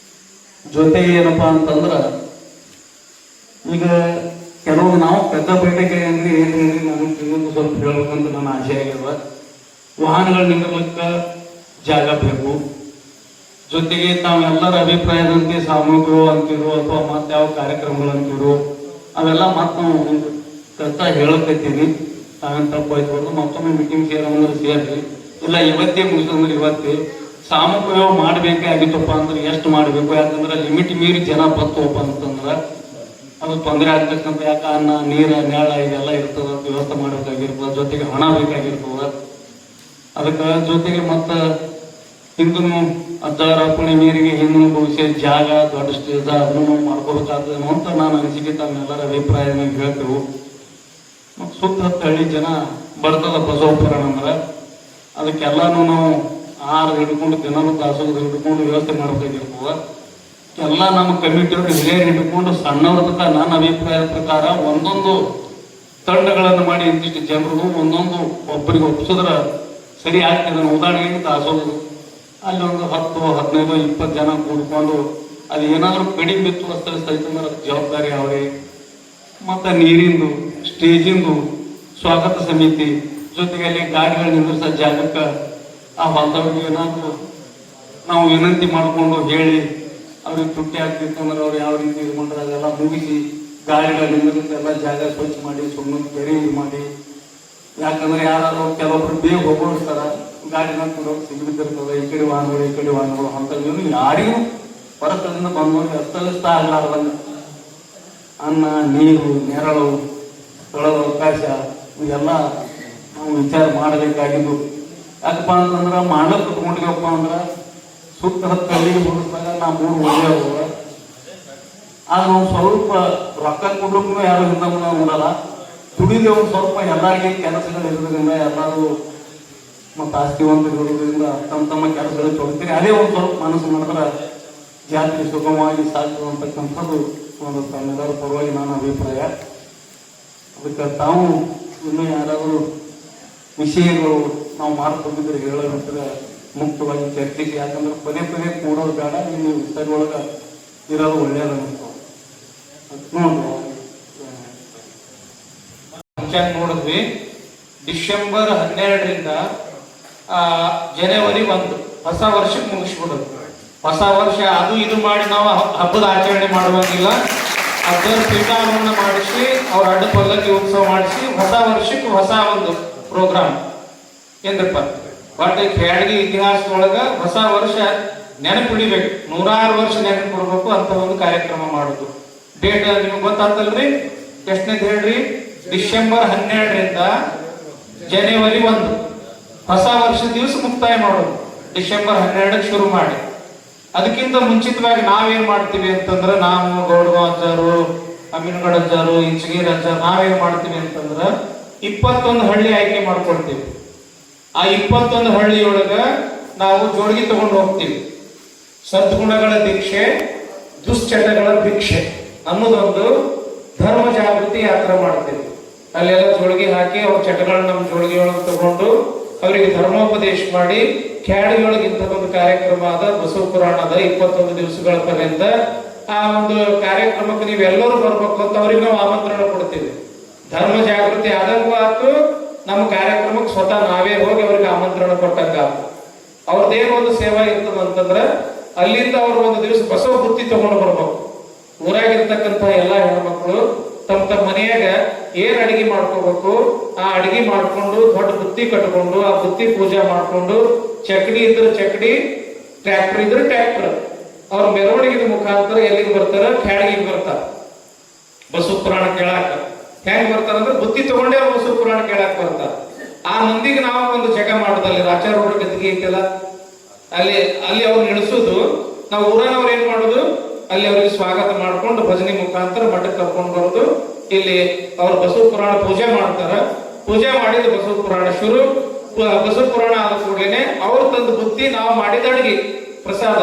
ಜೊತೆಗೆ ಏನಪ್ಪಾ ಅಂತಂದ್ರ ಈಗ ಕೆಲವು ನಾವು ಪೆದ್ದ ಬೇಟೆಗೆ ಅಂದ್ರೆ ಏನು ನಾನು ಇನ್ನೊಂದು ಸ್ವಲ್ಪ ಹೇಳ್ಬೇಕಂತ ನನ್ನ ಆಸೆ ಆಗ್ಯದ. ವಾಹನಗಳು ನಿಂದಿರ್ಲಿಕ್ಕ ಜಾಗ ಬೇಕು. ಜೊತೆಗೆ ತಾವೆಲ್ಲರ ಅಭಿಪ್ರಾಯದಂತೆ ಸಾಮೂಹಿಕರು ಅಂತಿರು ಅಥವಾ ಮತ್ತೆ ಯಾವ ಕಾರ್ಯಕ್ರಮಗಳು ಅಂತಿರು ಅವೆಲ್ಲ ಮತ್ತೆ ನಾವು ಒಂದು ಕಷ್ಟ ಹೇಳಕತ್ತೀವಿ. ತಾವೇನು ತಪ್ಪು ಆಯ್ತು ಮತ್ತೊಮ್ಮೆ ಮೀಟಿಂಗ್ ಸೇರೋಂದ್ರೆ ಸೇರ್ರಿ, ಇಲ್ಲ ಇವತ್ತೇ ಮುಗಿಸಂದ್ರೆ ಇವತ್ತೇ. ಸಾಮೂಹಿಕ ಮಾಡಬೇಕೇ ಆಗಿತ್ತಪ್ಪ ಅಂದ್ರೆ ಎಷ್ಟು ಮಾಡಬೇಕು, ಯಾಕಂದ್ರೆ ಲಿಮಿಟ್ ಮೀರಿ ಜನ ಬರ್ತವಪ್ಪ ಅಂತಂದ್ರೆ ಅದು ತೊಂದರೆ ಆಗ್ತಕ್ಕಂಥ. ಯಾಕೆ ಅನ್ನ ನೀರ ನೆಳ ಇದೆಲ್ಲ ಇರ್ತದ, ವ್ಯವಸ್ಥೆ ಮಾಡಬೇಕಾಗಿರ್ತದ, ಜೊತೆಗೆ ಹಣ ಬೇಕಾಗಿರ್ತದ. ಅದಕ್ಕೆ ಜೊತೆಗೆ ಮತ್ತ ಹಿಂದೂ ಅಜ್ಜಾರ ಪುಣೆ ನೀರಿಗೆ ಹಿಂದೂ ಭವಿಷ್ಯ ಜಾಗ ದೊಡ್ಡ ಸ್ಟೇಜ ಅದನ್ನು ಮಾಡ್ಕೋಬೇಕಾಗ್ತದೆ ಅಂತ ನಾನು ಅನಿಸಿಕೆ ತಮ್ಮೆಲ್ಲರ ಅಭಿಪ್ರಾಯ ಹೇಳ್ತೇವೆ. ಮತ್ತು ಸುತ್ತ ಹಳ್ಳಿ ಜನ ಬರ್ತದ ಬಸವ ಪುರಾಣ ಅಂದ್ರೆ ಅದಕ್ಕೆಲ್ಲಾನು ನಾವು ಆಹಾರ ಹಿಡ್ಕೊಂಡು ದಿನವೂ ದಾಸೋಹ ಹಿಡ್ಕೊಂಡು ವ್ಯವಸ್ಥೆ ಮಾಡಬೇಕಾಗಿರ್ತದ. ಎಲ್ಲ ನಮ್ಮ ಕಮಿಟಿಯವ್ರಿಗೆ ಹಿರಿಯರು ಹಿಡ್ಕೊಂಡು ಸಣ್ಣವ್ರ ತನಕ ನನ್ನ ಅಭಿಪ್ರಾಯದ ಪ್ರಕಾರ ಒಂದೊಂದು ತಂಡಗಳನ್ನು ಮಾಡಿ ಇಂತಿಷ್ಟು ಜನರು ಒಂದೊಂದು ಒಬ್ಬರಿಗೆ ಒಪ್ಪಿಸಿದ್ರೆ ಸರಿ ಆಗ್ತದೆ. ಉದಾಹರಣೆಗೆ ದಾಸೋಹ ಅಲ್ಲಿ ಒಂದು 10, 15, 20 ಜನ ಕೂಡ್ಕೊಂಡು ಅದು ಏನಾದರೂ ಕಡಿಮೆ ಬಿತ್ತು ಅಸ್ತವ್ಯಸ್ತಂದ್ರೆ ಜವಾಬ್ದಾರಿ ಅವರೇ. ಮತ್ತು ನೀರಿಂದು, ಸ್ಟೇಜಿಂದು, ಸ್ವಾಗತ ಸಮಿತಿ ಜೊತೆಗೆ ಅಲ್ಲಿ ಗಾಡಿಗಳು ನಿಂದಿರಿಸೋ ಜಾಗಕ್ಕೆ ಆ ಹೊಲದವ್ರಿಗೆ ಏನಾದರೂ ನಾವು ವಿನಂತಿ ಮಾಡಿಕೊಂಡು ಹೇಳಿ ಅವ್ರಿಗೆ ತುಟ್ಟಿ ಆಗ್ತಿತ್ತು ಅಂದ್ರೆ ಅವ್ರು ಯಾವ ರೀತಿ ಇದು ಮಾಡ್ರೆ ಅದೆಲ್ಲ ಮುಗಿಸಿ ಗಾಡಿಗಳ ನಿಂದಿರಿಸಿ ಎಲ್ಲ ಜಾಗ ಸ್ವಚ್ಛ ಮಾಡಿ ಸುಮ್ಮನೆ ಕೆರೆ ಇದು ಮಾಡಿ. ಯಾಕಂದ್ರೆ ಯಾರು ಕೆಲವೊಬ್ರು ಬೇಗ ಹೋಗೋಡ್ತಾರ, ಗಾಡಿನ ಕೂಡ ಸಿಗ್ಬಿಟ್ಟಿರ್ತದೆ, ಈ ಕಡೆ ವಾಹನಗಳು ಅಂಥವೇನು ಯಾರಿಗೂ ಹೊರತದಿಂದ ಬಂದವರಿಗೆ ಅಸ್ತವ್ಯಸ್ತ ಆಗಲಾರ್ದಂಗೆ ಅನ್ನ, ನೀರು, ನೆರಳು, ಸ್ಥಳದ ಅವಕಾಶ ಇವೆಲ್ಲ ನಾವು ವಿಚಾರ ಮಾಡಬೇಕಾಗಿದ್ದು. ಯಾಕಪ್ಪ ಅಂತಂದ್ರೆ ಮಾಡಕ್ಕೆ ಕುತ್ಕೊಂಡಿವಪ್ಪ ಅಂದ್ರೆ ಸುತ್ತ 10 ಹಳ್ಳಿಗೆ ಮುಗಿಸ್ದಾಗ ನಾವು 3 ಒಳ್ಳೆಯವು. ಆದ್ರೆ ನಾವು ಸ್ವಲ್ಪ ರೊಕ್ಕ ಕೊಡ್ಲಿಕ್ಕೂ ಯಾರು ಹಿಂದೆ ಮುಂದೆ ನೋಡಲ್ಲ. ದುಡಿದೆ ಒಂದು ಸ್ವಲ್ಪ ಎಲ್ಲರಿಗೆ ಕೆಲಸಗಳು ಇರೋದ್ರಿಂದ ಎಲ್ಲರೂ ಮತ್ತು ಆಸ್ತಿವಂತರು ಇರೋದ್ರಿಂದ ತಮ್ಮ ಕೆಲಸಗಳು ತೊಗೊಳ್ತೀರಿ. ಅದೇ ಒಂದು ಸ್ವಲ್ಪ ಮನಸ್ಸು ಮಾಡಿದ್ರೆ ಜಾತ್ರೆ ಸುಗಮವಾಗಿ ಸಾಧ್ಯ ಅಂತಕ್ಕಂಥದ್ದು ಒಂದು ತಮ್ಮೆಲ್ಲರ ಪರವಾಗಿ ನನ್ನ ಅಭಿಪ್ರಾಯ. ಅದಕ್ಕೆ ತಾವು ಇನ್ನೂ ಯಾರಾದರೂ ವಿಷಯಗಳು ನಾವು ಮಾಡ್ಕೊಂಡಿದ್ರೆ ಹೇಳೋದಂದ್ರೆ ಮುಕ್ತವಾಗಿ ಚರ್ಚೆಗೆ, ಯಾಕಂದ್ರೆ ಪದೇ ಕೂಡೋದು ಬೇಡ, ಇನ್ನು ವಿಸ್ತಾರ ಒಳಗೆ ಇರೋದು ಒಳ್ಳೆಯದಂತ ನೋಡ್ರಿ. ಮುಂಚೆಗೆ ನೋಡಿದ್ವಿ, ಡಿಸೆಂಬರ್ 12ರಿಂದ ಜನವರಿ 1 ಹೊಸ ವರ್ಷಕ್ಕೆ ಮುಗಿಸ್ಬಿಡೋದು. ಹೊಸ ವರ್ಷ ಅದು ಇದು ಮಾಡಿ ನಾವು ಹಬ್ಬದ ಆಚರಣೆ ಮಾಡುವಂಗಿಲ್ಲ. ಅದರ ಪೀಠಾರೋಹಣ ಮಾಡಿಸಿ ಅವ್ರ ಅಡ್ಡ ಪಲ್ಲಕ್ಕಿ ಉತ್ಸವ ಮಾಡಿಸಿ ಹೊಸ ವರ್ಷಕ್ಕೆ ಹೊಸ ಒಂದು ಪ್ರೋಗ್ರಾಮ್ ಏನ್ರಪ್ಪ. ಬಟ್ ಬ್ಯಾಡಗಿ ಇತಿಹಾಸದೊಳಗೆ ಹೊಸ ವರ್ಷ ನೆನಪಿಡಿಬೇಕು, 100 ವರ್ಷ ನೆನಪಿಡ್ಬೇಕು ಅಂತ ಒಂದು ಕಾರ್ಯಕ್ರಮ ಮಾಡೋದು. ಡೇಟ್ ನಿಮ್ಗೆ ಗೊತ್ತಾಗ್ತಲ್ರಿ, ಎಷ್ಟನೇದು ಹೇಳ್ರಿ? ಡಿಸೆಂಬರ್ 12ರಿಂದ ಜನವರಿ 1 ಹೊಸ ವರ್ಷ ದಿವಸ ಮುಕ್ತಾಯ ಮಾಡೋದು. ಡಿಸೆಂಬರ್ 12ಕ್ಕೆ ಶುರು ಮಾಡಿ. ಅದಕ್ಕಿಂತ ಮುಂಚಿತವಾಗಿ ನಾವೇನ್ ಮಾಡ್ತೀವಿ ಅಂತಂದ್ರೆ, ನಾವು ಗೌಡಗಾಂವ್ ಅಜ್ಜಾರು, ಅಮೀನ್ಗಢ ಅಜ್ಜಾರು, ಇಂಚಗೀರ್ ಅಜ್ಜಾರು ನಾವೇನ್ ಮಾಡ್ತೀವಿ ಅಂತಂದ್ರೆ 21 ಹಳ್ಳಿ ಆಯ್ಕೆ ಮಾಡ್ಕೊಳ್ತೀವಿ. ಆ 21 ಹಳ್ಳಿಯೊಳಗ ನಾವು ಜೋಡಿಗೆ ತಗೊಂಡು ಹೋಗ್ತೀವಿ. ಸದ್ಗುಣಗಳ ದೀಕ್ಷೆ, ದುಶ್ಚಟಗಳ ಭಿಕ್ಷೆ ಅನ್ನೋದೊಂದು ಧರ್ಮ ಜಾಗೃತಿ ಯಾತ್ರೆ ಮಾಡ್ತೀವಿ. ಅಲ್ಲೆಲ್ಲ ಜೋಳಿಗೆ ಹಾಕಿ ಅವ್ರ ಚಟಗಳನ್ನ ನಮ್ಮ ಜೋಳಿಗೆ ಒಳಗೆ ತಗೊಂಡು ಅವರಿಗೆ ಧರ್ಮೋಪದೇಶ ಮಾಡಿ ಖ್ಯಾಡಿಯೊಳಗೆ ಇಂಥದ್ದೊಂದು ಕಾರ್ಯಕ್ರಮ ಆದ ಬಸವ ಪುರಾಣದ 21 ದಿವಸಗಳ ಪರ್ಯಂತ ಆ ಒಂದು ಕಾರ್ಯಕ್ರಮಕ್ಕೆ ನೀವೆಲ್ಲರೂ ಬರ್ಬೇಕು ಅಂತ ಅವ್ರಿಗೆ ನಾವು ಆಮಂತ್ರಣ ಕೊಡ್ತೀವಿ. ಧರ್ಮ ಜಾಗೃತಿ ಆದಂಗೂ ಆಯ್ತು, ನಮ್ಮ ಕಾರ್ಯಕ್ರಮಕ್ಕೆ ಸ್ವತಃ ನಾವೇ ಹೋಗಿ ಅವ್ರಿಗೆ ಆಮಂತ್ರಣ ಕೊಟ್ಟಂಗ ಆಯ್ತು. ಅವ್ರದ್ದೇನು ಒಂದು ಸೇವಾ ಇರ್ತದಂತಂದ್ರೆ ಅಲ್ಲಿಂದ ಅವ್ರು ಒಂದು ದಿವಸ ಬಸವ ಬುತ್ತಿ ತಗೊಂಡು ಬರ್ಬೇಕು. ಊರಾಗಿರ್ತಕ್ಕಂಥ ಎಲ್ಲಾ ಹೆಣ್ಮಕ್ಳು ತಮ್ಮ ಮನೆಯಾಗ ಏನ್ ಅಡಿಗೆ ಮಾಡ್ಕೋಬೇಕು ಆ ಅಡಿಗೆ ಮಾಡ್ಕೊಂಡು ದೊಡ್ಡ ಬುತ್ತಿ ಕಟ್ಕೊಂಡು ಆ ಬುತ್ತಿ ಪೂಜೆ ಮಾಡ್ಕೊಂಡು, ಚಕ್ಡಿ ಇದ್ರೆ ಚಕ್ಡಿ, ಟ್ರ್ಯಾಕ್ಟರ್ ಇದ್ರೆ ಟ್ರ್ಯಾಕ್ಟರ್, ಅವ್ರ ಮೆರವಣಿಗೆ ಮುಖಾಂತರ ಎಲ್ಲಿಗೆ ಬರ್ತಾರ? ಖ್ಯಾಡಿಗೆ ಬರ್ತಾರ. ಬಸವ ಪುರಾಣ ಕೇಳಾಕ ಹೆಂಗ್ ಬರ್ತಾರ ಅಂದ್ರೆ ಬುತ್ತಿ ತಗೊಂಡೇ ಅವ್ರು ಬಸವ ಪುರಾಣ ಕೇಳಾಕ ಬರ್ತಾರ. ಆ ಮಂದಿಗೆ ನಾವು ಒಂದು ಜಗ ಮಾಡೋದಲ್ಲಿ ರಾಚಾರ ರೋಡ್ ಗದ್ದಿಗೆ ಐತಲ್ಲ, ಅಲ್ಲಿ ಅವ್ರು ಇಳಿಸೋದು. ನಾವು ಊರನವ್ರು ಏನ್ ಮಾಡೋದು, ಅಲ್ಲಿ ಅವ್ರಿಗೆ ಸ್ವಾಗತ ಮಾಡ್ಕೊಂಡು ಭಜನೆ ಮುಖಾಂತರ ಮಠಕ್ಕೆ ಕರ್ಕೊಂಡು ಬರೋದು. ಇಲ್ಲಿ ಅವ್ರು ಬಸವ ಪುರಾಣ ಪೂಜೆ ಮಾಡ್ತಾರ. ಪೂಜೆ ಮಾಡಿದ ಬಸವ ಪುರಾಣ ಶುರು. ಬಸವ ಪುರಾಣ ಆದ ಕೂಡಲೇ ಅವ್ರು ತಂದು ಬುತ್ತಿ ನಾವು ಮಾಡಿದ ಅಡಿಗೆ ಪ್ರಸಾದ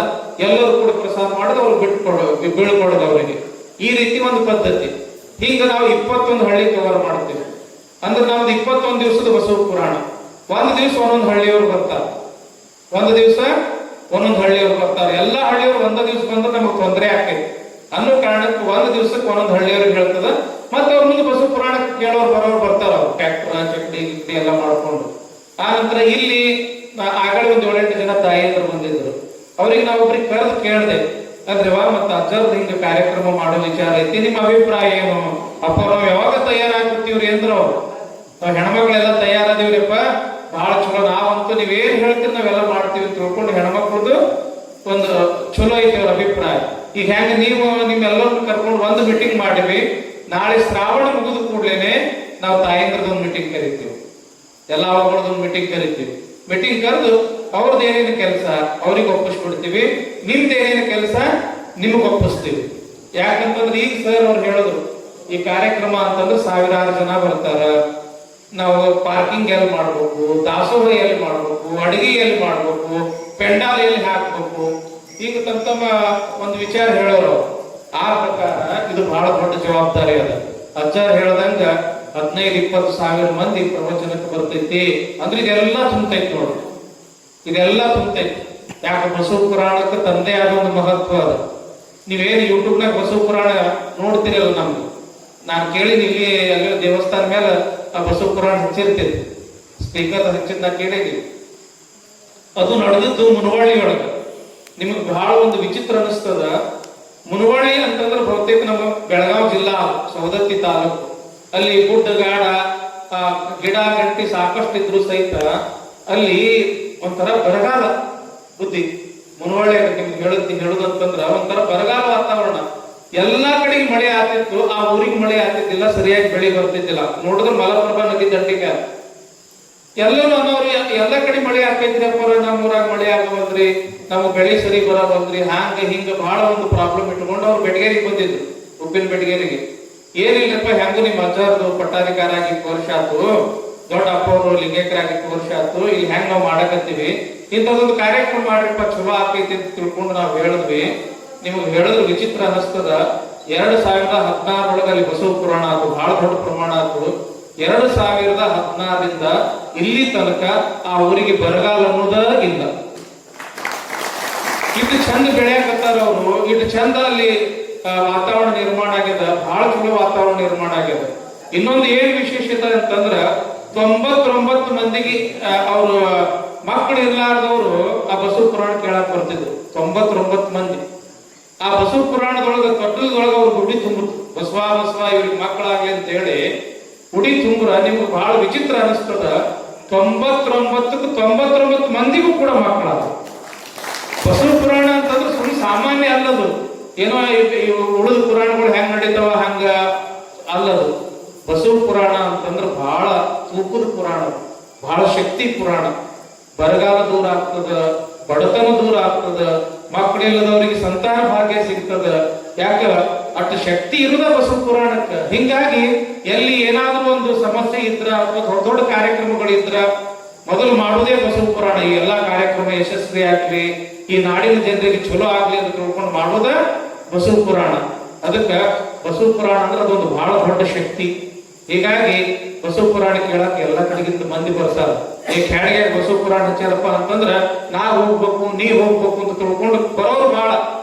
ಎಲ್ಲರೂ ಕೂಡ ಪ್ರಸಾದ ಮಾಡೋದು, ಅವ್ರು ಬೀಳ್ಕೊಡೋದು ಅವರಿಗೆ. ಈ ರೀತಿ ಒಂದು ಪದ್ಧತಿ. ಹೀಗ ನಾವು 21 ಹಳ್ಳಿ ಕವರ್ ಮಾಡ್ತೀವಿ. ಅಂದ್ರೆ ನಮ್ದು 21 ದಿವಸದ ಬಸವ ಪುರಾಣ. ಒಂದು ದಿವಸ ಒಂದೊಂದು ಹಳ್ಳಿಯವರು ಬರ್ತಾರೆ, ಒಂದು ದಿವಸ ಒಂದೊಂದು ಹಳ್ಳಿಯವರು ಬರ್ತಾರೆ. ಎಲ್ಲಾ ಹಳ್ಳಿಯವರು ಒಂದ ದಿವಸ ಬಂದ್ರೆ ನಮಗೆ ತೊಂದರೆ ಆಗ್ತೈತಿ ಅನ್ನೋ ಕಾರಣಕ್ಕೆ ಒಂದು ದಿವಸಕ್ಕೆ ಒಂದೊಂದು ಹಳ್ಳಿಯವ್ರಿಗೆ ಹೇಳ್ತದ. ಮತ್ತೆ ಅವ್ರ ಮುಂದೆ ಬಸವ ಪುರಾಣ ಕೇಳೋರು ಬರೋರು ಬರ್ತಾರ, ಅವ್ರು ಟ್ರ್ಯಾಕ್ಟರ್ ಚಕ್ಡಿ ಗಿಕ್ಡಿ ಎಲ್ಲ ಮಾಡ್ಕೊಂಡು. ಆ ನಂತರ ಇಲ್ಲಿ ಆಗಲೇ ಒಂದು 7-8 ಜನ ತಾಯಿಯಂದ್ರು ಬಂದಿದ್ರು. ಅವ್ರಿಗೆ ನಾವು ಒಬ್ರಿಗೆ ಕರೆದು ಕೇಳ್ದೆ, ಅದ್ರವಾ ಮತ್ತ ಅಜ್ಜರ್ದು ಹಿಂಗ ಕಾರ್ಯಕ್ರಮ ಮಾಡೋ ವಿಚಾರ ಐತಿ, ನಿಮ್ಮ ಅಭಿಪ್ರಾಯ ಏನು? ಅಪ್ಪ ನಾವು ಯಾವಾಗ ತಯಾರಾಗ್ತೀವ್ರಿ ಅಂದ್ರ ಅವ್ರು, ನಾವ್ ಹೆಣ್ಮಕ್ಳೆಲ್ಲ ತಯಾರಾದಿವ್ರಿಪ್ಪ, ಬಹಳ ಚಲೋ, ನಾವಂತೂ ನೀವೇನ್ ಹೇಳ್ತೀರಿ ನಾವೆಲ್ಲ ಮಾಡ್ತೀವಿ ತಿಳ್ಕೊಂಡು ಹೆಣ್ಮಕ್ಳದು ಒಂದು ಚಲೋ ಐತಿ ಅವ್ರ ಅಭಿಪ್ರಾಯ. ಈಗ ಹೆಂಗ ನೀವು ನಿಮ್ಮೆಲ್ಲರನ್ನು ಕರ್ಕೊಂಡು ಒಂದು ಮೀಟಿಂಗ್ ಮಾಡಿವಿ, ನಾಳೆ ಶ್ರಾವಣ ಮುಗಿದ ಕೂಡ್ಲೇನೆ ನಾವು ತಾಯಂದ್ರದೊಂದು ಮೀಟಿಂಗ್ ಕರಿತೀವಿ, ಎಲ್ಲ ಅವ್ರದೊಂದು ಮೀಟಿಂಗ್ ಕರಿತೀವಿ. ಮೀಟಿಂಗ್ ಕರೆದು ಅವ್ರದ್ದು ಏನೇನು ಕೆಲಸ ಅವ್ರಿಗೆ ಒಪ್ಪಿಸ್ಬಿಡ್ತೀವಿ, ನಿಮ್ದು ಏನೇನು ಕೆಲಸ ನಿಮಗೆ ಒಪ್ಪಿಸ್ತೀವಿ. ಯಾಕಂತಂದ್ರೆ ಈಗ ಸರ್ ಅವ್ರು ಹೇಳಿದ್ರು, ಈ ಕಾರ್ಯಕ್ರಮ ಅಂತಂದ್ರೆ 1000 ಜನ ಬರ್ತಾರ, ನಾವು ಪಾರ್ಕಿಂಗ್ ಎಲ್ಲಿ ಮಾಡ್ಬೇಕು, ದಾಸೋಹ ಎಲ್ಲಿ ಮಾಡ್ಬೇಕು, ಅಡಿಗೆ ಎಲ್ಲಿ ಮಾಡ್ಬೇಕು, ಪೆಂಡಾಲ್ ಎಲ್ಲಿ ಹಾಕ್ಬೇಕು, ಈಗ ತಮ್ಮ ಒಂದು ವಿಚಾರ ಹೇಳೋರು. ಆ ಪ್ರಕಾರ ಇದು ಬಹಳ ದೊಡ್ಡ ಜವಾಬ್ದಾರಿ ಅದ. ಅಜ್ಜಾರ್ ಹೇಳ್ದಂಗ 15-20 ಸಾವಿರ ಮಂದಿ ಪ್ರವಚನಕ್ಕೆ ಬರ್ತೈತಿ ಅಂದ್ರೆ ಇದೆಲ್ಲ ತುಂಬತೈತಿ ನೋಡ್ರಿ, ಇದೆಲ್ಲ ತುಂಬತೈತಿ. ಯಾಕೆ ಬಸವ ಪುರಾಣಕ್ಕೆ ತಂದೆ ಆದ ಒಂದು ಮಹತ್ವ ಅದ. ನೀವೇನು ಯೂಟ್ಯೂಬ್ನಾಗ ಬಸವ ಪುರಾಣ ನೋಡ್ತಿರಲ್ಲ, ನಮ್ಗೆ ನಾನು ಕೇಳಿನಿ ಇಲ್ಲಿ ಅಲ್ಲಿ ದೇವಸ್ಥಾನ ಮೇಲೆ ಆ ಬಸವ ಪುರಾಣ ಹಚ್ಚಿರ್ತೀರಿ, ಸ್ಪೀಕರ್ ಹಚ್ಚಿದ್ ನಾ ಕೇಳಿನಿ. ಅದು ನಡೆದದ್ದು ಮುನವಳ್ಳಿ ಒಳಗ. ನಿಮಗೆ ಬಹಳ ಒಂದು ವಿಚಿತ್ರ ಅನಿಸ್ತದ. ಮುನವಳ್ಳಿ ಅಂತಂದ್ರೆ ಬಹುತೇಕ ನಮ್ಮ ಬೆಳಗಾವಿ ಜಿಲ್ಲಾ ಸವದತ್ತಿ ತಾಲೂಕು. ಅಲ್ಲಿ ಗುಡ್ಡ ಗಾಡ ಗಿಡ ಗಂಟಿ ಸಾಕಷ್ಟು ಇದ್ರು ಸಹಿತ ಅಲ್ಲಿ ಒಂಥರ ಬರಗಾಲ ಬುದ್ಧಿ. ಮುನವಳ್ಳಿ ನಿಮ್ಗೆ ಹೇಳುದಂತಂದ್ರ ಒಂಥರ ಬರಗಾಲ ವಾತಾವರಣ. ಎಲ್ಲಾ ಕಡೆಗೆ ಮಳೆ ಆಗ್ತಿತ್ತು, ಆ ಊರಿಗೆ ಮಳೆ ಆಗ್ತಿದ್ದಿಲ್ಲ, ಸರಿಯಾಗಿ ಬೆಳೆ ಬರ್ತಿದ್ದಿಲ್ಲ. ನೋಡಿದ್ರೆ ಮಲಪ್ರಭಾ ನದಿ ದಂಡಿಗೆ ಎಲ್ಲರೂ ಅನ್ನೋರು ಎಲ್ಲ ಕಡೆ ಮಳೆ ಆಕೈತ್ರಿಪ್ಪ, ನಮ್ಮ ಊರಾಗ ಮಳೆ ಆಗವಲ್ರಿ, ನಮ್ಮ ಬೆಳೆ ಸರಿ ಬರವಲ್ರಿ, ಹಂಗ ಹಿಂಗ ಬಹಳ ಒಂದು ಪ್ರಾಬ್ಲಮ್ ಇಟ್ಕೊಂಡು ಅವ್ರು ಬೆಟಗೇರಿಗೆ ಬಂದಿದ್ರು, ಉಪ್ಪಿನ ಬೆಟಗೇರಿಗೆ. ಏನಿಲ್ಲಪ್ಪ, ಹೆಂಗು ನಿಮ್ಮ ಅಜ್ಜಾರದು ಪಟ್ಟಾಧಿಕಾರ ಆಗಿ ವರ್ಷ ಆಯ್ತು, ದೊಡ್ಡ ಅಪ್ಪ ಅವರು ಲಿಂಗೇಕರಾಗಿ ವರ್ಷ ಆಯ್ತು, ಇಲ್ಲಿ ಹೆಂಗ್ ನಾವು ಮಾಡಕತ್ತೀವಿ, ಇಂಥದೊಂದು ಕಾರ್ಯಕ್ರಮ ಮಾಡ್ರಿಪ್ಪ ಚಲೋ ಆಕೈತಿ ಅಂತ ತಿಳ್ಕೊಂಡು ನಾವು ಹೇಳಿದ್ವಿ. ನಿಮ್ಗೆ ಹೇಳಿದ್ರು ವಿಚಿತ್ರ ಅನಿಸ್ತದ. 2016 ಅಲ್ಲಿ ಬಸವ ಪುರಾಣ ಆಯ್ತು, ಬಹಳ ದೊಡ್ಡ ಪ್ರಮಾಣ ಆಯ್ತು. 2016ರಿಂದ ಇಲ್ಲಿ ತನಕ ಆ ಊರಿಗೆ ಬರಗಾಲ ಅನ್ನೋದ ಇಲ್ಲ. ಇಟ್ಟು ಚಂದ ಬೆಳೆಯಕತ್ತಾರ ಅವರು, ಇಟ್ಟು ಚಂದ ಅಲ್ಲಿ ವಾತಾವರಣ ನಿರ್ಮಾಣ ಆಗ್ಯದ, ಬಹಳ ಚಲೋ ವಾತಾವರಣ ನಿರ್ಮಾಣ ಆಗ್ಯದ. ಇನ್ನೊಂದು ಏನ್ ವಿಶೇಷತೆ ಅಂತಂದ್ರ 99 ಮಂದಿಗೆ ಅವ್ರ ಮಕ್ಕಳು ಇರ್ಲಾರ್ದವ್ರು ಆ ಬಸವ ಪುರಾಣ ಕೇಳಕ್ ಬರ್ತಿದ್ರು. 99 ಮಂದಿ ಆ ಬಸವ ಪುರಾಣದೊಳಗ ತೊಟ್ಟಲದೊಳಗ ಅವ್ರು ಗುಡಿ ತುಂಬಿದ್ರು. ಬಸವ ಇವ್ರಿಗೆ ಮಕ್ಕಳಾಗ್ಲಿ ಅಂತ ಹೇಳಿ ಗುಡಿ ತುಂಬ್ರ. ನಿಮ್ಗೆ ಬಹಳ ವಿಚಿತ್ರ ಅನಿಸ್ತದ, 99 ಮಂದಿಗೂ ಕೂಡ ಮಕ್ಕಳಾದ. ಬಸವ ಪುರಾಣ ಅಂತಂದ್ರೆ ಸುಮ್ಮನೆ ಸಾಮಾನ್ಯ ಅಲ್ಲದು, ಏನೋ ಉಳಿದ ಪುರಾಣಗಳು ಹೆಂಗ್ ನಡೀತಾವ ಹಂಗ ಅಲ್ಲದು. ಬಸವ ಪುರಾಣ ಅಂತಂದ್ರೆ ಬಹಳ ತೂಕದ ಪುರಾಣ, ಬಹಳ ಶಕ್ತಿ ಪುರಾಣ. ಬರಗಾಲ ದೂರ ಆಗ್ತದ, ಬಡತನ ದೂರ ಆಗ್ತದ, ಮಕ್ಕಳಿಲ್ಲದವರಿಗೆ ಸಂತಾನ ಭಾಗ್ಯ ಸಿಗ್ತದ. ಯಾಕ ಅಷ್ಟು ಶಕ್ತಿ ಇರುದ ಬಸವ ಪುರಾಣಕ್ಕ. ಹಿಂಗಾಗಿ ಎಲ್ಲಿ ಏನಾದ್ರೂ ಒಂದು ಸಮಸ್ಯೆ ಇದ್ರ ಅಥವಾ ದೊಡ್ಡ ದೊಡ್ಡ ಕಾರ್ಯಕ್ರಮಗಳಿದ್ರ ಮೊದಲು ಮಾಡುವುದೇ ಬಸವ ಪುರಾಣ. ಈ ಎಲ್ಲಾ ಕಾರ್ಯಕ್ರಮ ಯಶಸ್ವಿ ಆಗ್ಲಿ, ಈ ನಾಡಿನ ಜನರಿಗೆ ಚಲೋ ಆಗ್ಲಿ ಅಂತ ತಿಳ್ಕೊಂಡು ಮಾಡುವುದ ಬಸವ ಪುರಾಣ. ಅದಕ್ಕ ಬಸವ ಪುರಾಣ ಅಂದ್ರೆ ಅದೊಂದು ಬಹಳ ದೊಡ್ಡ ಶಕ್ತಿ. ಹೀಗಾಗಿ ಬಸವ ಪುರಾಣ ಕೇಳಕ್ ಎಲ್ಲಾ ಕಡೆಗಿಂತ ಮಂದಿ ಬರ್ತಾರ. ಈ ಖಾಡಿಗೆ ಬಸವ ಪುರಾಣ ಹಚ್ಚಾರಪ್ಪ ಅಂತಂದ್ರ ನಾ ಹೋಗ್ಬೇಕು, ನೀ ಹೋಗ್ಬೇಕು ಅಂತ ತಿಳ್ಕೊಂಡು ಬರೋರು ಬಹಳ.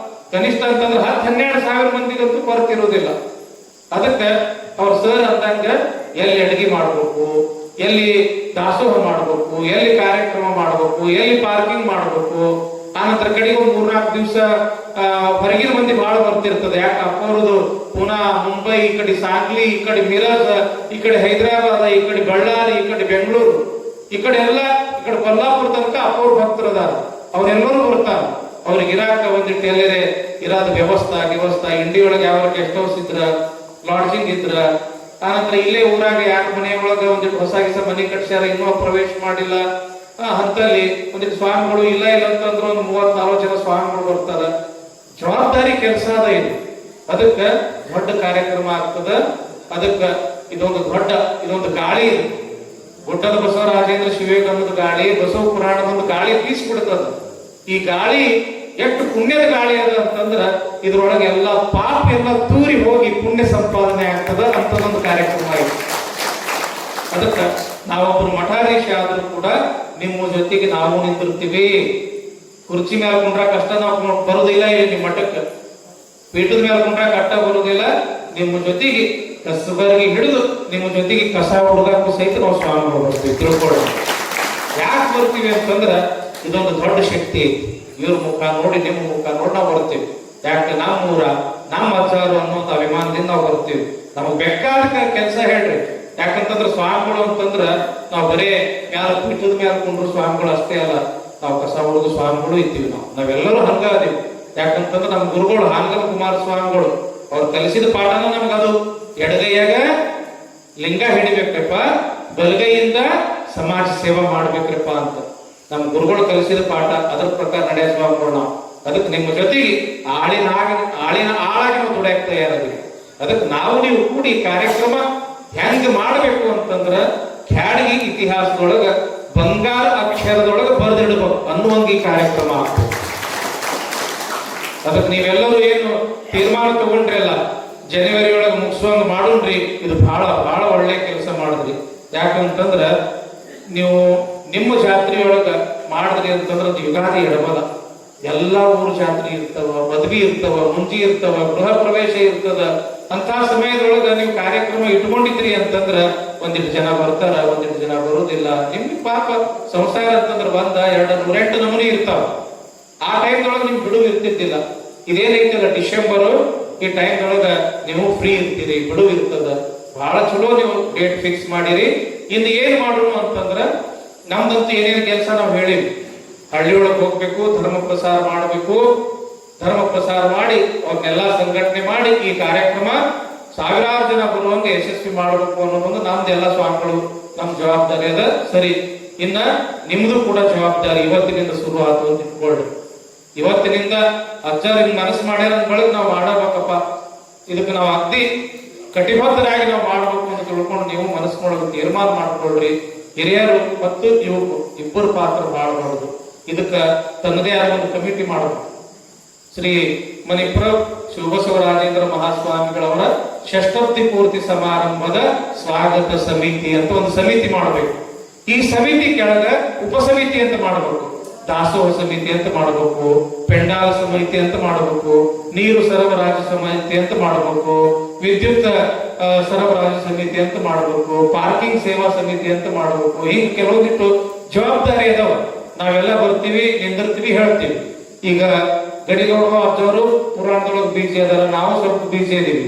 ಕನಿಷ್ಠ ಅಂತಂದ್ರೆ 10-12 ಸಾವಿರ ಮಂದಿಗಂತೂ ಕೊರತಿರೋದಿಲ್ಲ. ಅದಕ್ಕೆ ಅವ್ರ ಸರ್ ಅಂದಂಗ ಎಲ್ಲಿ ಅಡಿಗೆ ಮಾಡ್ಬೇಕು, ಎಲ್ಲಿ ದಾಸೋಹ ಮಾಡ್ಬೇಕು, ಎಲ್ಲಿ ಕಾರ್ಯಕ್ರಮ ಮಾಡ್ಬೇಕು, ಎಲ್ಲಿ ಪಾರ್ಕಿಂಗ್ ಮಾಡ್ಬೇಕು. ಆನಂತರ ಕಡೆಗೆ 3-4 ದಿವಸ ಹೊರಗಿನ ಮಂದಿ ಬಹಳ ಬರ್ತಿರ್ತದೆ. ಯಾಕೆ ಅಪ್ಪವ್ರದು ಪುನಾ, ಮುಂಬೈ, ಈ ಕಡೆ ಸಾಂಗ್ಲಿ, ಈ ಕಡೆ ಮಿರಜ್, ಈ ಕಡೆ ಹೈದರಾಬಾದ್, ಈ ಕಡೆ ಬಳ್ಳಾರಿ, ಈ ಕಡೆ ಬೆಂಗಳೂರು, ಈ ಕಡೆ ಎಲ್ಲ, ಈ ಕಡೆ ಕೊಲ್ಲಾಪುರ ತನಕ ಅಪ್ಪವ್ರು ಭಕ್ತರದಾರ. ಅವ್ರೆಲ್ಲರೂ ಬರ್ತಾರ. ಅವ್ರಿಗೆ ಇರಾಕ ಒಂದಿಟ್ಟು ಎಲ್ಲೇ ಇರಾದ ವ್ಯವಸ್ಥಾ ಇಂಡಿ ಒಳಗೆ ಯಾವ ಗೆಸ್ಟ್ ಹೌಸ್ ಇದ್ರ, ಲಾಡ್ಜಿಂಗ್ ಇದ್ರ, ಆನಂತರ ಇಲ್ಲೇ ಊರಾಗ ಯಾರ ಮನೆ ಒಳಗ ಒಂದಿಟ್ಟು ಹೊಸ ಮನೆ ಕಟ್ಸ್ಯಾರ, ಇನ್ನೂ ಪ್ರವೇಶ ಮಾಡಿಲ್ಲ ಅಂತಲ್ಲಿ ಒಂದಿಟ್ಟು ಸ್ವಾಮಿಗಳು ಇಲ್ಲ ಅಂತಂದ್ರೆ ಒಂದು 30-40 ಜನ ಸ್ವಾಮಿಗಳು ಬರ್ತಾರ. ಜವಾಬ್ದಾರಿ ಕೆಲಸ ಅದ ಇದು. ಅದಕ್ಕ ದೊಡ್ಡ ಕಾರ್ಯಕ್ರಮ ಆಗ್ತದ. ಅದಕ್ಕ ಇದೊಂದು ಗಾಳಿ, ಗುಡ್ಡದ ಬಸವರಾಜೇಂದ್ರ ಶಿವೇಗಮದ ಗಾಳಿ, ಬಸವ ಪುರಾಣದ ಒಂದು ಗಾಳಿ ಬೀಸ್ಬಿಡ್ತದ. ಈ ಗಾಳಿ ಎಷ್ಟು ಪುಣ್ಯದ ಗಾಳಿ ಅದ ಅಂತಂದ್ರ ಇದ್ರೊಳಗೆ ಎಲ್ಲ ಪಾಪ ಎಲ್ಲ ತೂರಿ ಹೋಗಿ ಪುಣ್ಯ ಸಂಪಾದನೆ ಆಗ್ತದ ಅಂತದೊಂದು ಕಾರ್ಯಕ್ರಮ ಆಯ್ತು. ಅದಕ್ಕ ನಾವೊಬ್ಬರು ಮಠಾಧೀಶ ಆದ್ರೂ ಕೂಡ ನಿಮ್ಮ ಜೊತೆಗೆ ನಾವು ನಿಂತಿರ್ತೀವಿ. ಕುರ್ಚಿ ಮೇಲೆ ಕುಂಡ್ರ ಕಷ್ಟ ನಾವು ಬರುದಿಲ್ಲ, ಇಲ್ಲಿ ನಿಮ್ಮ ಮಠಕ್ಕೆ ಪೀಠದ ಮೇಲೆ ಕುಂಡ್ರ ಕಟ್ಟ ಬರುದಿಲ್ಲ. ನಿಮ್ಮ ಜೊತೆಗೆ ಕಸಬರಿಗೆ ಹಿಡಿದು ನಿಮ್ಮ ಜೊತೆಗೆ ಕಸ ಹುಡುಗಕ್ಕೂ ಸಹಿತ ನಾವು ಸ್ವಾಮಿಗಳು ಬರ್ತೀವಿ. ತಿಳ್ಕೊಳ್ಳೋಣ ಯಾಕೆ ಬರ್ತೀವಿ ಅಂತಂದ್ರ ಇದೊಂದು ದೊಡ್ಡ ಶಕ್ತಿ ಐತಿ. ಇವ್ರ ಮುಖ ನೋಡಿ ನಿಮ್ಮ ಮುಖ ನೋಡಿ ನಾವು ಬರ್ತೀವಿ. ಯಾಕೆ ನಮ್ಮ ಊರ ನಮ್ಮ ಅಜ್ಜಾರು ಅನ್ನೋದು ಅಭಿಮಾನದಿಂದ ನಾವು ಬರ್ತೀವಿ. ನಮಗ್ ಬೇಕಾದ ಕೆಲಸ ಹೇಳ್ರಿ. ಯಾಕಂತಂದ್ರ ಸ್ವಾಮಿಗಳು ಅಂತಂದ್ರ ನಾವು ಬರೇ ಮ್ಯಾಲ ಪೀಠದ ಮ್ಯಾಲ ಕುಂಡ್ರು ಸ್ವಾಮಿಗಳು ಅಷ್ಟೇ ಅಲ್ಲ, ನಾವು ಕಸ ಹುಡುಗ ಸ್ವಾಮಿಗಳು ಇದ್ದೀವಿ. ನಾವೆಲ್ಲರೂ ಹಂಗ ಅದೀವಿ. ಯಾಕಂತಂದ್ರ ನಮ್ಮ ಗುರುಗಳು ಹಾನಗಲ್ ಕುಮಾರ ಸ್ವಾಮಿಗಳು ಅವ್ರು ಕಲಿಸಿದ ಪಾಠನ ನಮ್ಗದು. ಎಡಗೈಯಾಗ ಲಿಂಗ ಹಿಡಿಬೇಕ್ರಪ್ಪ, ಬಲಗೈಯಿಂದ ಸಮಾಜ ಸೇವಾ ಮಾಡ್ಬೇಕ್ರಪ್ಪ ಅಂತ ನಮ್ಮ ಗುರುಗಳು ಕಲಿಸಿದ ಪಾಠ. ಅದ್ರ ಪ್ರಕಾರ ನಡೆಯ ಸ್ವಾಮಿಗಳು ನಾವು. ಅದಕ್ಕೆ ನಿಮ್ಮ ಜೊತೆಗೆ ಆಳಿನ ಆಳಾಗಿ ನಾವು ದುಡಿಯಾಕ ತಯಾರಾದ್ವಿ. ಅದಕ್ಕೆ ನಾವು ನೀವು ಕೂಡಿ ಕಾರ್ಯಕ್ರಮ ಹೆಂಗ್ ಮಾಡ್ಬೇಕು ಅಂತಂದ್ರ ಖ್ಯಾಡಗಿ ಇತಿಹಾಸದೊಳಗ ಬಂಗಾರ ಅಕ್ಷರದೊಳಗ ಬರೆದಿಡ್ಬೇಕು ಅನ್ನುವಂಗ ಈ ಕಾರ್ಯಕ್ರಮ ಆಗ್ತದೆ. ಅದಕ್ಕೆ ನೀವೆಲ್ಲರೂ ಏನು ತೀರ್ಮಾನ ತಗೊಂಡ್ರಲ್ಲ ಜನವರಿ ಒಳಗೆ ಮುಗಿಸುವಂಗ ಮಾಡೋಣ್ರಿ. ಇದು ಬಹಳ ಬಹಳ ಒಳ್ಳೆ ಕೆಲಸ ಮಾಡಿದ್ರಿ. ಯಾಕಂತಂದ್ರ ನೀವು ನಿಮ್ಮ ಜಾತ್ರೆಯೊಳಗ ಮಾಡಿದ್ರಿ ಅಂತಂದ್ರ ಯುಗಾದಿ ಎಡಬಲ. ಎಲ್ಲಾ ಊರು ಜಾತ್ರೆ ಇರ್ತವ, ಮದ್ವಿ ಇರ್ತವ, ಮುಂಜಿ ಇರ್ತವ, ಗೃಹ ಪ್ರವೇಶ ಇರ್ತದ. ಅಂತ ಸಮಯದೊಳಗ ನೀವು ಕಾರ್ಯಕ್ರಮ ಇಟ್ಕೊಂಡಿದ್ರಿ ಅಂತಂದ್ರ ಒಂದಿಷ್ಟು ಜನ ಬರ್ತಾರ, ಒಂದಿಷ್ಟು ಜನ ಬರುದಿಲ್ಲ. ನಿಮ್ಗೆ ಪಾಪ ಸಂಸಾರ ಅಂತಂದ್ರ 1, 2, 8 ನಮೂನಿ ಇರ್ತಾವ. ಆ ಟೈಮ್ದೊಳಗ ನಿಮ್ಗೆ ಬಿಡುವು ಇರ್ತಿದ್ದಿಲ್ಲ. ಇದೇನೈತಲ್ಲ ಡಿಸೆಂಬರ್, ಈ ಟೈಮ್ದೊಳಗ ನೀವು ಫ್ರೀ ಇರ್ತೀರಿ, ಬಿಡುವು ಇರ್ತದ. ಬಹಳ ಚಲೋ ನೀವು ಡೇಟ್ ಫಿಕ್ಸ್ ಮಾಡಿರಿ. ಇನ್ನು ಏನ್ ಮಾಡೋಣ ಅಂತಂದ್ರ ನಮ್ದಂತೂ ಏನೇನು ಕೆಲಸ ನಾವು ಹೇಳಿವಿ. ಹಳ್ಳಿಯೊಳಗೆ ಹೋಗ್ಬೇಕು, ಧರ್ಮ ಪ್ರಸಾರ ಮಾಡಬೇಕು. ಧರ್ಮ ಪ್ರಸಾರ ಮಾಡಿ ಅವ್ರನ್ನೆಲ್ಲಾ ಸಂಘಟನೆ ಮಾಡಿ ಈ ಕಾರ್ಯಕ್ರಮ ಸಾವಿರಾರು ಜನ ಬರುವಂಗೆ ಯಶಸ್ವಿ ಮಾಡಬೇಕು ಅನ್ನೋದೊಂದು ನಮ್ದೆಲ್ಲ ಸ್ವಾಮಿಗಳು ನಮ್ ಜವಾಬ್ದಾರಿ ಅದ. ಸರಿ, ಇನ್ನ ನಿಮ್ದು ಕೂಡ ಜವಾಬ್ದಾರಿ ಇವತ್ತಿನಿಂದ ಶುರು ಆಯ್ತು ಅಂತ ಇಟ್ಕೊಳ್ಳಿ. ಇವತ್ತಿನಿಂದ ಅಜ್ಜಾರ್ ಹಿಂಗ್ ಮನಸ್ಸು ಮಾಡ್ಯಾರ ಅಂದ ಬಳಿಕ ನಾವು ಮಾಡಬೇಕಪ್ಪ, ಇದಕ್ಕೆ ನಾವು ಅಗ್ದಿ ಕಟಿಬದ್ಧರಾಗಿ ನಾವು ಮಾಡ್ಬೇಕು ಅಂತ ತಿಳ್ಕೊಂಡು ನೀವು ಮನಸ್ಸಿನೊಳಗೆ ತೀರ್ಮಾನ ಮಾಡ್ಕೊಳ್ರಿ. ಹಿರಿಯರು ಮತ್ತು ಯುವಕರು ಇಬ್ಬರು ಪಾತ್ರ ಮಾಡಬಹುದು. ಇದಕ್ಕ ತನ್ನದೇ ಆದ ಒಂದು ಕಮಿಟಿ ಮಾಡಬೇಕು. ಶ್ರೀ ಮಣಿಪುರ ಶಿವಬಸವರಾಜೇಂದ್ರ ಮಹಾಸ್ವಾಮಿಗಳವರ ಷಷ್ಠಬ್ದಿ ಪೂರ್ತಿ ಸಮಾರಂಭದ ಸ್ವಾಗತ ಸಮಿತಿ ಅಂತ ಒಂದು ಸಮಿತಿ ಮಾಡಬೇಕು. ಈ ಸಮಿತಿ ಕೆಳಗ ಉಪಸಮಿತಿ ಅಂತ ಮಾಡಬೇಕು, ದಾಸೋಹ ಸಮಿತಿ ಅಂತ ಮಾಡಬೇಕು, ಪೆಂಡಾಲ ಸಮಿತಿ ಅಂತ ಮಾಡಬೇಕು, ನೀರು ಸರಬರಾಜು ಸಮಿತಿ ಅಂತ ಮಾಡಬೇಕು, ವಿದ್ಯುತ್ ಸರಬರಾಜು ಸಮಿತಿ ಅಂತ ಮಾಡಬೇಕು, ಪಾರ್ಕಿಂಗ್ ಸೇವಾ ಸಮಿತಿ ಅಂತ ಮಾಡಬೇಕು. ಹಿಂಗ್ ಕೆಲವೊಂದಿಟ್ಟು ಜವಾಬ್ದಾರಿ ಅದಾವ. ನಾವೆಲ್ಲ ಬರ್ತೀವಿ, ನಿಂದಿರ್ತೀವಿ, ಹೇಳ್ತೀವಿ. ಈಗ ಗಡಿಗೌಡ ಅಜ್ಜವರು ಪುರಾಣದೊಳಗೆ ಬೀಜಿ ಅದಾರ, ನಾವು ಸ್ವಲ್ಪ ಬೀಜಿ ಇದೀವಿ.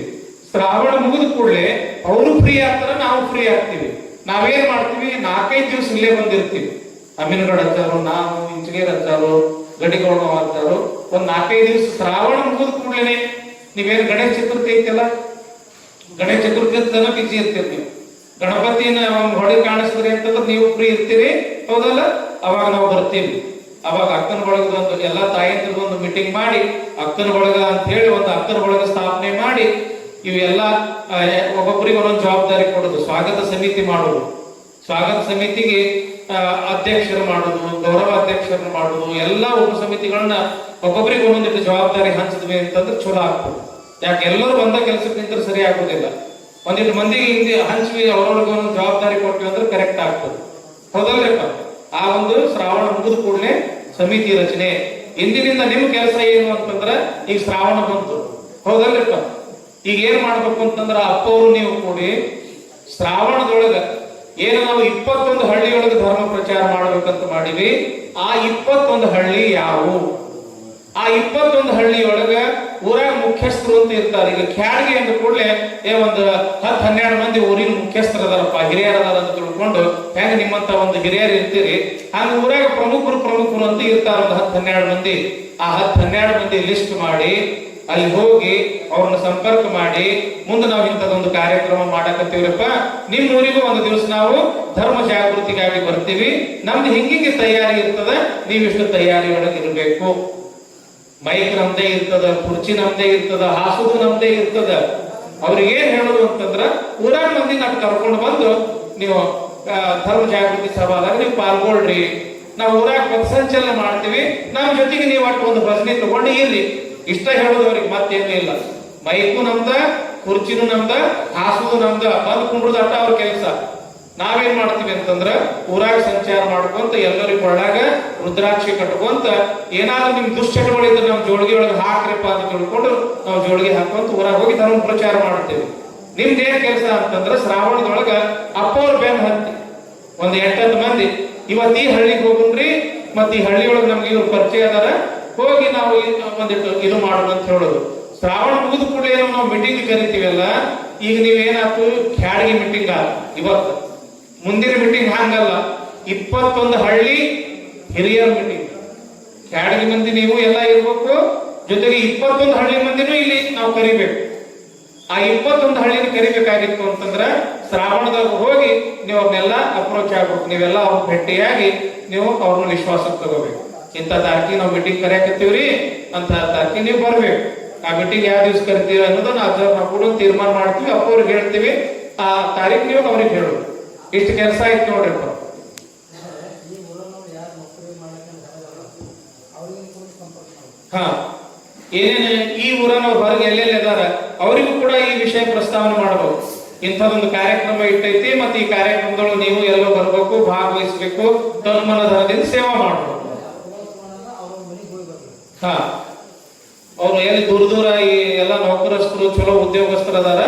ಶ್ರಾವಣ ಮುಗಿದ ಕೂಡಲೇ ಅವರು ಫ್ರೀ ಆಗ್ತಾರ, ನಾವು ಫ್ರೀ ಆಗ್ತೀವಿ. ನಾವೇನ್ ಮಾಡ್ತೀವಿ, 4-5 ದಿವಸ ಇಲ್ಲೇ ಬಂದಿರ್ತೀವಿ. ಅಮೀನ್ಗಢ ಅಜ್ಜಾರು, ನಾವು ಇಂಚಗೇರ್ ಅಜ್ಜಾರು, ಗಡಿಗೌಡ ಅಜ್ಜಾರು ಒಂದ್ 4-5 ದಿವಸ ಶ್ರಾವಣ ಮುಗಿದ ಕೂಡಲೇ ನೀವೇನ್ ಗಣೇಶ ಚತುರ್ಥಿ ಐತಲ್ಲ, ಗಣೇಶ ಚತುರ್ಥಿ ತನ ಬಿಜಿ ಇರ್ತೀರಿ. ನೀವು ಗಣಪತಿನ ಹೊಡಿ ಕಾಣಿಸಿದ್ರಿ ಅಂತಂದ್ರೆ ನೀವು ಫ್ರೀ ಇರ್ತೀರಿ, ಹೌದಲ್ಲ? ಅವಾಗ ನಾವು ಬರ್ತೀವಿ. ಅವಾಗ ಅಕ್ಕನ ಬಳಗದೊಂದು ಎಲ್ಲಾ ತಾಯಂದ್ರದೊಂದು ಮೀಟಿಂಗ್ ಮಾಡಿ, ಅಕ್ಕನ ಬಳಗ ಅಂತ ಹೇಳಿ ಒಂದು ಅಕ್ಕನ ಬಳಗ ಸ್ಥಾಪನೆ ಮಾಡಿ, ಇವೆಲ್ಲ ಒಬ್ಬೊಬ್ಬರಿಗೆ ಒಂದೊಂದು ಜವಾಬ್ದಾರಿ ಕೊಡೋದು. ಸ್ವಾಗತ ಸಮಿತಿ ಮಾಡೋದು, ಸ್ವಾಗತ ಸಮಿತಿಗೆ ಅಧ್ಯಕ್ಷರು ಮಾಡೋದು, ಗೌರವ ಅಧ್ಯಕ್ಷರನ್ನು ಮಾಡೋದು, ಎಲ್ಲಾ ಉಪಸಮಿತಿಗಳನ್ನ ಒಬ್ಬೊಬ್ಬರಿಗೆ ಒಂದೊಂದಿಟ್ಟು ಜವಾಬ್ದಾರಿ ಹಂಚಿದ್ವಿ ಅಂತಂದ್ರೆ ಚಲೋ ಆಗ್ತದೆ. ಯಾಕೆ ಎಲ್ಲರೂ ಬಂದ ಕೆಲಸಕ್ಕೆ ನಿಂತರೆ ಸರಿ ಆಗುದಿಲ್ಲ. ಒಂದಿಟ್ಟು ಮಂದಿಗೆ ಹಿಂದೆ ಹಂಚ್ವಿ, ಅವ್ರವ್ರಿಗೆ ಒಂದೊಂದು ಜವಾಬ್ದಾರಿ ಕೊಟ್ವಿ ಅಂದ್ರೆ ಕರೆಕ್ಟ್ ಆಗ್ತದೆ, ಹೌದಲ್ರಿಪ್ಪ? ಆ ಒಂದು ಶ್ರಾವಣ ಮುಗಿದ ಕೂಡಲೇ ಸಮಿತಿ ರಚನೆ. ಇಂದಿನಿಂದ ನಿಮ್ ಕೆಲಸ ಏನು ಅಂತಂದ್ರ, ಈಗ ಶ್ರಾವಣ ಬಂತು, ಹೌದಲ್ರಿಪ್ಪ? ಈಗ ಏನ್ ಮಾಡ್ಬೇಕು ಅಂತಂದ್ರ ಅಪ್ಪವರು ನೀವು ಕೂಡಿ ಶ್ರಾವಣದೊಳಗ ಏನು ನಾವು 21 ಹಳ್ಳಿಯೊಳಗೆ ಧರ್ಮ ಪ್ರಚಾರ ಮಾಡ್ಬೇಕಂತ ಮಾಡಿವಿ. ಆ 21 ಹಳ್ಳಿ ಯಾವುವು? ಆ 21 ಹಳ್ಳಿಯೊಳಗ ಊರಾಗ ಮುಖ್ಯಸ್ಥರು ಅಂತ ಇರ್ತಾರೆ. ಈಗ ಖ್ಯಾಡ್ಗೆ ಅಂದ ಕೂಡಲೇ ಒಂದು 10-12 ಮಂದಿ ಊರಿನ ಮುಖ್ಯಸ್ಥರು ಅದಾರಪ್ಪ, ಹಿರಿಯರ ಅದಾರ ಅಂತ ತಿಳ್ಕೊಂಡು ಹೆಂಗ ನಿಮ್ಮಂತ ಒಂದು ಹಿರಿಯರು ಇರ್ತೀರಿ, ಹಂಗ ಊರಾಗ ಪ್ರಮುಖರು ಅಂತ ಇರ್ತಾರ ಒಂದು 10-12 ಮಂದಿ. ಆ 10-12 ಮಂದಿ ಲಿಸ್ಟ್ ಮಾಡಿ ಅಲ್ಲಿ ಹೋಗಿ ಅವ್ರನ್ನ ಸಂಪರ್ಕ ಮಾಡಿ, ಮುಂದೆ ನಾವು ಇಂಥದೊಂದು ಕಾರ್ಯಕ್ರಮ ಮಾಡಕತ್ತೀವ್ರಪ್ಪ, ನಿಮ್ ಊರಿಗೂ ಒಂದು ದಿವಸ ನಾವು ಧರ್ಮ ಜಾಗೃತಿಗಾಗಿ ಬರ್ತೀವಿ, ನಮ್ದು ಹಿಂಗಿಂಗೆ ತಯಾರಿ ಇರ್ತದ, ನೀವಿಷ್ಟು ತಯಾರಿ ಒಳಗೆ ಇರಬೇಕು. ಮೈಕ್ ನಮ್ದೇ ಇರ್ತದ, ಕುರ್ಚಿ ನಮ್ದೇ ಇರ್ತದ, ಹಾಸುದು ನಮ್ದೇ ಇರ್ತದ. ಅವ್ರಿಗೆ ಏನ್ ಹೇಳೋದು ಅಂತಂದ್ರ, ಊರಾಗ ಮಂದಿ ನಾವು ಕರ್ಕೊಂಡು ಬಂದು ನೀವು ಧರ್ಮ ಜಾಗೃತಿ ಸಭಾದಾಗ ನೀವು ಪಾಲ್ಗೊಳ್ರಿ, ನಾವು ಊರಾಗ ಪಥಸಂಚಲನ ಮಾಡ್ತೀವಿ, ನಮ್ಮ ಜೊತೆಗೆ ನೀವು ಒಟ್ಟು ಒಂದು ಭಜನೆ ತಗೊಂಡು ಇರ್ರಿ. ಇಷ್ಟ ಹೇಳೋದು ಅವ್ರಿಗೆ, ಮತ್ತೇನು ಇಲ್ಲ. ಮೈಕು ನಮ್ದ, ಕುರ್ಚಿನೂ ನಮ್ದ, ಹಾಸುದು ನಮ್ದ, ಬಂದ್ ಕುಂಡ್ರದ ಅಟ್ಟ ಅವ್ರ ಕೆಲಸ. ನಾವೇನ್ ಮಾಡ್ತೀವಿ ಅಂತಂದ್ರ ಊರಾಗ ಸಂಚಾರ ಮಾಡ್ಕೊಂತ ಎಲ್ಲರಿಗೂ ಒಳಗ ರುದ್ರಾಕ್ಷಿ ಕಟ್ಕೊಂತ, ಏನಾದ್ರೂ ನಿಮ್ ದುಶ್ಚಟಗಳಿದ್ರೆ ನಾವು ಜೋಳಿಗೆ ಒಳಗೆ ಹಾಕ್ರಿಪ್ಪ ಅಂತ ತಿಳ್ಕೊಂಡು ನಾವು ಜೋಳಿಗೆ ಹಾಕೊಂತ ಊರಾಗ ಹೋಗಿ ಧರ್ಮ ಪ್ರಚಾರ ಮಾಡ್ತೇವೆ. ನಿಮ್ದೇನ್ ಕೆಲಸ ಅಂತಂದ್ರ ಶ್ರಾವಣದೊಳಗ ಅಪ್ಪವ್ರ ಬೆನ್ ಹತ್ತಿ ಒಂದ್ 8-10 ಮಂದಿ ಇವತ್ತು ಈ ಹಳ್ಳಿಗೆ ಹೋಗುಣ್ರಿ, ಮತ್ ಈ ಹಳ್ಳಿಯೊಳಗೆ ನಮ್ಗೆ ಇವ್ರು ಪರಿಚಯ ಅದಾರ, ಹೋಗಿ ನಾವು ಒಂದಿಟ್ಟು ಇದು ಮಾಡೋಣ ಅಂತ ಹೇಳೋದು. ಶ್ರಾವಣ ಮುಗಿದ ಕೂಡಲೇ ಏನೋ ನಾವು ಮೀಟಿಂಗ್ ಕರಿತೀವಲ್ಲ, ಈಗ ನೀವೇನಾಯ್ತು ಖ್ಯಾಡ್ಗೆ ಮೀಟಿಂಗ್ ಇವತ್ತು, ಮುಂದಿನ ಮೀಟಿಂಗ್ ಹಂಗಲ್ಲ, 21 ಹಳ್ಳಿ ಹಿರಿಯರ ಮೀಟಿಂಗ್. ಖ್ಯಾಡ್ಗೆ ಮಂದಿ ನೀವು ಎಲ್ಲ ಇರ್ಬೇಕು, ಜೊತೆಗೆ 21 ಹಳ್ಳಿ ಮಂದಿನೂ ಇಲ್ಲಿ ನಾವು ಕರಿಬೇಕು. ಆ 21 ಹಳ್ಳಿನ ಕರಿಬೇಕಾಗಿತ್ತು ಅಂತಂದ್ರ ಶ್ರಾವಣದಾಗ ಹೋಗಿ ನೀವು ಅವ್ರನ್ನೆಲ್ಲ ಅಪ್ರೋಚ್ ಆಗ್ಬೇಕು, ನೀವೆಲ್ಲ ಅವ್ರ ಭೇಟಿಯಾಗಿ ನೀವು ಅವ್ರನ್ನ ವಿಶ್ವಾಸಕ್ಕೆ ತಗೋಬೇಕು. ಇಂಥ ತಾರೀಕಿಗೆ ನಾವು ಮೀಟಿಂಗ್ ಕರೆಯಕತ್ತೀವ್ರಿ, ಅಂತ ತಾರೀಕಿಗೆ ನೀವು ಬರ್ಬೇಕು. ಆ ಮೀಟಿಂಗ್ ಯಾವ ದಿವಸ ಕರಿತೀವಿ ಅನ್ನೋದನ್ನ ನಾವು ಕೂಡ ತೀರ್ಮಾನ ಮಾಡ್ತೀವಿ, ಅಪ್ಪವ್ರಿಗೆ ಹೇಳ್ತೀವಿ, ಆ ತಾರೀಕು ನೀವು ಅವ್ರಿಗೆ ಹೇಳೋದು. ಇಷ್ಟು ಕೆಲಸ ಆಯ್ತು ನೋಡ್ರಿಪ್ಪ. ಹಾ, ಏನೇನು ಈ ಊರನ್ನವ್ರು ಹೊರಗೆ ಎಲ್ಲೆಲ್ಲಿ ಅದಾರ ಅವರಿಗೂ ಕೂಡ ಈ ವಿಷಯ ಪ್ರಸ್ತಾವನೆ ಮಾಡಬಹುದು. ಇಂಥದೊಂದು ಕಾರ್ಯಕ್ರಮ ಇಟ್ಟೈತಿ, ಮತ್ತೆ ಈ ಕಾರ್ಯಕ್ರಮದೊಳಗೆ ನೀವು ಎಲ್ಲೋ ಬರ್ಬೇಕು, ಭಾಗವಹಿಸ್ಬೇಕು, ತನ್ಮನ ಧನದಿಂದ ಸೇವಾ ಮಾಡಬೇಕು. ಹಾ, ಅವ್ರು ಎಲ್ಲಿ ದೂರ ದೂರ ಈ ಎಲ್ಲ ನೌಕರಸ್ಥರು ಚಲೋ ಉದ್ಯೋಗಸ್ಥರು ಅದಾರ,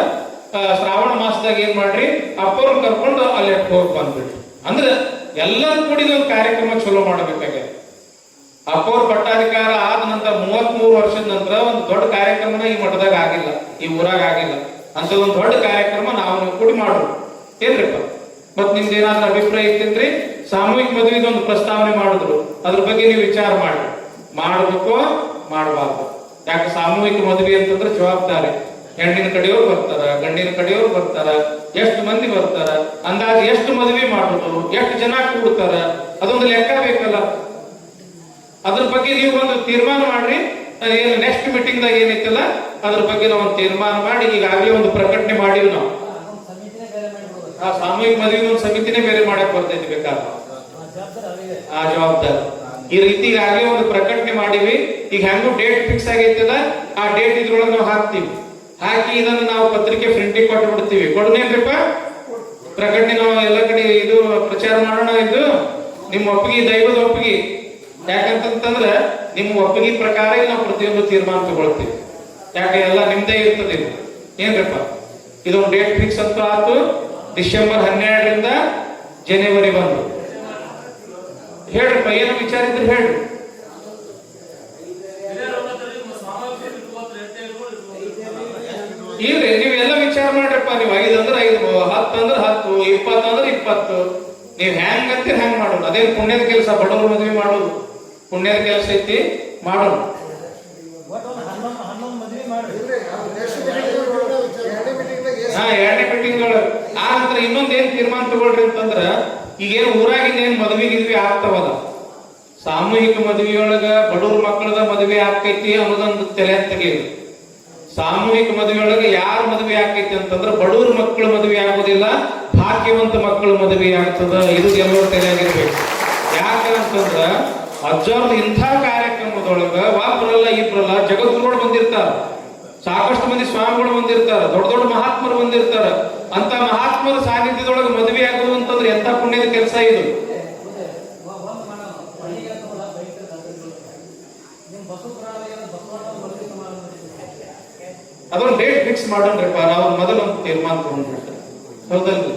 ಶ್ರಾವಣ ಮಾಸದಾಗ ಏನ್ ಮಾಡ್ರಿ ಅಪ್ಪವ್ರ ಕರ್ಕೊಂಡು ಅಲ್ಲಿ ಹೋಗಿ ಬಂದ್ಬಿಟ್ರಿ. ಅಂದ್ರೆ ಎಲ್ಲರೂ ಕೂಡಿದ ಒಂದು ಕಾರ್ಯಕ್ರಮ ಚಲೋ ಮಾಡಬೇಕಾಗಿದೆ. ಅಪ್ಪವ್ರ ಪಟ್ಟಾಧಿಕಾರ ಆದ ನಂತರ 33 ವರ್ಷದ ನಂತರ ಒಂದು ದೊಡ್ಡ ಕಾರ್ಯಕ್ರಮನ ಈ ಮಠದಾಗ ಆಗಿಲ್ಲ, ಈ ಊರಾಗ ಆಗಿಲ್ಲ. ಅಂತ ಒಂದು ದೊಡ್ಡ ಕಾರ್ಯಕ್ರಮ ನಾವು ಕೂಡಿ ಮಾಡೋಣ ಏನ್ರಿಪ್ಪ. ಮತ್ ನಿಮ್ದು ಏನಾದ್ರೂ ಅಭಿಪ್ರಾಯ ಇತ್ತೇನ್ರಿ? ಸಾಮೂಹಿಕ ಮದುವೆಗೆ ಒಂದು ಪ್ರಸ್ತಾವನೆ ಮಾಡಿದ್ರು, ಅದ್ರ ಬಗ್ಗೆ ನೀವು ವಿಚಾರ ಮಾಡಿ, ಮಾಡ್ಬೇಕು ಮಾಡಬಾರ್ದು. ಯಾಕೆ ಸಾಮೂಹಿಕ ಮದುವೆ ಅಂತಂದ್ರೆ ಜವಾಬ್ದಾರಿ. ಹೆಣ್ಣಿನ ಕಡೆಯವ್ರು ಬರ್ತಾರ, ಗಂಡಿನ ಕಡೆಯವ್ರು ಬರ್ತಾರ, ಎಷ್ಟು ಮಂದಿ ಬರ್ತಾರ, ಅಂದಾಜು ಎಷ್ಟು ಮದುವೆ ಮಾಡುದು, ಎಷ್ಟು ಜನ ಕೂಡ್ತಾರ, ಅದೊಂದು ಲೆಕ್ಕ ಬೇಕಲ್ಲ. ಅದ್ರ ಬಗ್ಗೆ ನೀವು ಒಂದು ತೀರ್ಮಾನ ಮಾಡ್ರಿ. ನೆಕ್ಸ್ಟ್ ಮೀಟಿಂಗ್ ದಾಗ ಏನೈತಲ್ಲ ಅದ್ರ ಬಗ್ಗೆ ನಾವು ಒಂದು ತೀರ್ಮಾನ ಮಾಡಿ, ಈಗಾಗಲೇ ಒಂದು ಪ್ರಕಟಣೆ ಮಾಡಿವಿ ನಾವು. ಆ ಸಾಮೂಹಿಕ ಮದುವೆ ಒಂದು ಸಮಿತಿನೇ ಬೇರೆ ಮಾಡಕ್ ಬರ್ತೈತಿ ಬೇಕಾದ್ರೆ, ಆ ಜವಾಬ್ದಾರಿ. ಈ ರೀತಿ ಈಗಾಗಲೇ ಒಂದು ಪ್ರಕಟಣೆ ಮಾಡಿವಿ. ಈಗ ಹೆಂಗು ಡೇಟ್ ಫಿಕ್ಸ್ ಆಗೈತಲ್ಲ, ಆ ಡೇಟ್ ಇದ್ರೊಳಗೆ ನಾವು ಹಾಕ್ತಿವಿ. ಹಾಕಿ ಇದನ್ನು ನಾವು ಪತ್ರಿಕೆ ಪ್ರಿಂಟಿಂಗ್ ಕೊಟ್ಟು ಬಿಡ್ತೀವಿ. ಕೊಡನೇನ್ರಿಪ್ಪ ಪ್ರಕಟಣೆ ನಾವು ಎಲ್ಲ ಕಡೆ ಇದು ಪ್ರಚಾರ ಮಾಡೋಣ. ಇದು ನಿಮ್ಮ ಒಪ್ಪಿಗೆ, ದೈವದ ಒಪ್ಪಿಗೆ. ಯಾಕಂತಂದ್ರೆ ನಿಮ್ಮ ಒಪ್ಪಿಗೆ ಪ್ರಕಾರ ನಾವು ಪ್ರತಿಯೊಂದು ತೀರ್ಮಾನ ತಗೊಳ್ತೀವಿ. ಯಾಕೆ ಎಲ್ಲ ನಿಮ್ದೇ ಇರ್ತದೆ ಇದು ಏನ್ರಪ್ಪ. ಇದೊಂದು ಡೇಟ್ ಫಿಕ್ಸ್ ಅಂತ ಆಯ್ತು. ಡಿಸೆಂಬರ್ 12ರಿಂದ ಜನವರಿ 1. ಹೇಳ್ರಪ್ಪ, ಏನು ವಿಚಾರ ಇದ್ರೆ ಹೇಳ್ರಿ. ಇಲ್ರಿ, ನೀವೆಲ್ಲ ವಿಚಾರ ಮಾಡ್ರಪ್ಪ. ನೀವು 5 ಅಂದ್ರೆ 5, 10 ಅಂದ್ರೆ 10, 20 ಅಂದ್ರೆ 20. ನೀವ್ ಹೆಂಗ್ ಅಂತೀರ ಹೆಂಗ್ ಮಾಡೋದು. ಅದೇನು ಪುಣ್ಯದ ಕೆಲಸ, ಬಡವರು ಮದುವೆ ಮಾಡೋದು ಪುಣ್ಯದ ಕೆಲಸ ಐತಿ, ಮಾಡೋಣ. ಹಾ, 2ನೇ ಮೀಟಿಂಗ್ ಆ ನಂತರ ಇನ್ನೊಂದ್ ಏನ್ ತೀರ್ಮಾನ ತಗೊಳ್ರಿ ಅಂತಂದ್ರ, ಈಗೇನು ಊರಾಗಿಂದ ಏನ್ ಮದುವೆ ಗಿದ್ವಿ ಆಗ್ತಾವಲ್ಲ, ಸಾಮೂಹಿಕ ಮದುವೆಯೊಳಗ ಬಡವ್ರ ಮಕ್ಕಳದ ಮದುವೆ ಆಕೈತಿ ಅನ್ನೋದೊಂದು ತಲೆ ತೆಗೆದು. ಸಾಮೂಹಿಕ ಮದುವೆಯೊಳಗೆ ಯಾರು ಮದುವೆ ಆಕೈತಿ ಅಂತಂದ್ರ ಬಡವ್ರ ಮಕ್ಕಳ ಮದುವೆ ಆಗೋದಿಲ್ಲ, ಭಾಗ್ಯವಂತ ಮಕ್ಕಳ ಮದುವೆ ಆಗ್ತದ. ಇದು ಎಲ್ಲರೂ ತಲೆಯಾಗಿರ್ಬೇಕು. ಯಾಕಂತಂದ್ರ ಅಜ್ಜವ್ರದ್ದು ಇಂಥ ಕಾರ್ಯಕ್ರಮದೊಳಗ ಒಬ್ಬರಲ್ಲ ಇಬ್ಬರಲ್ಲ ಜಗದ್ಗುರುಗಳು ಬಂದಿರ್ತಾರ, ಸಾಕಷ್ಟು ಮಂದಿ ಸ್ವಾಮಿಗಳು ಬಂದಿರ್ತಾರ, ದೊಡ್ಡ ದೊಡ್ಡ ಮಹಾತ್ಮರು ಬಂದಿರ್ತಾರ. ಅಂತ ಮಹಾತ್ಮರ ಸಾನ್ನಿಧ್ಯದೊಳಗೆ ಮದುವೆ ಆಗೋದು ಅಂತಂದ್ರೆ ಎಂತ ಪುಣ್ಯದ ಕೆಲಸ ಇದು. ಅದೊಂದು ಡೇಟ್ ಫಿಕ್ಸ್ ಮಾಡೋಣ್ರಿಪ್ಪ. ನಾವು ಮೊದಲು ಒಂದು ತೀರ್ಮಾನ ತಗೊಂಡ್ಬಿಟ್ರೆ ಹೌದಲ್ರಿ.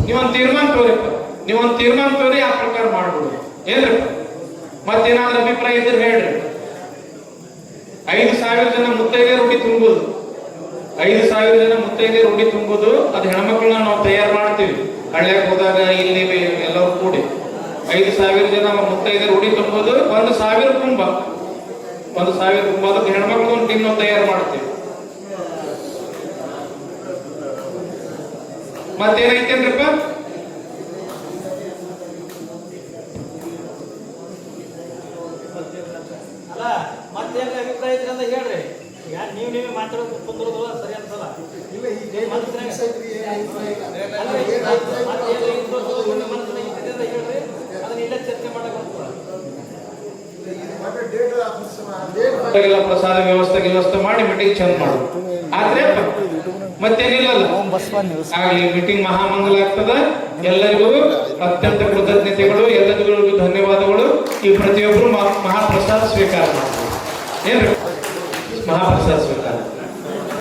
ನೀವೊಂದು ತೀರ್ಮಾನ ತೋರಿಪ್ಪ, ನೀವೊಂದು ತೀರ್ಮಾನ ತೋರಿ ಆ ಪ್ರಕಾರ ಮಾಡ್ಬಿಡು ಏನ್ರಿಪ್ಪ. ಮತ್ತೇನಾದ್ರೂ ಅಭಿಪ್ರಾಯ ಇದ್ರೆ ಹೇಳ್ರಿ. 5,000 ಜನ ಮುತ್ತೈದೆಯರು ಉಡಿ ತುಂಬುದು, 5,000 ಜನ ಮುತ್ತೈದೆಯರು ಉಡಿ ತುಂಬುದು. ಅದು ಹೆಣ್ಮಕ್ಳನ್ನ ನಾವು ತಯಾರು ಮಾಡ್ತೀವಿ. ಹಳ್ಳ್ಯಾಗ ಹೋದಾಗ ಇಲ್ಲಿ ಎಲ್ಲರೂ ಕೂಡಿ 5,000 ಜನ ಮುತ್ತೈದೆಯರು ಉಡಿ ತುಂಬುದು. 1,000 ಕುಂಭ, 1,000 ಕುಂಭ. ಅದಕ್ಕೆ ಹೆಣ್ಮಕ್ಳು ಒಂದು ಟೀಮ್ ನಾವು ತಯಾರು ಮಾಡ್ತೀವಿ. ಮತ್ತೇನೈತೇನ್ರಿಪ್ಪ? ಅಲ್ಲ ಮತ್ತೇನ್ ಅಭಿಪ್ರಾಯ ಇದ್ರೆ ಅಂತ ಹೇಳ್ರಿ. ನೀವೇ ಮಾತಾಡೋದು ಕುಂದ್ರೋದು ಸರಿ ಅನ್ಸಲ್ಲ. ಅದನ್ನ ಇಲ್ಲೇ ಚರ್ಚೆ ಮಾಡಕ್ ಪ್ರಸಾದ ವ್ಯವಸ್ಥೆ ಮಾಡಿ ಮೀಟಿಂಗ್ ಚಂದ ಮಾಡು. ಆದ್ರೆ ಮತ್ತೇನಿಲ್ಲಲ್ಲ, ಆಗ್ಲಿ ಮೀಟಿಂಗ್ ಮಹಾಮಂಗಲ ಆಗ್ತದ. ಎಲ್ಲರಿಗೂ ಅತ್ಯಂತ ಕೃತಜ್ಞತೆಗಳು, ಎಲ್ಲರಿಗೂ ಧನ್ಯವಾದಗಳು. ಈ ಪ್ರತಿಯೊಬ್ಬರು ಮಹಾಪ್ರಸಾದ ಸ್ವೀಕಾರ ಮಾಡ್ತಾರೆ ಏನ್ರಿ.